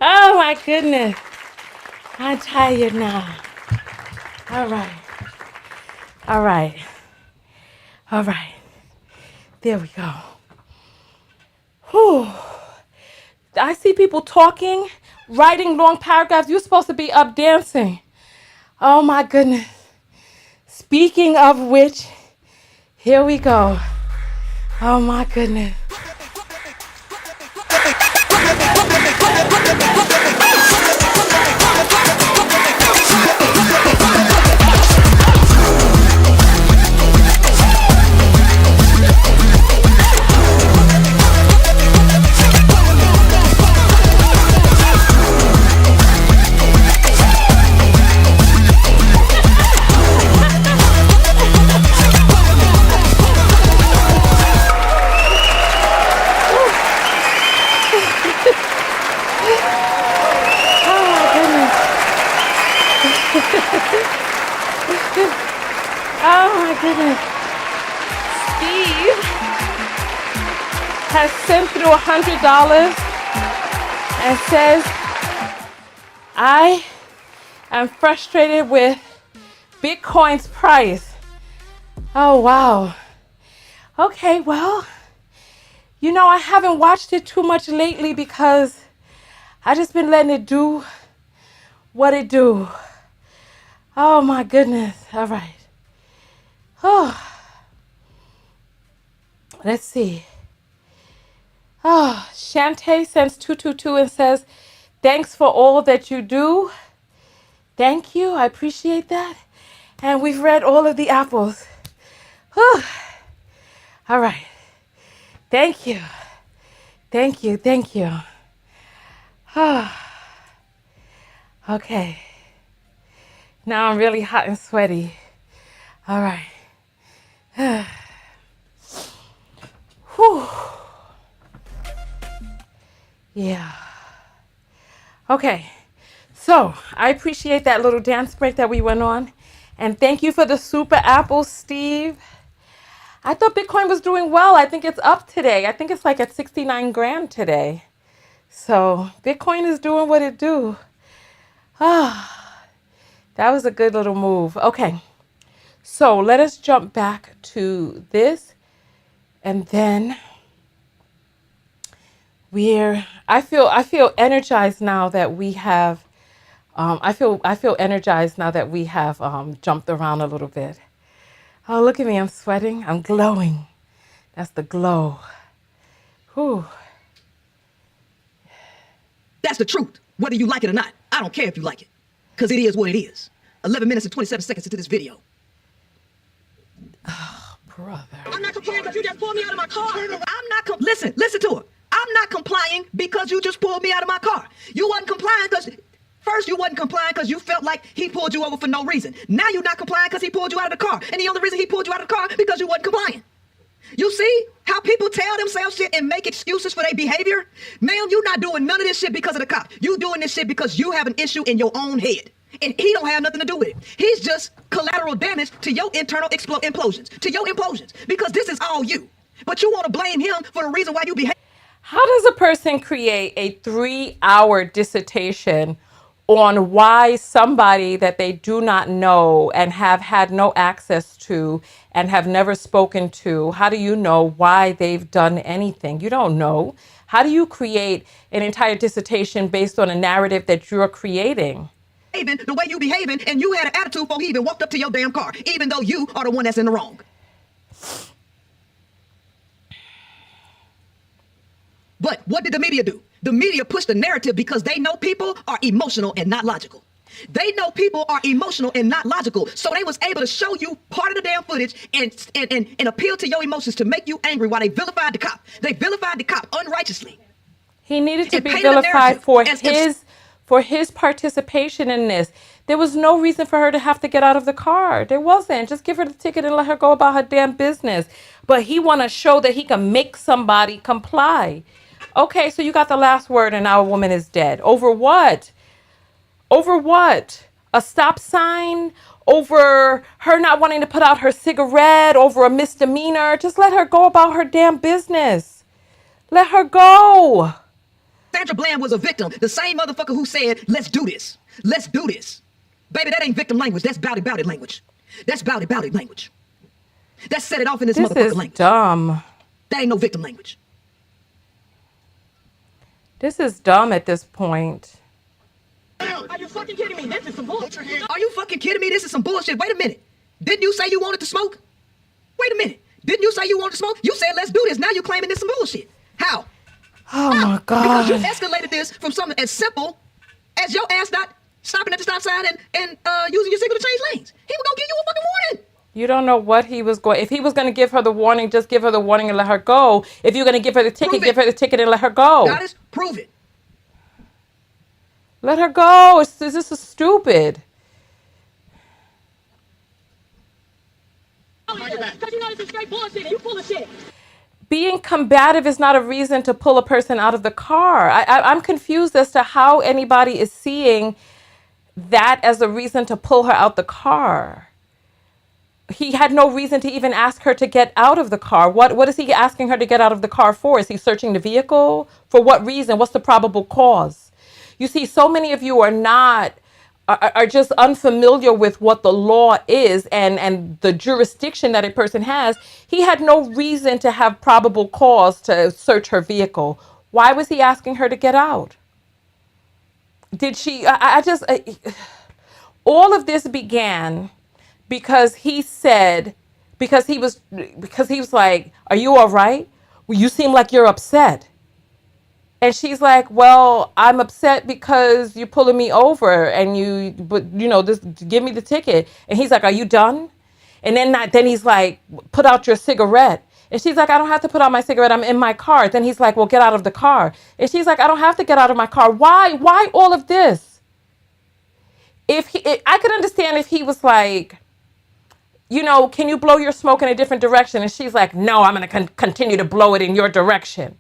Oh my goodness. I'm tired now. All right. All right. All right. There we go. Whew. I see people talking, writing long paragraphs. You're supposed to be up dancing. Oh my goodness. Speaking of which, here we go. Oh my goodness. Oh my goodness. Steve has sent through $100 and says, I am frustrated with Bitcoin's price. Oh, wow. Okay, well, you know, I haven't watched it too much lately because I just been letting it do what it do. Oh my goodness. All right. Oh, let's see. Oh, Shantae sends 222 and says, thanks for all that you do. Thank you. I appreciate that. And we've read all of the apples. Whew. All right. Thank you. Thank you. Thank you. Okay. Now I'm really hot and sweaty. All right. Whew. Yeah. Okay. So I appreciate that little dance break that we went on. And thank you for the super apples, Steve. I thought Bitcoin was doing well. I think it's up today. I think it's like at 69 grand today. So Bitcoin is doing what it do. Ah, that was a good little move. Okay. So let us jump back to this. And then I feel energized now that we have I feel energized now that we have jumped around a little bit. Oh, look at me, I'm sweating. I'm glowing. That's the glow. Whew. That's the truth, whether you like it or not. I don't care if you like it, because it is what it is. 11 minutes and 27 seconds into this video. Oh, brother. I'm not complying because you just pulled me out of my car. Listen to her. I'm not complying because you just pulled me out of my car. You wasn't complying because... First, you wasn't complying because you felt like he pulled you over for no reason. Now you're not complying because he pulled you out of the car. And the only reason he pulled you out of the car because you wasn't complying. You see how people tell themselves shit and make excuses for their behavior? Ma'am, you're not doing none of this shit because of the cop. You doing this shit because you have an issue in your own head. And he don't have nothing to do with it. He's just collateral damage to your internal implosions, to your implosions, because this is all you. But you want to blame him for the reason why you behave. How does a person create a 3-hour dissertation on why somebody that they do not know and have had no access to and have never spoken to, how do you know why they've done anything? You don't know. How do you create an entire dissertation based on a narrative that you're creating? The way you behaving, and you had an attitude before he even walked up to your damn car, even though you are the one that's in the wrong. But what did the media do? The media pushed the narrative because they know people are emotional and not logical. They know people are emotional and not logical. So they was able to show you part of the damn footage and appeal to your emotions to make you angry while they vilified the cop. They vilified the cop unrighteously. He needed to be vilified for his participation in this. There was no reason for her to have to get out of the car. There wasn't. Just give her the ticket and let her go about her damn business. But he want to show that he can make somebody comply. Okay, so you got the last word and now a woman is dead. Over what? Over what? A stop sign? Over her not wanting to put out her cigarette? Over a misdemeanor? Just let her go about her damn business. Let her go. Sandra Bland was a victim. The same motherfucker who said, let's do this. Let's do this. Baby, that ain't victim language. That's bout it language. That's bout it language. That's set it off in this motherfucker language. This is dumb. That ain't no victim language. This is dumb at this point. Are you fucking kidding me? This is some bullshit. Are you fucking kidding me? This is some bullshit. Wait a minute. Didn't you say you wanted to smoke? Wait a minute. Didn't you say you wanted to smoke? You said, let's do this. Now you're claiming this some bullshit. How? Oh How? my Because you God. escalated this from something as simple as your ass not stopping at the stop sign and using your signal to change lanes. He was gonna give you a fucking warning. You don't know what he was going. If he was going to give her the warning, just give her the warning and let her go. If you're going to give her the ticket, Prove it. give her the ticket and let her go. Goddess, prove it. Let her go. This is stupid. Because you know this is straight bullshit and you full of shit. Being combative is not a reason to pull a person out of the car. I'm confused as to how anybody is seeing that as a reason to pull her out the car. He had no reason to even ask her to get out of the car. What is he asking her to get out of the car for? Is he searching the vehicle? For what reason? What's the probable cause? You see, so many of you are just unfamiliar with what the law is and the jurisdiction that a person has. He had no reason to have probable cause to search her vehicle. Why was he asking her to get out? Did she, all of this began because he was like, are you all right? Well, you seem like you're upset. And she's like, well, I'm upset because you're pulling me over just give me the ticket. And he's like, are you done? And then he's like, put out your cigarette. And she's like, I don't have to put out my cigarette. I'm in my car. Then he's like, well, get out of the car. And she's like, I don't have to get out of my car. Why all of this? I could understand if he was like, can you blow your smoke in a different direction? And she's like, no, I'm going to continue to blow it in your direction.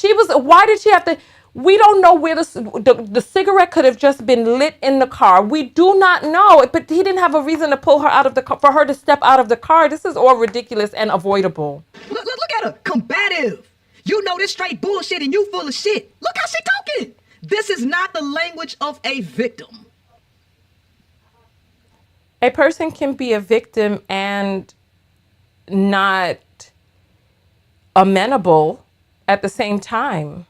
Why did she have to? We don't know where the cigarette could have just been lit in the car. We do not know, but he didn't have a reason to pull her out of the car, for her to step out of the car. This is all ridiculous and avoidable. Look at her, combative. You know this straight bullshit and you full of shit. Look how she talking. This is not the language of a victim. A person can be a victim and not amenable at the same time.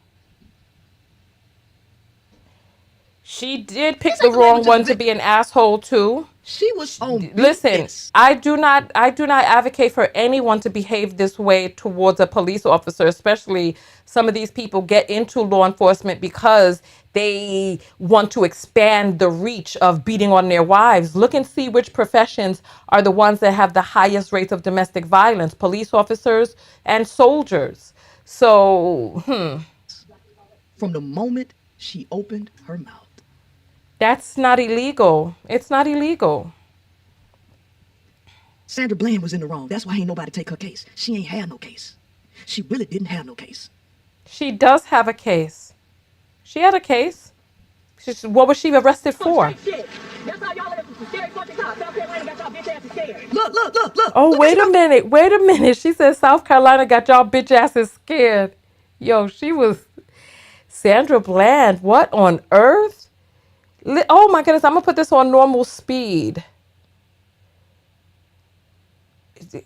She did pick the wrong one to be an asshole too. She was on Listen, business. I do not advocate for anyone to behave this way towards a police officer, especially some of these people get into law enforcement because they want to expand the reach of beating on their wives. Look and see which professions are the ones that have the highest rates of domestic violence: police officers and soldiers. So, From the moment she opened her mouth. That's not illegal. It's not illegal. Sandra Bland was in the wrong. That's why ain't nobody take her case. She ain't had no case. She really didn't have no case. She does have a case. She had a case. What was she arrested for? That's how y'all are some scary fucking cops. South Carolina got y'all bitch asses scared. Look. Oh, wait a minute. She said South Carolina got y'all bitch asses scared. Yo, she was Sandra Bland. What on earth? Oh my goodness, I'm going to put this on normal speed.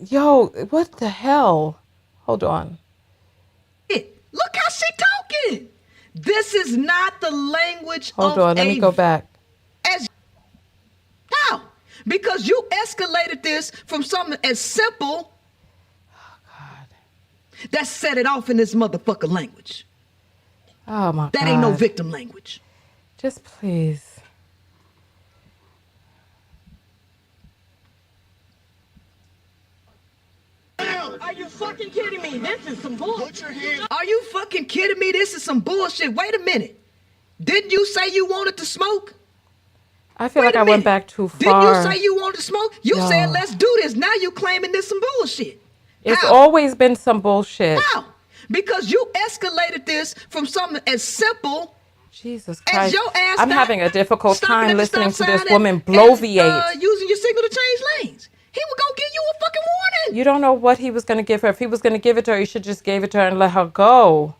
Yo, what the hell? Hold on. Look how she talking. This is not the language Hold of on, let me go back. How? Because you escalated this from something as simple that set it off in this motherfucker language. Oh my God. That ain't no victim language. Just please. Are you fucking kidding me? This is some bullshit. Are you fucking kidding me? This is some bullshit. Wait a minute. Didn't you say you wanted to smoke? I feel like I went back too far. Didn't you say you wanted to smoke? You Yo. said, let's do this. Now you claiming this some bullshit. It's How? always been some bullshit. How? Because you escalated this from something as simple Jesus as Christ. your ass I'm not having a difficult stopping time at the listening stop to this sign woman bloviate. and, using your signal to change lanes. He was gonna give you a fucking warning. You don't know what he was going to give her. If he was going to give it to her, he should just gave it to her and let her go.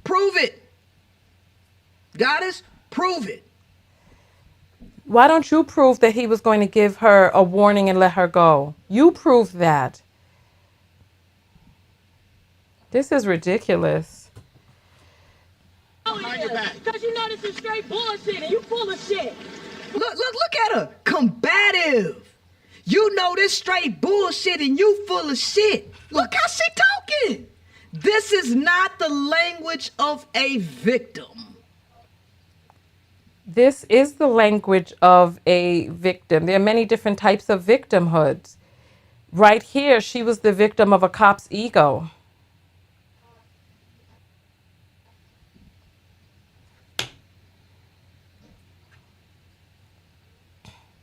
Prove it. Goddess, prove it. Why don't you prove that he was going to give her a warning and let her go? You prove that. This is ridiculous. Because you know this is straight bullshit and you full of shit. Look at her. Combative. You know this straight bullshit and you full of shit. Look how she talking. This is not the language of a victim. This is the language of a victim. There are many different types of victimhoods. Right here, she was the victim of a cop's ego.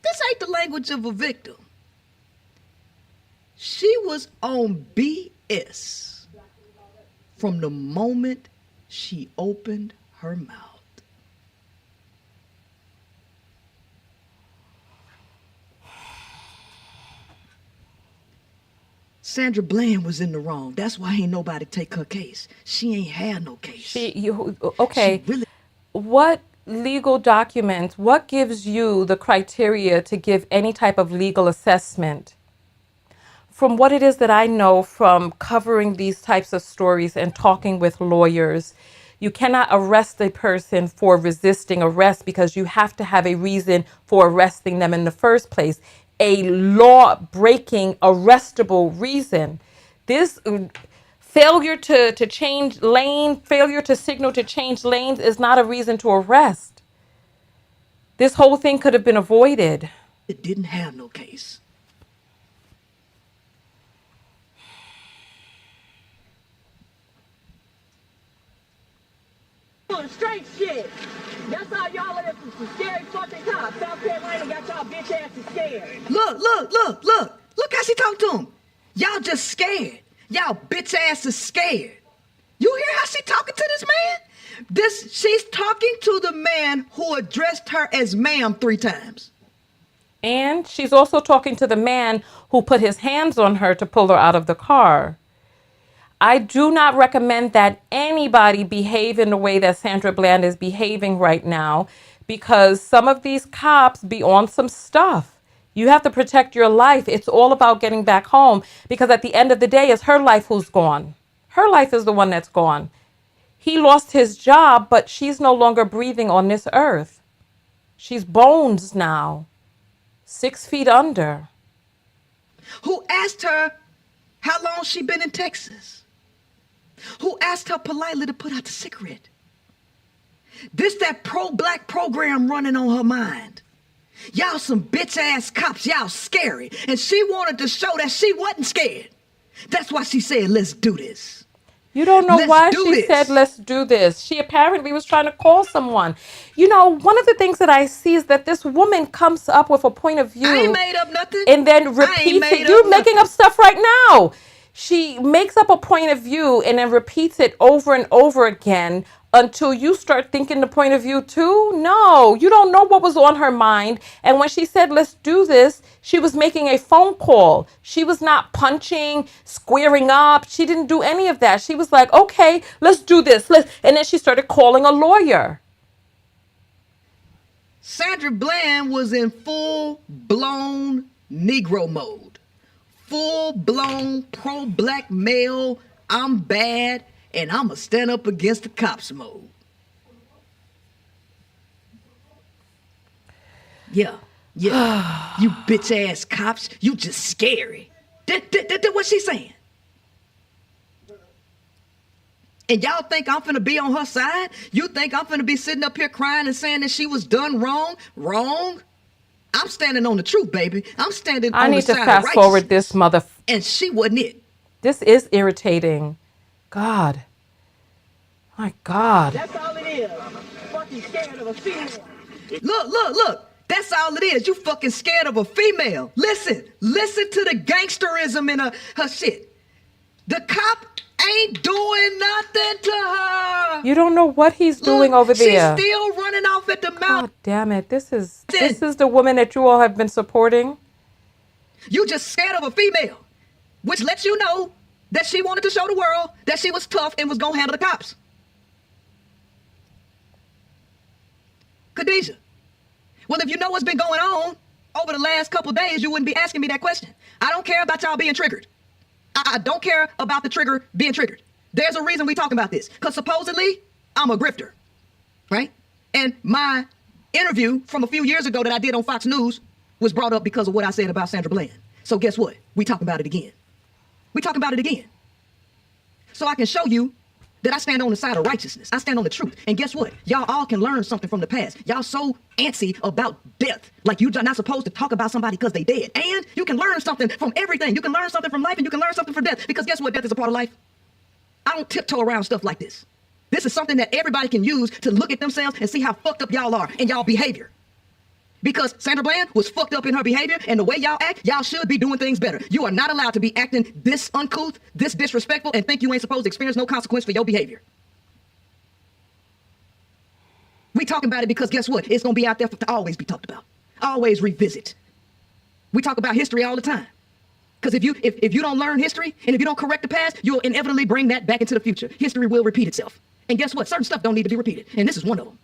This ain't the language of a victim. She was on BS from the moment she opened her mouth. Sandra Bland was in the wrong. That's why ain't nobody take her case. She ain't had no case. Okay. What legal documents, what gives you the criteria to give any type of legal assessment? From what it is that I know from covering these types of stories and talking with lawyers, you cannot arrest a person for resisting arrest because you have to have a reason for arresting them in the first place. A law-breaking, arrestable reason. This failure to change lane, failure to signal to change lanes is not a reason to arrest. This whole thing could have been avoided. It didn't have no case. Doing straight shit. That's how y'all are some scary fucking cops. South Carolina got y'all bitch asses scared. Look how she talked to him. Y'all just scared. Y'all bitch ass is scared. You hear how she talking to this man? She's talking to the man who addressed her as ma'am 3 times. And she's also talking to the man who put his hands on her to pull her out of the car. I do not recommend that anybody behave in the way that Sandra Bland is behaving right now, because some of these cops be on some stuff. You have to protect your life. It's all about getting back home, because at the end of the day, it's her life who's gone. Her life is the one that's gone. He lost his job, but she's no longer breathing on this earth. She's bones now, 6 feet under. Who asked her how long she been in Texas? Who asked her politely to put out the cigarette? This that pro-black program running on her mind. Y'all some bitch-ass cops, y'all scary. And she wanted to show that she wasn't scared. That's why she said, let's do this. You don't know why she said, let's do this. She apparently was trying to call someone. You know, one of the things that I see is that this woman comes up with a point of view. I ain't made up nothing. And then repeats it. You're making up stuff right now. She makes up a point of view and then repeats it over and over again until you start thinking the point of view too. No, you don't know what was on her mind. And when she said, let's do this, she was making a phone call. She was not punching, squaring up. She didn't do any of that. She was like, okay, let's do this. And then she started calling a lawyer. Sandra Bland was in full-blown Negro mode. Full-blown pro-black male, I'm bad, and I'ma stand up against the cops mode. Yeah. You bitch-ass cops, you just scary. That's what she's saying. And y'all think I'm finna be on her side? You think I'm finna be sitting up here crying and saying that she was done wrong? Wrong? I'm standing on the truth, baby. I'm standing on the side of righteousness. I need to fast forward this mother. And she wasn't it. This is irritating. God. My God. That's all it is. Fucking scared of a female. Look. That's all it is. You fucking scared of a female. Listen to the gangsterism in her shit. The cop ain't doing nothing to her. You don't know what he's doing over there. She's still running off at the mouth. God damn it. This is the woman that you all have been supporting. You just scared of a female, which lets you know that she wanted to show the world that she was tough and was gonna handle the cops. Khadijah, well, if you know what's been going on over the last couple days, you wouldn't be asking me that question. I don't care about y'all being triggered. I don't care about the trigger being triggered. There's a reason we talking about this. Because supposedly, I'm a grifter, right? And my interview from a few years ago that I did on Fox News was brought up because of what I said about Sandra Bland. So guess what? We talking about it again. We talking about it again. So I can show you that I stand on the side of righteousness. I stand on the truth. And guess what? Y'all all can learn something from the past. Y'all so antsy about death. Like you're not supposed to talk about somebody because they dead. And you can learn something from everything. You can learn something from life and you can learn something from death. Because guess what? Death is a part of life. I don't tiptoe around stuff like this. This is something that everybody can use to look at themselves and see how fucked up y'all are and y'all behavior. Because Sandra Bland was fucked up in her behavior, and the way y'all act, y'all should be doing things better. You are not allowed to be acting this uncouth, this disrespectful, and think you ain't supposed to experience no consequence for your behavior. We talking about it because guess what? It's gonna be out there to always be talked about. Always revisit. We talk about history all the time. Because if you don't learn history, and if you don't correct the past, you'll inevitably bring that back into the future. History will repeat itself. And guess what? Certain stuff don't need to be repeated. And this is one of them.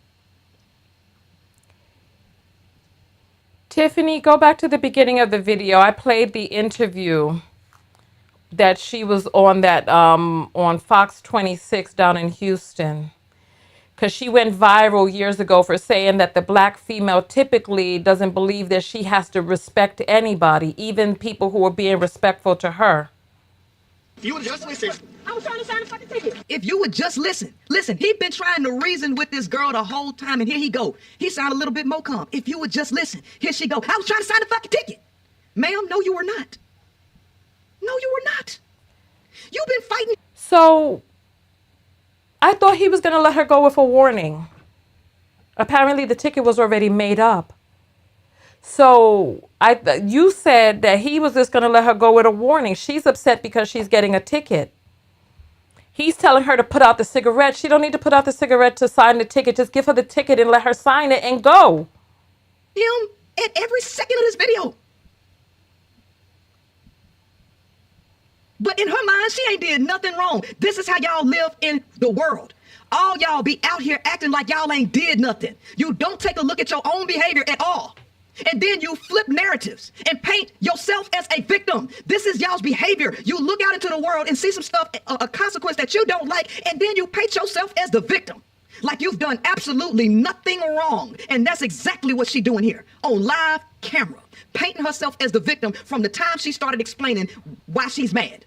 Tiffany, go back to the beginning of the video. I played the interview that she was on that on Fox 26 down in Houston. Because she went viral years ago for saying that the black female typically doesn't believe that she has to respect anybody, even people who are being respectful to her. If you would just listen. I was trying to sign a fucking ticket. If you would just listen. Listen, he been trying to reason with this girl the whole time, and here he go. He sounded a little bit more calm. If you would just listen. Here she go. I was trying to sign a fucking ticket. Ma'am, no, you were not. No, you were not. You've been fighting. So I thought he was going to let her go with a warning. Apparently the ticket was already made up. So you said that he was just going to let her go with a warning. She's upset because she's getting a ticket. He's telling her to put out the cigarette. She don't need to put out the cigarette to sign the ticket. Just give her the ticket and let her sign it and go. Him at every second of this video. But in her mind, she ain't did nothing wrong. This is how y'all live in the world. All y'all be out here acting like y'all ain't did nothing. You don't take a look at your own behavior at all. And then you flip narratives and paint yourself as a victim. This is y'all's behavior. You look out into the world and see some stuff, a consequence that you don't like, and then you paint yourself as the victim. Like you've done absolutely nothing wrong. And that's exactly what she's doing here on live camera, painting herself as the victim from the time she started explaining why she's mad.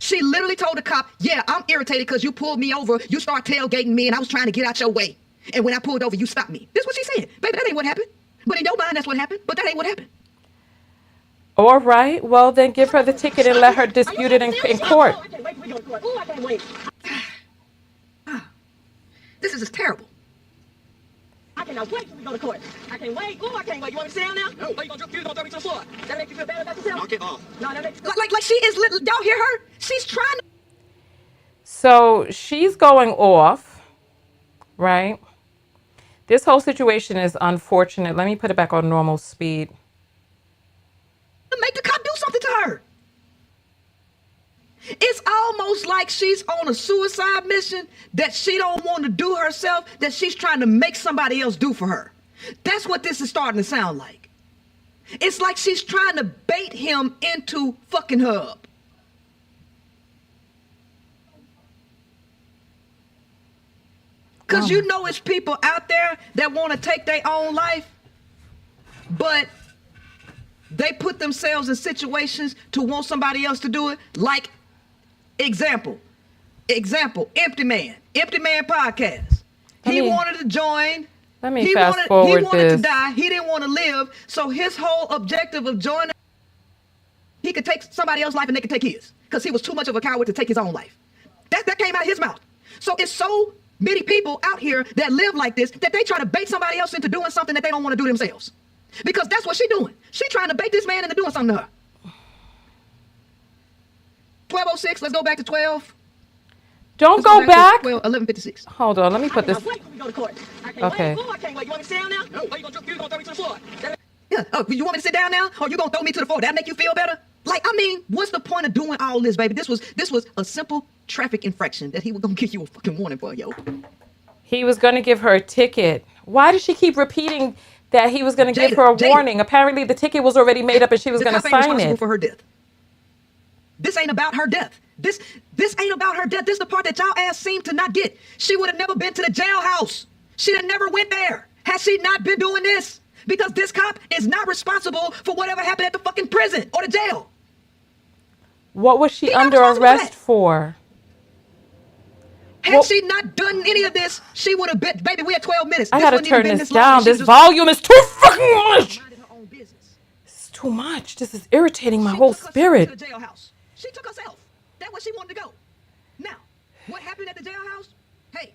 She literally told the cop, yeah, I'm irritated because you pulled me over. You start tailgating me and I was trying to get out your way. And when I pulled over, you stopped me. This is what she said. Baby, that ain't what happened. But in your mind, that's what happened. But that ain't what happened. All right. Well, then give her the ticket and let her dispute it in court. I can't wait till we go to court. Ooh, I can't wait. This is just terrible. I cannot wait till we go to court. I can't wait. Ooh, I can't wait. You want me to sit down now? No. You gonna throw me to the floor. That make you feel bad about yourself? Knock it off. No, that makes Like she is, y'all hear her? She's trying to. So she's going off, right? This whole situation is unfortunate. Let me put it back on normal speed. Make the cop do something to her. It's almost like she's on a suicide mission that she don't want to do herself, that she's trying to make somebody else do for her. That's what this is starting to sound like. It's like she's trying to bait him into fucking her up. Because you know it's people out there that want to take their own life, but they put themselves in situations to want somebody else to do it. Like, example, Empty Man podcast. He wanted to join. Let me fast forward He wanted this. to die. He didn't want to live. So his whole objective of joining, he could take somebody else's life and they could take his. Because he was too much of a coward to take his own life. That came out of his mouth. So it's so many people out here that live like this that they try to bait somebody else into doing something that they don't want to do themselves. Because that's what she's doing. She's trying to bait this man into doing something to her. 12:06, let's go back to 12. Don't go back. 11:56. Hold on, let me put this. wait till we go to court. I can't Okay. wait. Ooh, I can't wait. You want me to sit down now? No. You gonna throw me to the floor. Yeah. Oh, you want me to sit down now? Or you gonna throw me to the floor? That make you feel better? Like, I mean, what's the point of doing all this, baby? This was a simple traffic infraction that he was gonna give you a fucking warning for, yo. He was going to give her a ticket. Why does she keep repeating that he was going to give her a warning? Apparently the ticket was already made up and she was going to sign responsible it. for her death. This ain't about her death. This ain't about her death. This is the part that y'all ass seem to not get. She would have never been to the jailhouse. She'd have never went there Has she not been doing this? Because this cop is not responsible for whatever happened at the fucking prison or the jail. What was she He not under responsible for arrest that. for? Had Well, she not done any of this, she would have been, baby, we had 12 minutes. I This gotta wouldn't even turn been this this long. down. And she This just volume is too fucking much. minded her own business. It's too much. This is irritating my She whole took herself to the spirit. jailhouse. She took herself. That's where she wanted to go. Now, what happened at the jailhouse? Hey,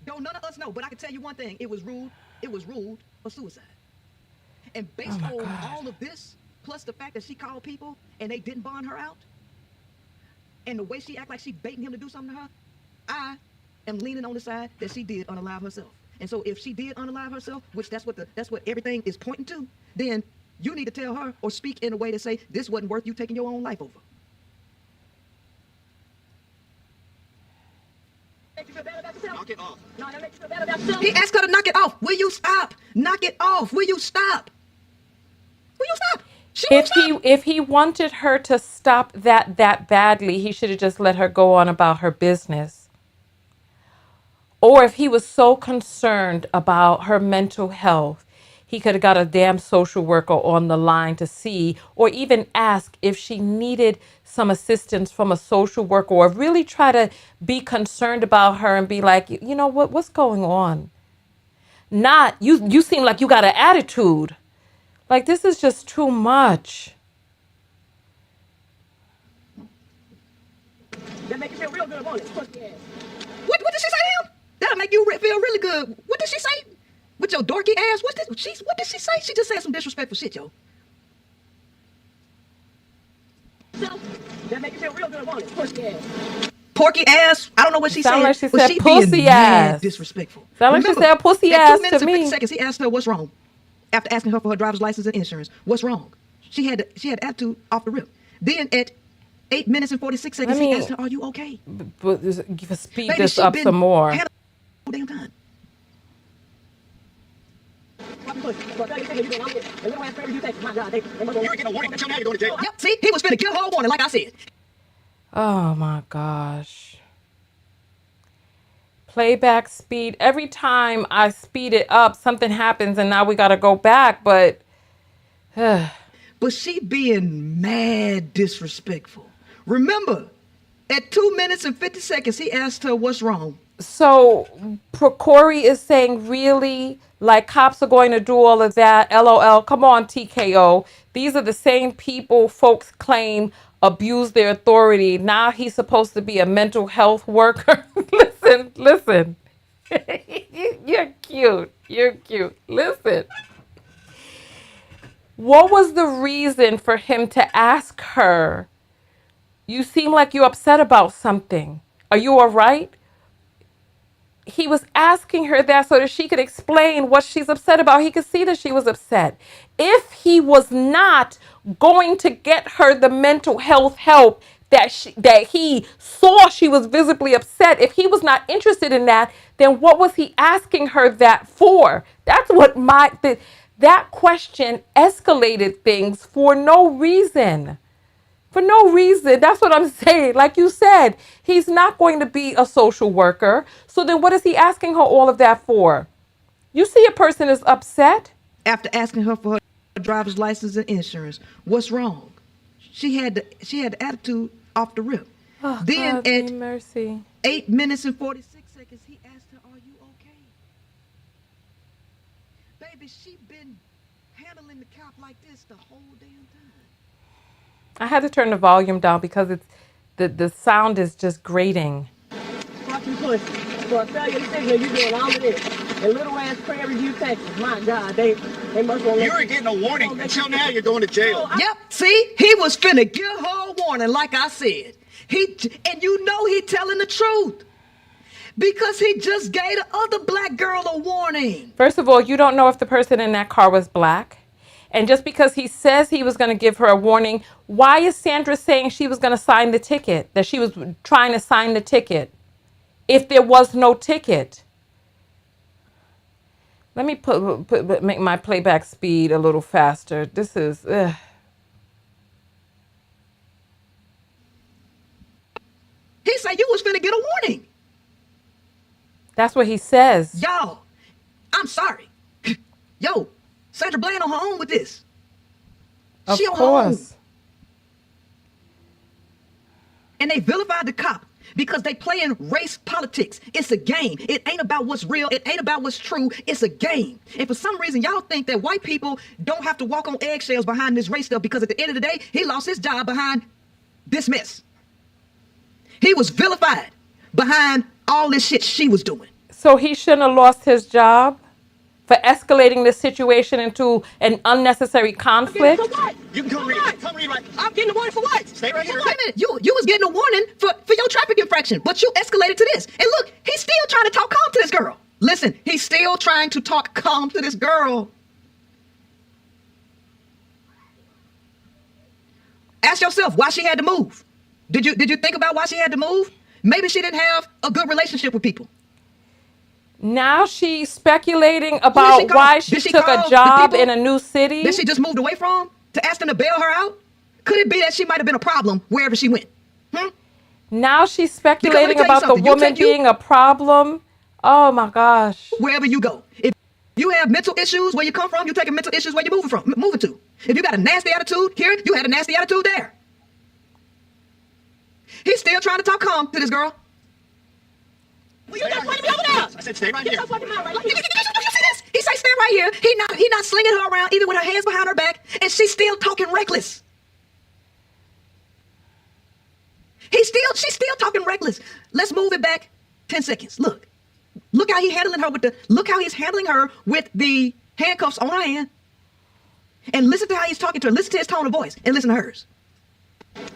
don't none of us know, but I can tell you one thing. It was ruled a suicide. And based on all of this, plus the fact that she called people and they didn't bond her out, and the way she act like she baiting him to do something to her, I am leaning on the side that she did unalive herself. And so if she did unalive herself, which that's what everything is pointing to, then you need to tell her or speak in a way to say this wasn't worth you taking your own life over. Make you feel better about yourself? Knock it off. No, that makes you feel better about yourself? He asked her to knock it off. Will you stop? Knock it off. Will you stop? Will you stop? She won't stop. If he wanted her to stop that badly, he should have just let her go on about her business. Or if he was so concerned about her mental health, he could have got a damn social worker on the line to see, or even ask if she needed some assistance from a social worker, or really try to be concerned about her and be like, you know what's going on? Not, you seem like you got an attitude. Like, this is just too much. That make you feel real good, won't it? Pussy ass. What did she say to him? That'll make you feel really good. What did she say? With your dorky ass? What did she say? She just said some disrespectful shit, yo. So, that make you feel real good, won't it? Pussy ass. Porky ass. I don't know what she Sound said. like she but said she pussy being ass. mad disrespectful. Sound like she Remember, said pussy at ass 2 minutes to and 50 me. seconds, he asked her what's wrong. After asking her for her driver's license and insurance, what's wrong? She had attitude off the rip. Then at 8 minutes and 46 seconds, he asked her, "Are you okay?" But speed Baby, this she up been some more. had a damn time. Fucking pussy. So, tell you thing, you doing, I'm getting a little ass favor you take. My God, they must You were getting a warning. Until now, you're going to jail. Yep, see, he was finna give her a warning, like I said. Oh my gosh. Playback speed. Every time I speed it up, something happens and now we gotta go back, but But she being mad disrespectful. Remember, at 2 minutes and 50 seconds, he asked her what's wrong. so Corey is saying, really? Like, cops are going to do all of that? LOL. Come on, TKO. These are the same people folks claim abuse their authority. Now he's supposed to be a mental health worker. Listen. You're cute. You're cute. Listen. What was the reason for him to ask her, you seem like you're upset about something. Are you all right? He was asking her that so that she could explain what she's upset about. He could see that she was upset. If he was not going to get her the mental health help that he saw she was visibly upset, if he was not interested in that, then what was he asking her that for? That's what that question escalated things for no reason. For no reason. That's what I'm saying. Like you said, he's not going to be a social worker. So then what is he asking her all of that for? You see a person is upset. After asking her for her driver's license and insurance, what's wrong? She had the attitude off the rip. Oh, then God, at mercy. 8 minutes and 46 seconds, he asked her, "Are you okay?" Baby, she been handling the cop like this the whole damn time. I had to turn the volume down because it's the sound is just grating. Fucking pussy. So, I tell you the thing, you doing all of this. And little ass Prairie View, Texas. My God, they must want to. You were getting a warning. Until now, you're going to jail. Yep, see, he was finna give her a warning, like I said. And you know he telling the truth. Because he just gave the other black girl a warning. First of all, you don't know if the person in that car was black. And just because he says he was going to give her a warning, why is Sandra saying she was going to sign the ticket, that she was trying to sign the ticket, if there was no ticket? Let me make my playback speed a little faster. This is... He said you was finna get a warning. That's what he says. Y'all, I'm sorry. Yo, Sandra Bland on her own with this. Of She on her own. course. And they vilified the cop because they playing race politics. It's a game. It ain't about what's real. It ain't about what's true. It's a game. And for some reason, y'all think that white people don't have to walk on eggshells behind this race stuff, because at the end of the day, he lost his job behind this mess. He was vilified behind all this shit she was doing. So he shouldn't have lost his job for escalating this situation into an unnecessary conflict? For what? You can come read. Come read right. I'm getting a warning for what? Stay right here. Wait a minute. You was getting a warning for your traffic infraction, but you escalated to this. And look, he's still trying to talk calm to this girl. Listen, he's still trying to talk calm to this girl. Ask yourself why she had to move. Did you think about why she had to move? Maybe she didn't have a good relationship with people. Now she's speculating about why she took a job in a new city. That she just moved away from to ask them to bail her out? Could it be that she might have been a problem wherever she went? Now she's speculating about the woman being a problem. Oh my gosh. Wherever you go. If you have mental issues where you come from, you're taking mental issues where you're moving to. If you got a nasty attitude here, you had a nasty attitude there. He's still trying to talk calm to this girl. Well, you just pointed me over there. I said stay right here. Get your fucking mouth right You see this? He say stay right here. He not slinging her around even with her hands behind her back, and she's still talking reckless. She's still talking reckless. Let's move it back 10 seconds. Look how he's handling her with the handcuffs on her hand. And listen to how he's talking to her. Listen to his tone of voice and listen to hers.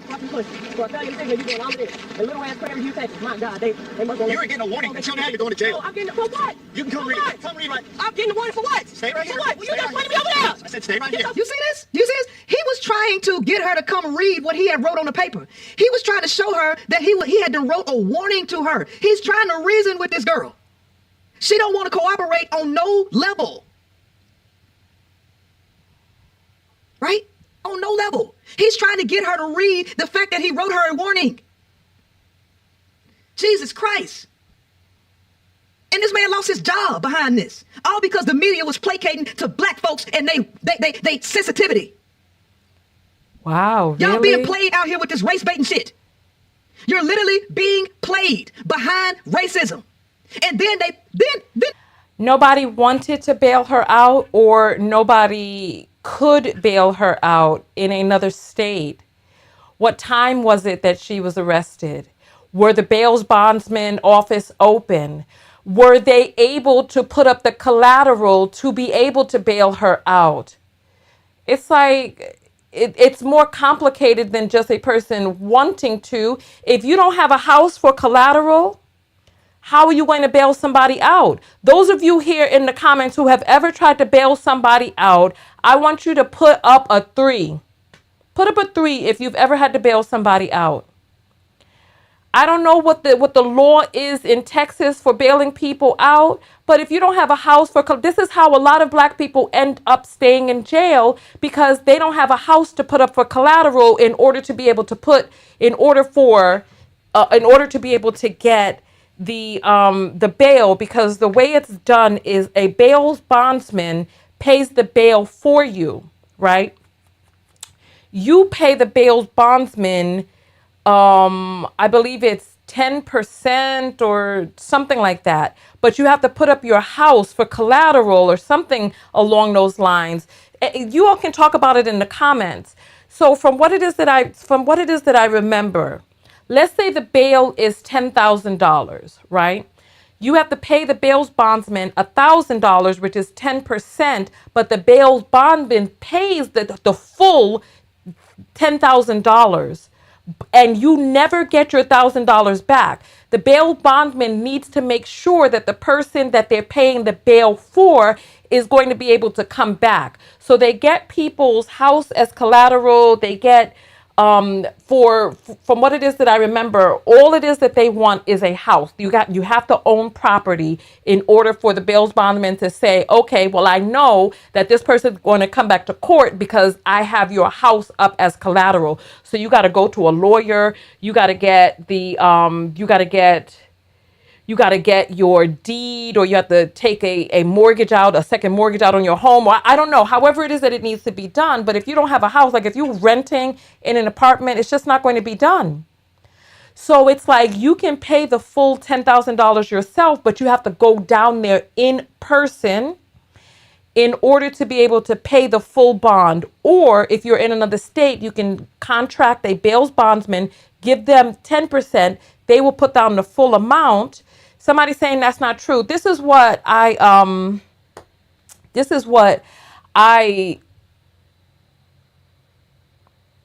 fucking pussy. For a failure signal, you doing all of this. The little ass prayers you take, my God, they must go. You were getting a warning. Until now, you're going to jail. No, I'm getting for what? You can come read. Come read right. I'm getting a warning for what? Stay right here. For what? Well, you Stay just right pointed me over there. I said stay right here. You see this? You see this? He was trying to get her to come read what he had wrote on the paper. He was trying to show her that he had done wrote a warning to her. He's trying to reason with this girl. She don't want to cooperate on no level. Right? On no level. He's trying to get her to read the fact that he wrote her a warning. Jesus Christ. And this man lost his job behind this. All because the media was placating to black folks and they sensitivity. Wow, really? Y'all being played out here with this race baiting shit. You're literally being played behind racism. And then then nobody wanted to bail her out, or nobody could bail her out in another state. What time was it that she was arrested? Were the bail bondsman office open? Were they able to put up the collateral to be able to bail her out? It's like, it's more complicated than just a person wanting to. If you don't have a house for collateral, how are you going to bail somebody out? Those of you here in the comments who have ever tried to bail somebody out, I want you to put up a 3. Put up a 3 if you've ever had to bail somebody out. I don't know what the law is in Texas for bailing people out, but if you don't have a house for, this is how a lot of black people end up staying in jail, because they don't have a house to put up for collateral in order to be able to be able to get the bail, because the way it's done is a bail bondsman pays the bail for you, right? You pay the bail bondsman, I believe it's 10% or something like that, but you have to put up your house for collateral or something along those lines. You all can talk about it in the comments. So from what it is that I remember, let's say the bail is $10,000, right? You have to pay the bail bondsman $1,000, which is 10%, but the bail bondsman pays the full $10,000, and you never get your $1,000 back. The bail bondman needs to make sure that the person that they're paying the bail for is going to be able to come back. So they get people's house as collateral. They get, from what it is that I remember, all it is that they want is a house. You have to own property in order for the bail bondman to say, okay, well, I know that this person is going to come back to court because I have your house up as collateral. So you got to go to a lawyer. You got to get you got to get your deed, or you have to take a mortgage out, a second mortgage out on your home, or I don't know, however it is that it needs to be done. But if you don't have a house, like if you're renting in an apartment, it's just not going to be done. So it's like you can pay the full $10,000 yourself, but you have to go down there in person in order to be able to pay the full bond. Or if you're in another state, you can contract a bail bondsman, give them 10%, they will put down the full amount. Somebody's saying that's not true. This is what I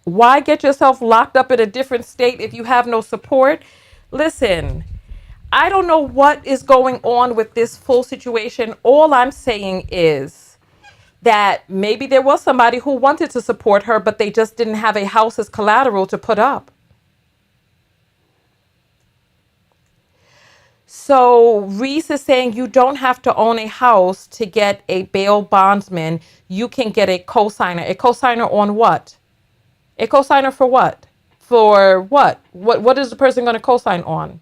why get yourself locked up in a different state if you have no support? Listen, I don't know what is going on with this full situation. All I'm saying is that maybe there was somebody who wanted to support her, but they just didn't have a house as collateral to put up. So Reese is saying you don't have to own a house to get a bail bondsman. You can get a cosigner. A cosigner on what? A cosigner for what? For what? What is the person going to cosign on?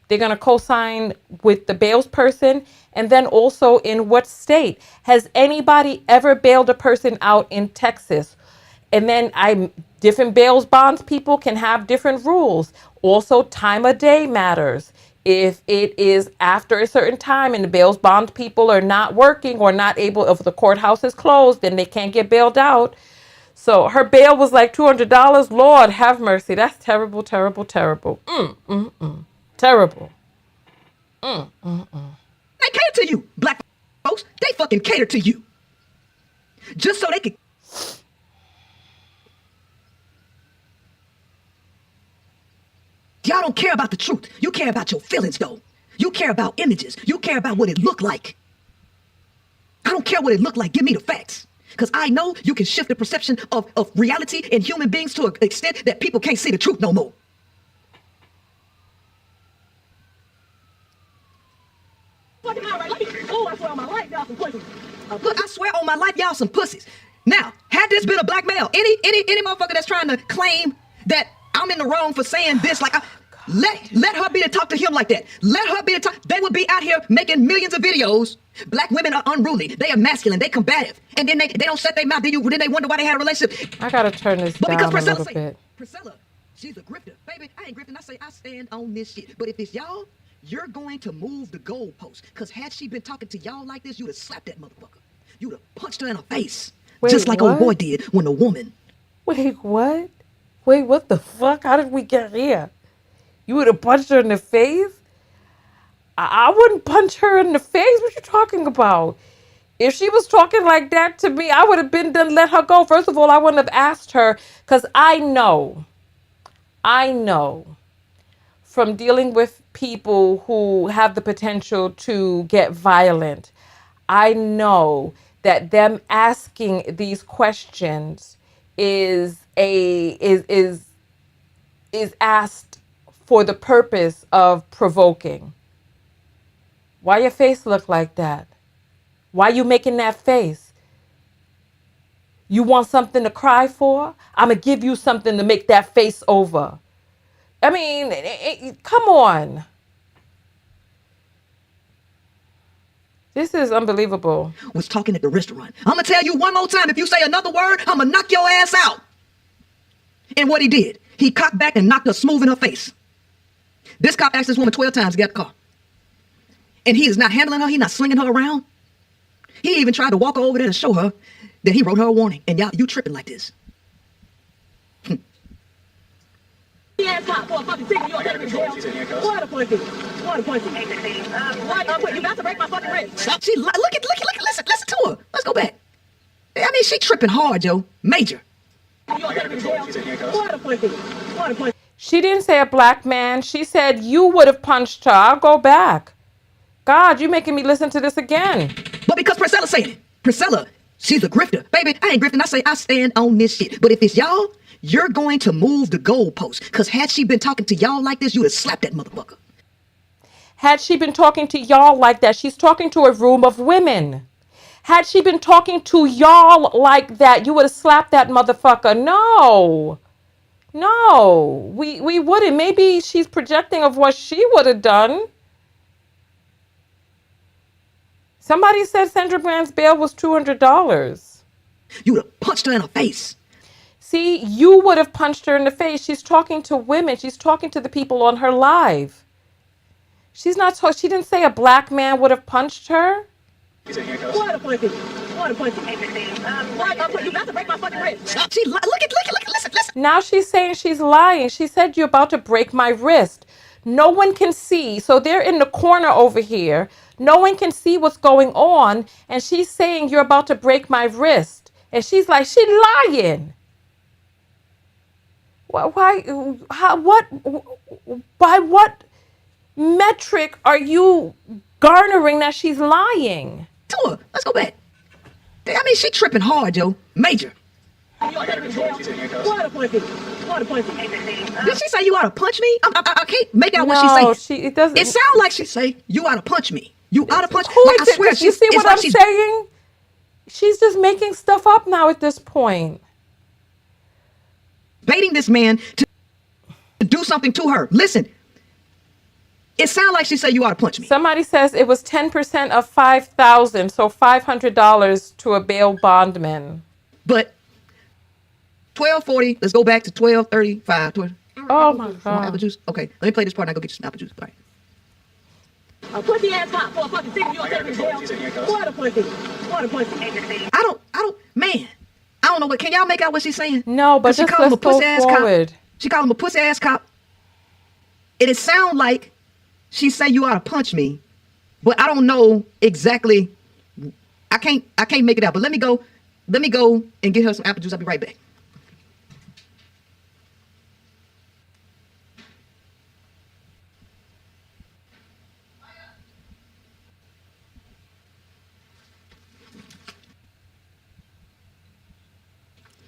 They're going to co-sign with the bails person. And then also, in what state? Has anybody ever bailed a person out in Texas? And then different bails bonds people can have different rules. Also, time of day matters. If it is after a certain time and the bails bond people are not working or not able, if the courthouse is closed, then they can't get bailed out. So her bail was like $200. Lord have mercy. That's terrible, terrible, terrible. Terrible. They cater to you, black folks. They fucking cater to you. Just so they can. Y'all don't care about the truth. You care about your feelings, though. You care about images. You care about what it looked like. I don't care what it looked like. Give me the facts. Because I know you can shift the perception of reality and human beings to an extent that people can't see the truth no more. Oh, I swear on my life, y'all some pussies. Look, I swear on my life, y'all some pussies. Now, had this been a black male, any motherfucker that's trying to claim that I'm in the wrong for saying this, like, let her be to talk to him like that. Let her be to talk. They would be out here making millions of videos. Black women are unruly. They are masculine. They combative. And then they don't shut their mouth. Then they wonder why they had a relationship. I gotta turn this down a little bit. Princella, she's a grifter. Baby, I ain't grifting. I say I stand on this shit. But if it's y'all, you're going to move the goalpost. Because had she been talking to y'all like this, you'd have slapped that motherfucker. You'd have punched her in the face. Wait, just like what? old boy did when a woman. Wait, what? Wait, what the fuck? How did we get here? You would have punched her in the face? I wouldn't punch her in the face. What you talking about? If she was talking like that to me, I would have been done, let her go. First of all, I wouldn't have asked her, because I know from dealing with people who have the potential to get violent, I know that them asking these questions is asked for the purpose of provoking. Why your face look like that? Why you making that face? You want something to cry for? I'm going to give you something to make that face over. I mean, come on. This is unbelievable. Was talking at the restaurant. I'm going to tell you one more time. If you say another word, I'm going to knock your ass out. And what he did, he cocked back and knocked her smooth in her face. This cop asked this woman 12 times to get the car. And he is not handling her. He's not slinging her around. He even tried to walk her over there to show her that he wrote her a warning. And y'all, you tripping like this. Ass cop for a fucking ticket. You already in jail. What a pussy. What a pussy. What? You about to break my fucking wrist. Stop. Look, listen to her. Let's go back. I mean, she tripping hard, yo. Major. You already in jail. What a pussy. What a pussy. She didn't say a black man. She said you would have punched her. I'll go back. God, you making me listen to this again. But because Princella said it. Princella, she's a grifter. Baby, I ain't grifting. I say I stand on this shit. But if it's y'all, you're going to move the goalpost. Because had she been talking to y'all like this, you would have slapped that motherfucker. Had she been talking to y'all like that, she's talking to a room of women. Had she been talking to y'all like that, you would have slapped that motherfucker. No, we wouldn't. Maybe she's projecting of what she would have done. Somebody said Sandra Bland's bail was $200. You would have punched her in the face. See, you would have punched her in the face. She's talking to women. She's talking to the people on her live. She's not. She didn't say a black man would have punched her. What a pussy. What a pussy. You got to break my fucking wrist. Look, listen. Now she's saying she's lying. She said you're about to break my wrist. No one can see. So they're in the corner over here. No one can see what's going on. And she's saying you're about to break my wrist. And she's like, she's lying. Why? How? What? By what metric are you garnering that she's lying? Tour, let's go back. I mean, she tripping hard, yo. Major. What a pussy. What a pussy. Did she say you ought to punch me? I can't make out what she's saying. It doesn't. It sounds like she say you ought to punch me. You ought to punch. Who Like, is I it? swear, You see what like I'm saying? She's just making stuff up now at this point. Baiting this man to do something to her. Listen, it sounds like she said you ought to punch me. Somebody says it was 10% of $5,000, so $500 to a bail bondman. But 12:40. Let's go back to 12:35. Oh my Apple God. juice. Okay, let me play this part and I go get you some apple juice. All right. A pussy ass cop for a fucking thing you don't take me to jail. What a pussy. What a pussy. I don't, man. I don't know what. Can y'all make out what she's saying? No, but she just called him a let's go pussy ass forward. cop. She called him a pussy ass cop. It sound like she say you ought to punch me, but I don't know exactly. I can't make it out. But let me go and get her some apple juice. I'll be right back.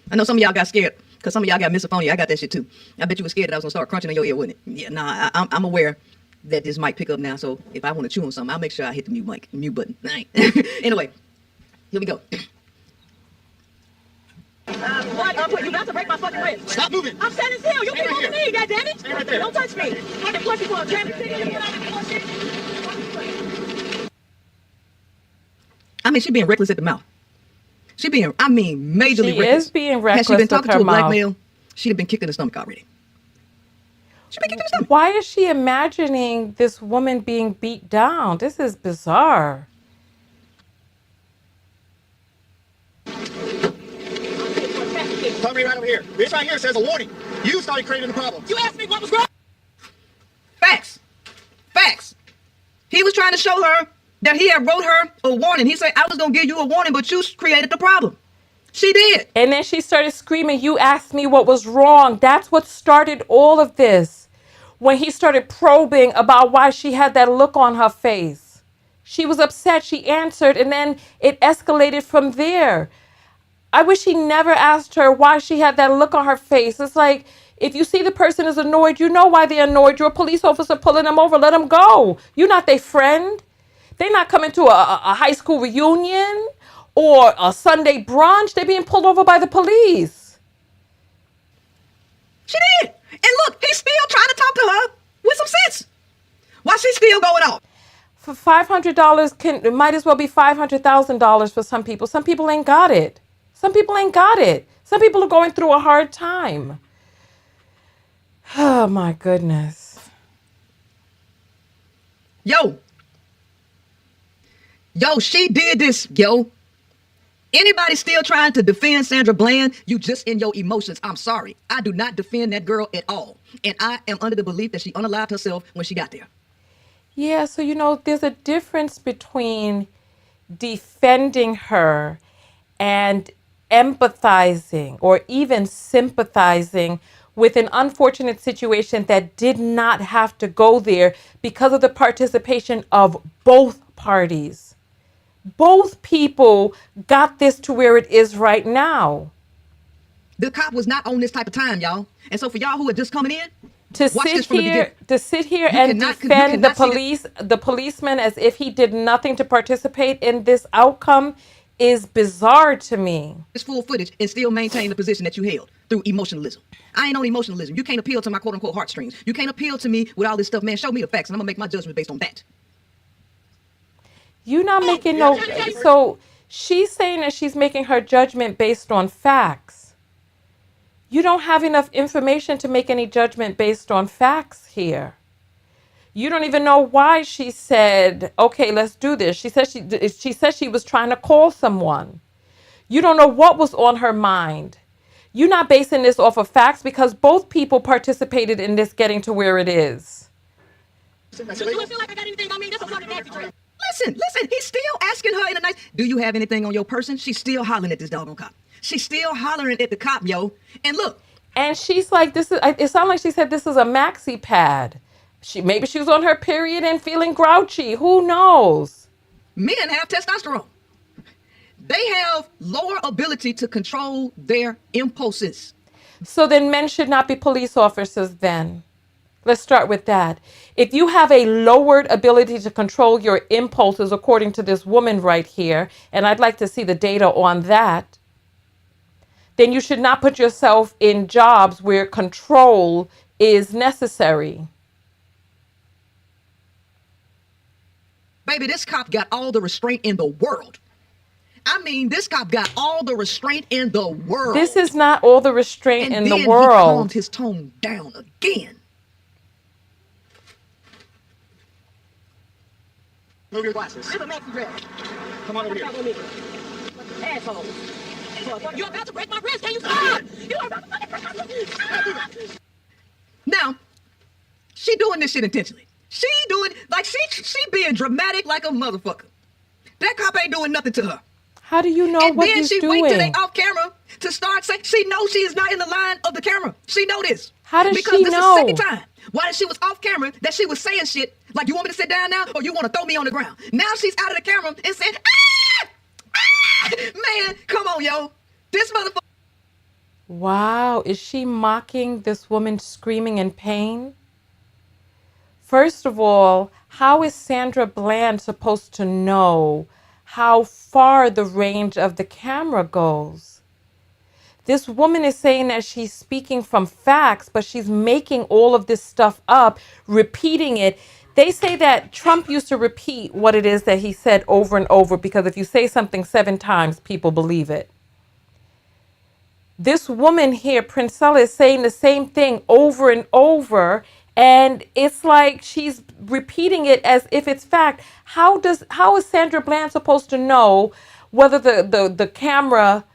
I know some of y'all got scared because some of y'all got misophonia. I got that shit too. I bet you were scared that I was gonna start crunching in your ear, wouldn't it? Yeah, nah. I'm aware that this might pick up now. So if I want to chew on something, I'll make sure I hit the mute button. All right. Anyway, here we go. You got to break my fucking wrist. Stop moving. I'm standing still. You keep moving me, goddammit. Stay right there. Don't touch me. Fucking pussy for a tramp. I mean, she being reckless at the mouth. She being, I mean, majorly She reckless. is being reckless Had she been with talking her to a black mouth. male, she'd have been kicked in the stomach already. She'd been kicked in the stomach. Why is she imagining this woman being beat down? This is bizarre. Tell me right over here. This right here says a warning. You started creating the problem. You asked me what was wrong. Facts. He was trying to show her that he had wrote her a warning. He said, I was going to give you a warning, but you created the problem. She did. And then she started screaming, you asked me what was wrong. That's what started all of this. When he started probing about why she had that look on her face. She was upset. She answered, and then it escalated from there. I wish he never asked her why she had that look on her face. It's like, if you see the person is annoyed, you know why they're annoyed. You're a police officer pulling them over. Let them go. You're not their friend. They're not coming to a high school reunion or a Sunday brunch. They're being pulled over by the police. She did. And look, he's still trying to talk to her with some sense. Why she's still going off? For $500, it might as well be $500,000 for some people. Some people ain't got it. Some people ain't got it. Some people are going through a hard time. Oh, my goodness. Yo, she did this, yo. Anybody still trying to defend Sandra Bland, you just in your emotions. I'm sorry. I do not defend that girl at all. And I am under the belief that she unalived herself when she got there. Yeah, so, there's a difference between defending her and empathizing or even sympathizing with an unfortunate situation that did not have to go there because of the participation of both parties. Both people got this to where it is right now. The cop was not on this type of time, y'all. And so for y'all who are just coming in, To sit here and defend the policeman as if he did nothing to participate in this outcome is bizarre to me. This full footage and still maintain the position that you held through emotionalism. I ain't on emotionalism. You can't appeal to my quote unquote heartstrings. You can't appeal to me with all this stuff, man. Show me the facts and I'm gonna make my judgment based on that. You're not making no. So she's saying that she's making her judgment based on facts. You don't have enough information to make any judgment based on facts here. You don't even know why she said, okay, let's do this. She said she was trying to call someone. You don't know what was on her mind. You're not basing this off of facts because both people participated in this getting to where it is. Do you feel like I got anything on me? This is a fucking nasty trip. Listen, he's still asking her in a nice, do you have anything on your person? She's still hollering at this doggone cop. She's still hollering at the cop, yo. And look. And she's like, it sounded like she said this is a maxi pad. Maybe she was on her period and feeling grouchy. Who knows? Men have testosterone. They have lower ability to control their impulses. So then men should not be police officers then. Let's start with that. If you have a lowered ability to control your impulses, according to this woman right here, and I'd like to see the data on that, then you should not put yourself in jobs where control is necessary. Baby, this cop got all the restraint in the world. I mean, this cop got all the restraint in the world. This is not all the restraint in the And then world. he calmed his tone down again. Move your glasses. This is a maxi dress. Come on over here. Asshole. You're about to break my wrist. Can you stop? You are about to fucking break my wrist. Now, she doing this shit intentionally. She doing, like, she being dramatic like a motherfucker. That cop ain't doing nothing to her. How do you know what he's doing? And then she wait till they off camera to start saying, she knows she is not in the line of the camera. She know this. How does because she this know? Is the second time while she was off camera that she was saying shit like, you want me to sit down now or you want to throw me on the ground? Now she's out of the camera and saying, ah! Ah! Man, come on, yo. This motherfucker. Wow, is she mocking this woman screaming in pain? First of all, how is Sandra Bland supposed to know how far the range of the camera goes? This woman is saying that she's speaking from facts, but she's making all of this stuff up, repeating it. They say that Trump used to repeat what it is that he said over and over, because if you say something 7 times, people believe it. This woman here, Princella, is saying the same thing over and over, and it's like she's repeating it as if it's fact. How is Sandra Bland supposed to know whether the camera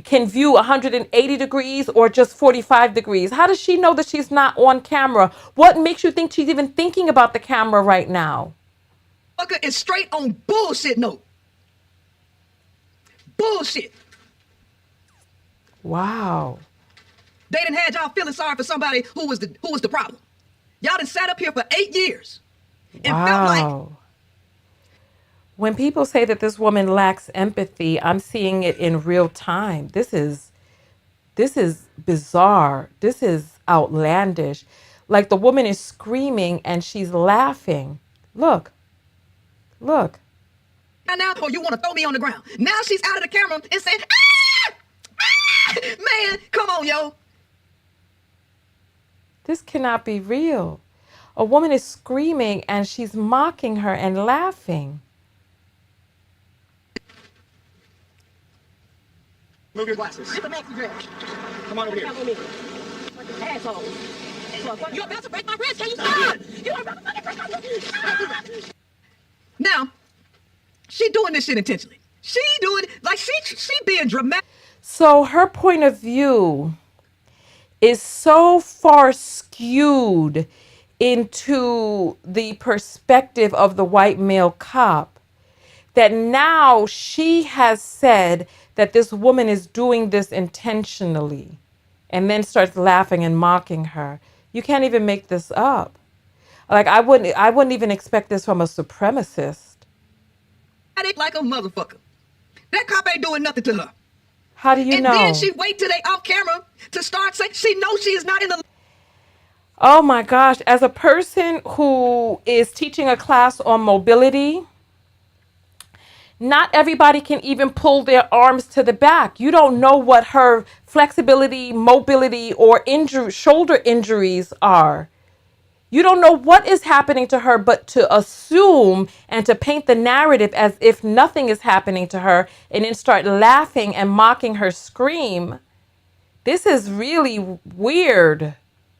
can view 180 degrees or just 45 degrees? How does she know that she's not on camera? What makes you think she's even thinking about the camera right now? Fucker is straight on bullshit note. Bullshit. Wow. They done had y'all feeling sorry for somebody who was the problem. Y'all done sat up here for 8 years and felt like. When people say that this woman lacks empathy, I'm seeing it in real time. This is bizarre. This is outlandish. Like the woman is screaming and she's laughing. Look. Now, or you want to throw me on the ground. Now she's out of the camera and saying, ah! Ah! Man, come on, yo. This cannot be real. A woman is screaming and she's mocking her and laughing. Move your glasses. This is a maxi dress. Come on over here. Asshole. You're about to break my wrist. Can you stop? You are about to fucking break my wrist. Now, she doing this shit intentionally. She doing, like, she being dramatic. So her point of view is so far skewed into the perspective of the white male cop that now she has said that this woman is doing this intentionally, and then starts laughing and mocking her. You can't even make this up. Like, I wouldn't even expect this from a supremacist. Like a motherfucker. That cop ain't doing nothing to her. How do you know? And then she wait till they off camera to start saying she knows she is not in the. Oh my gosh, as a person who is teaching a class on mobility, not everybody can even pull their arms to the back. You don't know what her flexibility, mobility, or shoulder injuries are. You don't know what is happening to her, but to assume and to paint the narrative as if nothing is happening to her and then start laughing and mocking her scream. This is really weird.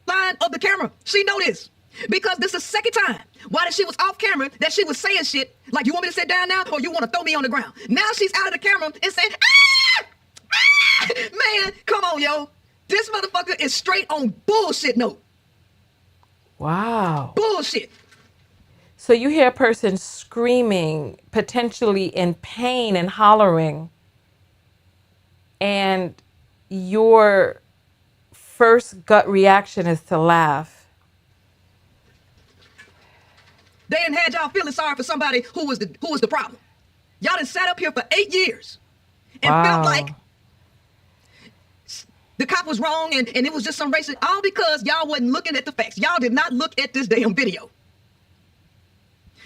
Line of the camera. She know this. Because this is the second time while she was off camera that she was saying shit like, you want me to sit down now or you want to throw me on the ground? Now she's out of the camera and saying, ah! Ah! Man, come on, yo. This motherfucker is straight on bullshit note. Wow. Bullshit. So you hear a person screaming, potentially in pain and hollering, and your first gut reaction is to laugh. They didn't had y'all feeling sorry for somebody who was the problem. Y'all done sat up here for 8 years and felt like the cop was wrong and it was just some racist, all because y'all wasn't looking at the facts. Y'all did not look at this damn video.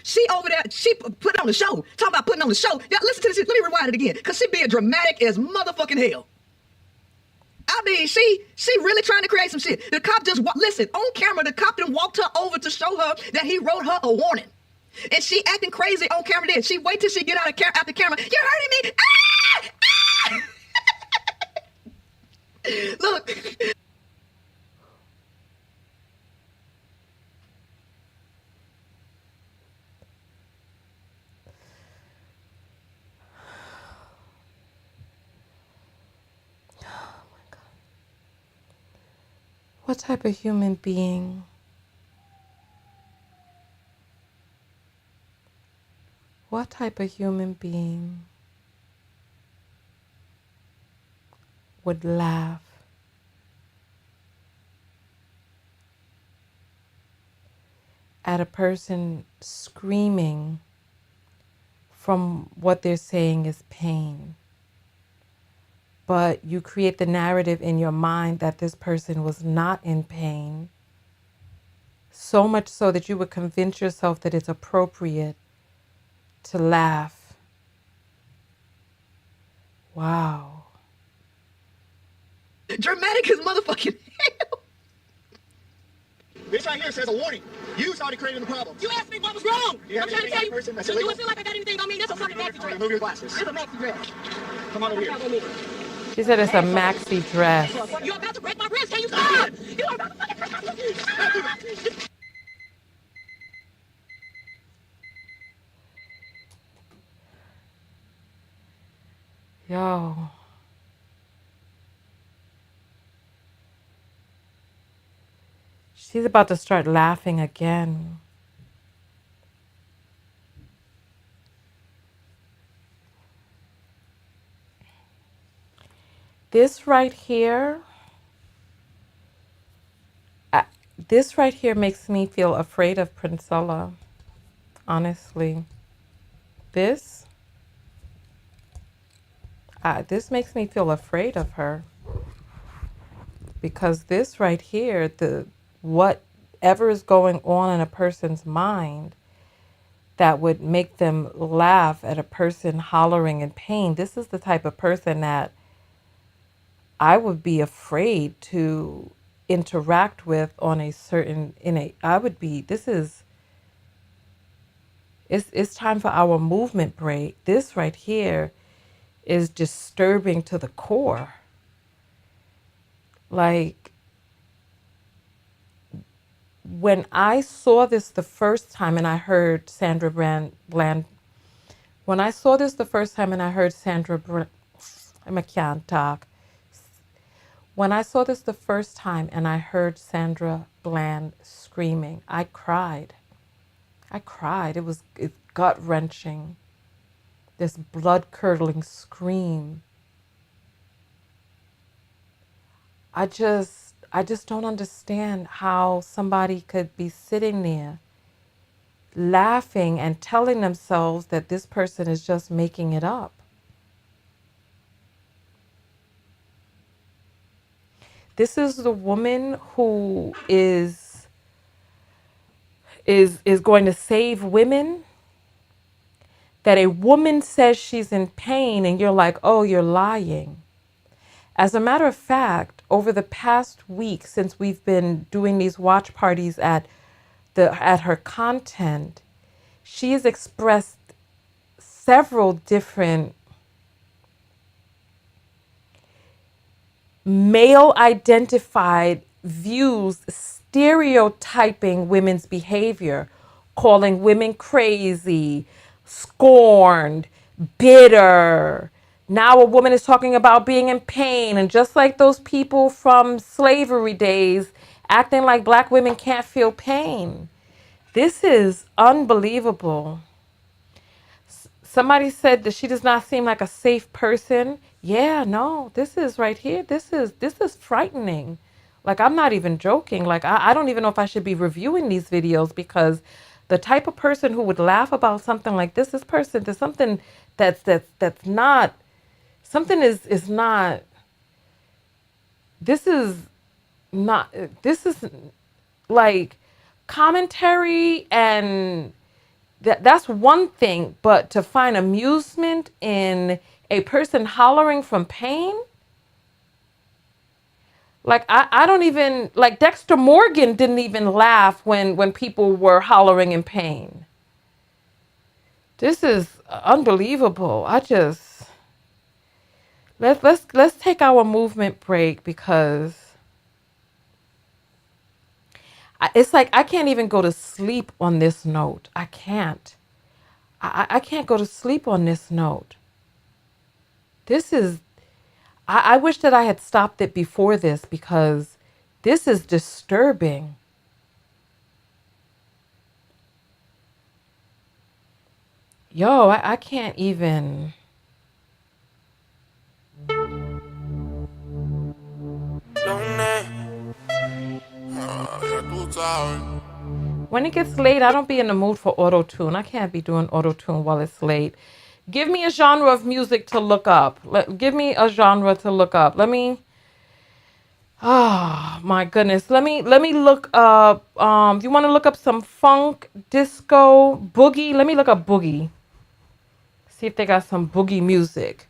She over there, she put on the show, talking about putting on the show. Y'all listen to this, let me rewind it again, because she being dramatic as motherfucking hell. I mean, she really trying to create some shit. The cop just, listen, on camera, the cop then walked her over to show her that he wrote her a warning. And she acting crazy on camera then. She wait till she get out the camera. You're hurting me. Ah! Ah! Look. What type of human being what type of human being would laugh at a person screaming from what they're saying is pain? But you create the narrative in your mind that this person was not in pain, so much so that you would convince yourself that it's appropriate to laugh. Wow. Dramatic as motherfucking hell. This right here says a warning. You started creating the problem. You asked me what was wrong. You I'm trying to tell you. person that's Do illegal? you feel like I got anything on me? This is a fucking maxi dress. Remove your glasses. It's a maxi dress. Come on over here. Come on with me. She said it's a maxi dress. You're about to break my wrist. Can you stop? You are about to fucking break my wrist. Yo. She's about to start laughing again. This right here makes me feel afraid of Princella, honestly. This makes me feel afraid of her, because this right here, whatever is going on in a person's mind that would make them laugh at a person hollering in pain, this is the type of person that I would be afraid to interact with on a certain, it's time for our movement break. This right here is disturbing to the core. Like, when I saw this the first time and I heard Sandra Bland, when I saw this the first time and I heard I can't talk. When I saw this the first time and I heard Sandra Bland screaming, I cried. It's gut-wrenching. This blood-curdling scream. I just don't understand how somebody could be sitting there laughing and telling themselves that this person is just making it up. This is the woman who is going to save women. That a woman says she's in pain and you're like, oh, you're lying. As a matter of fact, over the past week, since we've been doing these watch parties at at her content, she has expressed several different male identified views stereotyping women's behavior, calling women crazy, scorned, bitter. Now a woman is talking about being in pain, and just like those people from slavery days acting like black women can't feel pain. This is unbelievable. Somebody said that she does not seem like a safe person. Yeah, no, this is right here. This is frightening. Like, I'm not even joking. Like, I don't even know if I should be reviewing these videos, because the type of person who would laugh about something like this person, there's something that's not, something is not, this is not, this is like commentary, and that's one thing, but to find amusement in a person hollering from pain, like I don't even, like Dexter Morgan didn't even laugh when people were hollering in pain. This is unbelievable. Let's take our movement break, because it's like I can't even go to sleep on this note. I can't. I can't go to sleep on this note. This is, I wish that I had stopped it before this, because this is disturbing. Yo, I can't even. When it gets late, I don't be in the mood for auto-tune. I can't be doing auto-tune while it's late. Give me a genre of music to look up. Give me a genre to look up. Let me, oh my goodness. Let me look up, you want to look up some funk, disco, boogie? Let me look up boogie. See if they got some boogie music.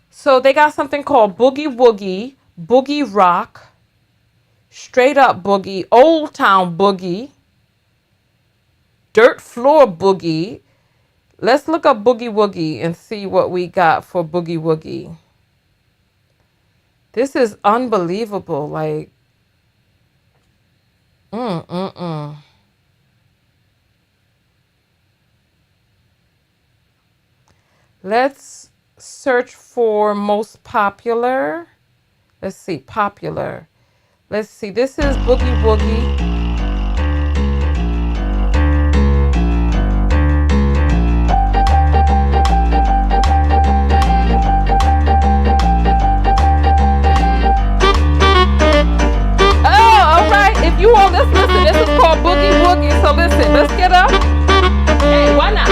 So they got something called boogie woogie, boogie rock, straight up boogie, old town boogie, dirt floor boogie. Let's look up boogie woogie and see what we got for boogie woogie. This is unbelievable. Like, Let's search for most popular. Let's see, popular. Let's see, this is boogie woogie. You all, let's listen. This is called Boogie Woogie. So listen, let's get up. Hey, why not?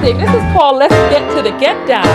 This is called Let's Get to the Get Down.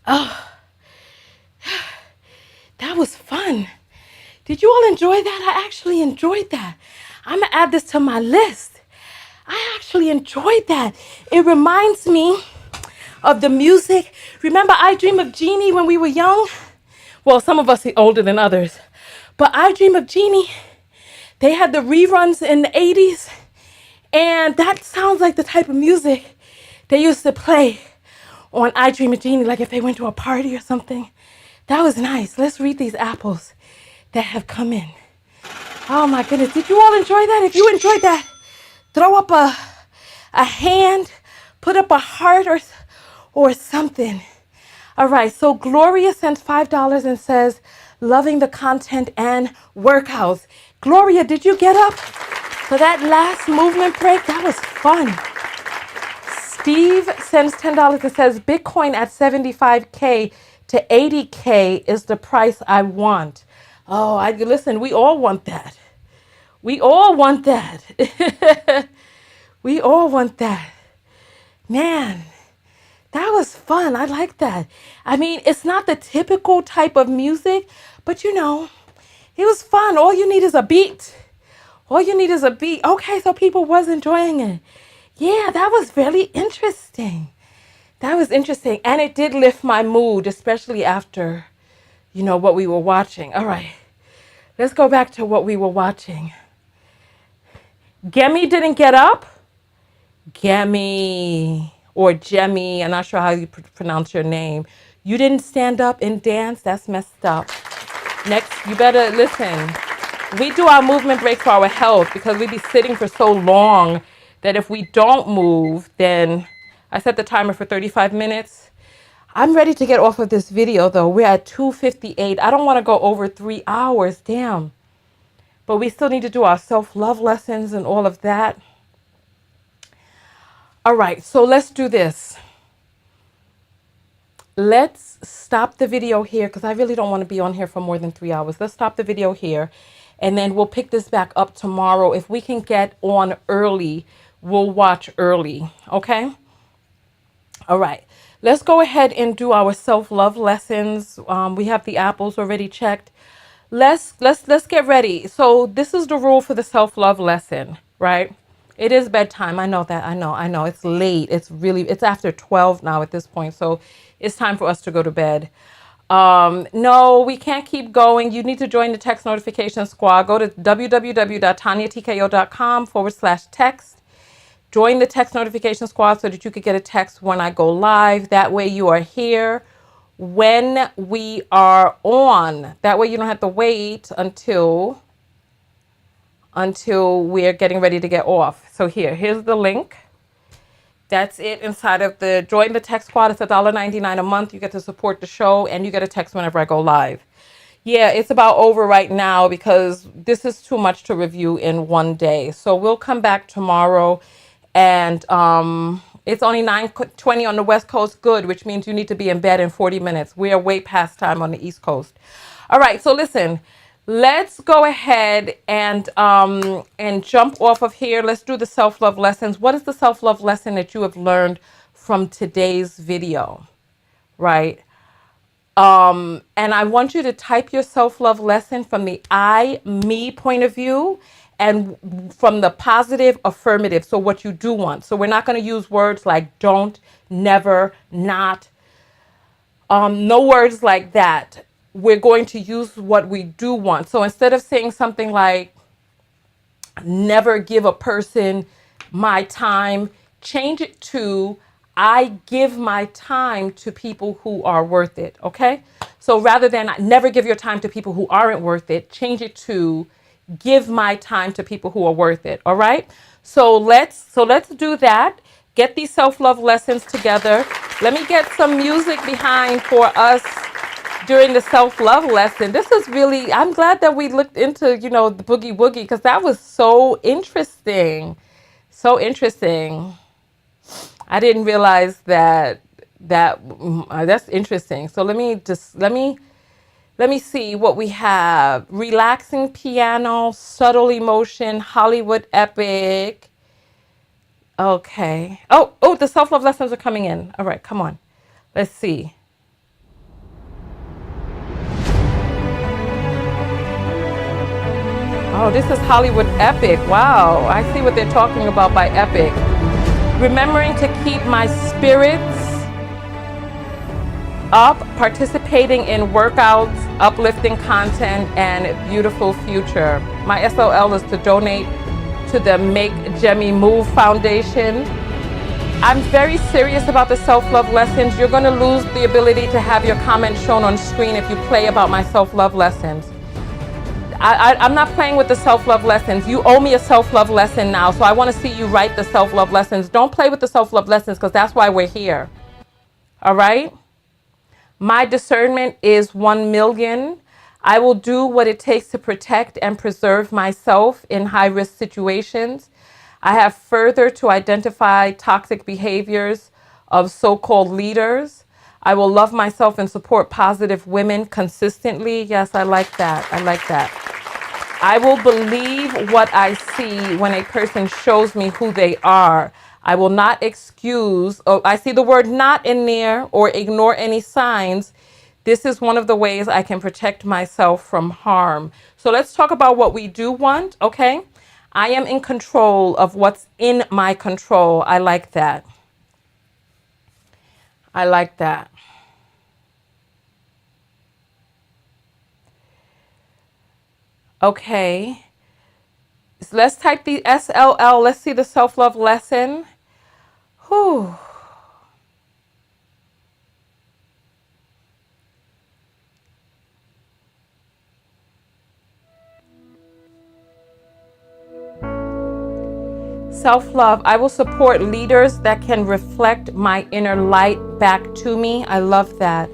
Oh, that was fun. Did you all enjoy that? I actually enjoyed that. I'm going to add this to my list. I actually enjoyed that. It reminds me of the music. Remember I Dream of Jeannie when we were young? Well, some of us are older than others. But I Dream of Jeannie, they had the reruns in the 80s. And that sounds like the type of music they used to play on I Dream of Jeannie, like if they went to a party or something. That was nice. Let's read these apples that have come in. Oh my goodness. Did you all enjoy that? If you enjoyed that, throw up a hand, put up a heart or something. All right, so Gloria sends $5 and says, loving the content and workouts. Gloria, did you get up for that last movement break? That was fun. Steve sends $10 and says, Bitcoin at 75K to 80K is the price I want. Oh, listen, we all want that. We all want that. We all want that. Man, that was fun. I like that. I mean, it's not the typical type of music, but you know, it was fun. All you need is a beat. All you need is a beat. Okay, so people was enjoying it. Yeah, that was really interesting. That was interesting. And it did lift my mood, especially after, you know, what we were watching. All right, let's go back to what we were watching. Gemi didn't get up. Gemi or Jemmy, I'm not sure how you pronounce your name. You didn't stand up and dance? That's messed up. Next, you better listen. We do our movement break for our health because we be sitting for so long that if we don't move, then I set the timer for 35 minutes. I'm ready to get off of this video though. We're at 2:58. I don't want to go over 3 hours, damn. But we still need to do our self-love lessons and all of that. All right, so let's do this. Let's stop the video here because I really don't want to be on here for more than 3 hours. Let's stop the video here and then we'll pick this back up tomorrow. If we can get on early, we'll watch early, okay? All right, let's go ahead and do our self-love lessons. We have the apples already checked. Let's get ready. So this is the rule for the self-love lesson, right? It is bedtime. I know that. I know. It's late. It's after 12 now at this point. So it's time for us to go to bed. No, we can't keep going. You need to join the text notification squad. Go to www.tonyatko.com/text. Join the text notification squad so that you could get a text when I go live. That way you are here when we are on. That way you don't have to wait until we're getting ready to get off. So here's the link. That's it inside of the join the text squad. It's $1.99 a month. You get to support the show and you get a text whenever I go live. Yeah, it's about over right now because this is too much to review in one day. So we'll come back tomorrow and it's only 9:20 on the West Coast. Good, which means you need to be in bed in 40 minutes. We are way past time on the East Coast. All right, so listen. Let's go ahead and jump off of here. Let's do the self-love lessons. What is the self-love lesson that you have learned from today's video, right? And I want you to type your self-love lesson from the I, me point of view and from the positive affirmative. So what you do want. So we're not going to use words like don't, never, not, no words like that. We're going to use what we do want. So instead of saying something like, never give a person my time, change it to, I give my time to people who are worth it, okay? So rather than never give your time to people who aren't worth it, change it to, give my time to people who are worth it, all right? So let's do that. Get these self-love lessons together. Let me get some music behind for us during the self-love lesson. This is really, I'm glad that we looked into, the boogie woogie because that was so interesting. So interesting. I didn't realize that's interesting. So let me see what we have. Relaxing piano, subtle emotion, Hollywood epic. Okay. Oh, the self-love lessons are coming in. All right, come on. Let's see. Oh, this is Hollywood Epic. Wow, I see what they're talking about by epic. Remembering to keep my spirits up, participating in workouts, uplifting content, and beautiful future. My SOL is to donate to the Make Jemmy Move Foundation. I'm very serious about the self-love lessons. You're going to lose the ability to have your comments shown on screen if you play about my self-love lessons. I'm not playing with the self-love lessons. You owe me a self-love lesson now, so I want to see you write the self-love lessons. Don't play with the self-love lessons because that's why we're here. All right? My discernment is 1 million. I will do what it takes to protect and preserve myself in high-risk situations. I have further to identify toxic behaviors of so-called leaders. I will love myself and support positive women consistently. Yes, I like that. I like that. I will believe what I see when a person shows me who they are. I will not excuse, oh, I see the word not in there, or ignore any signs. This is one of the ways I can protect myself from harm. So let's talk about what we do want, okay? I am in control of what's in my control. I like that. I like that. Okay. So let's type the SLL. Let's see the self-love lesson. Whew. Self-love. I will support leaders that can reflect my inner light back to me. I love that.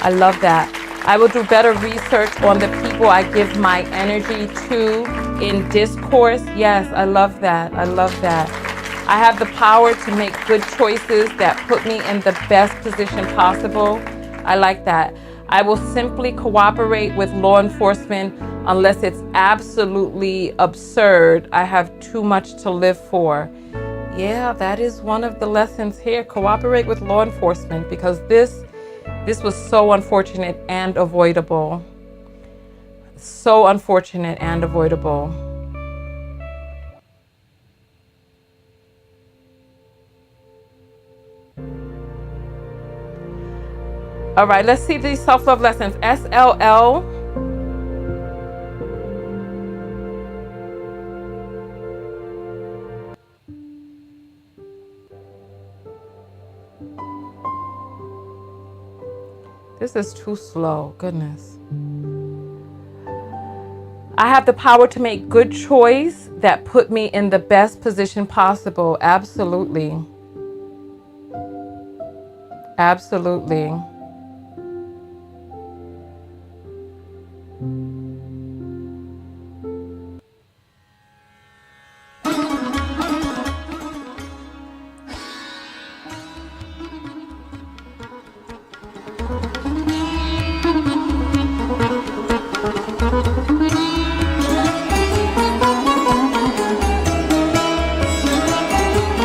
I love that. I will do better research on the people I give my energy to in discourse. Yes, I love that. I love that. I have the power to make good choices that put me in the best position possible. I like that. I will simply cooperate with law enforcement unless it's absolutely absurd. I have too much to live for. Yeah, that is one of the lessons here. Cooperate with law enforcement, because this was so unfortunate and avoidable. So unfortunate and avoidable. All right, let's see these self-love lessons. SLL. This is too slow, goodness. I have the power to make good choice that put me in the best position possible. Absolutely. Absolutely.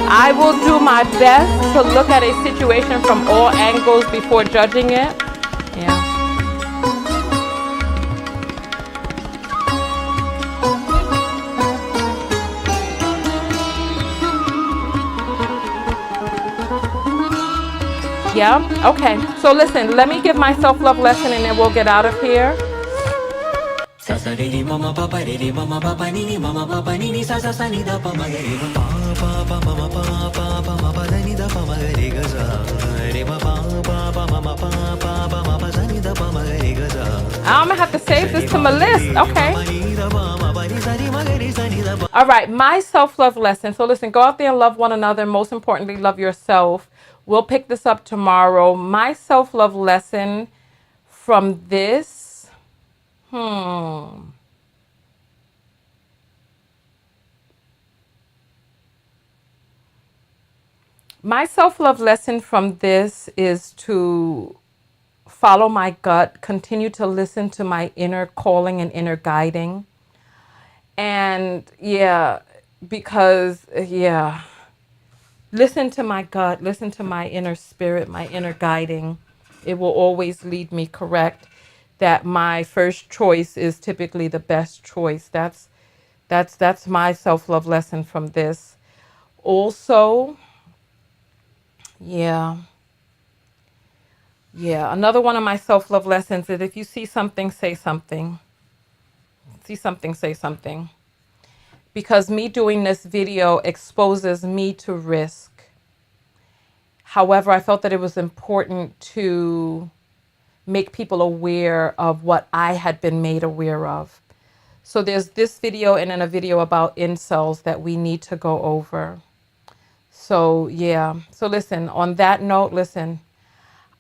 I will do my best to look at a situation from all angles before judging it. Yeah. Yeah, okay. So listen, let me give my self-love lesson and then we'll get out of here. I'm gonna have to save this to my list. Okay. All right, my self-love lesson. So listen, go out there and love one another. Most importantly, love yourself. We'll pick this up tomorrow. My self-love lesson from this. My self-love lesson from this is to follow my gut, continue to listen to my inner calling and inner guiding. And because listen to my gut, listen to my inner spirit, my inner guiding. It will always lead me correct. That my first choice is typically the best choice. That's That's my self-love lesson from this. Also, yeah, another one of my self-love lessons is if you see something, say something. See something, say something. Because me doing this video exposes me to risk. However, I felt that it was important to make people aware of what I had been made aware of. So there's this video and then a video about incels that we need to go over. So yeah, so listen, on that note, listen,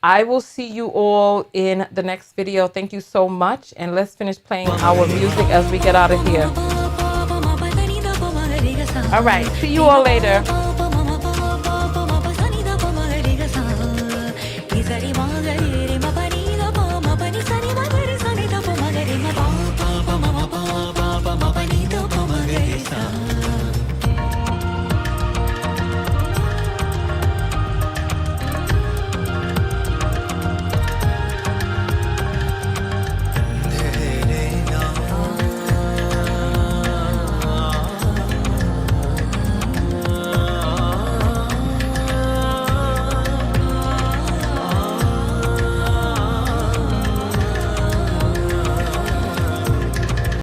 I will see you all in the next video. Thank you so much. And let's finish playing our music as we get out of here. All right, see you all later.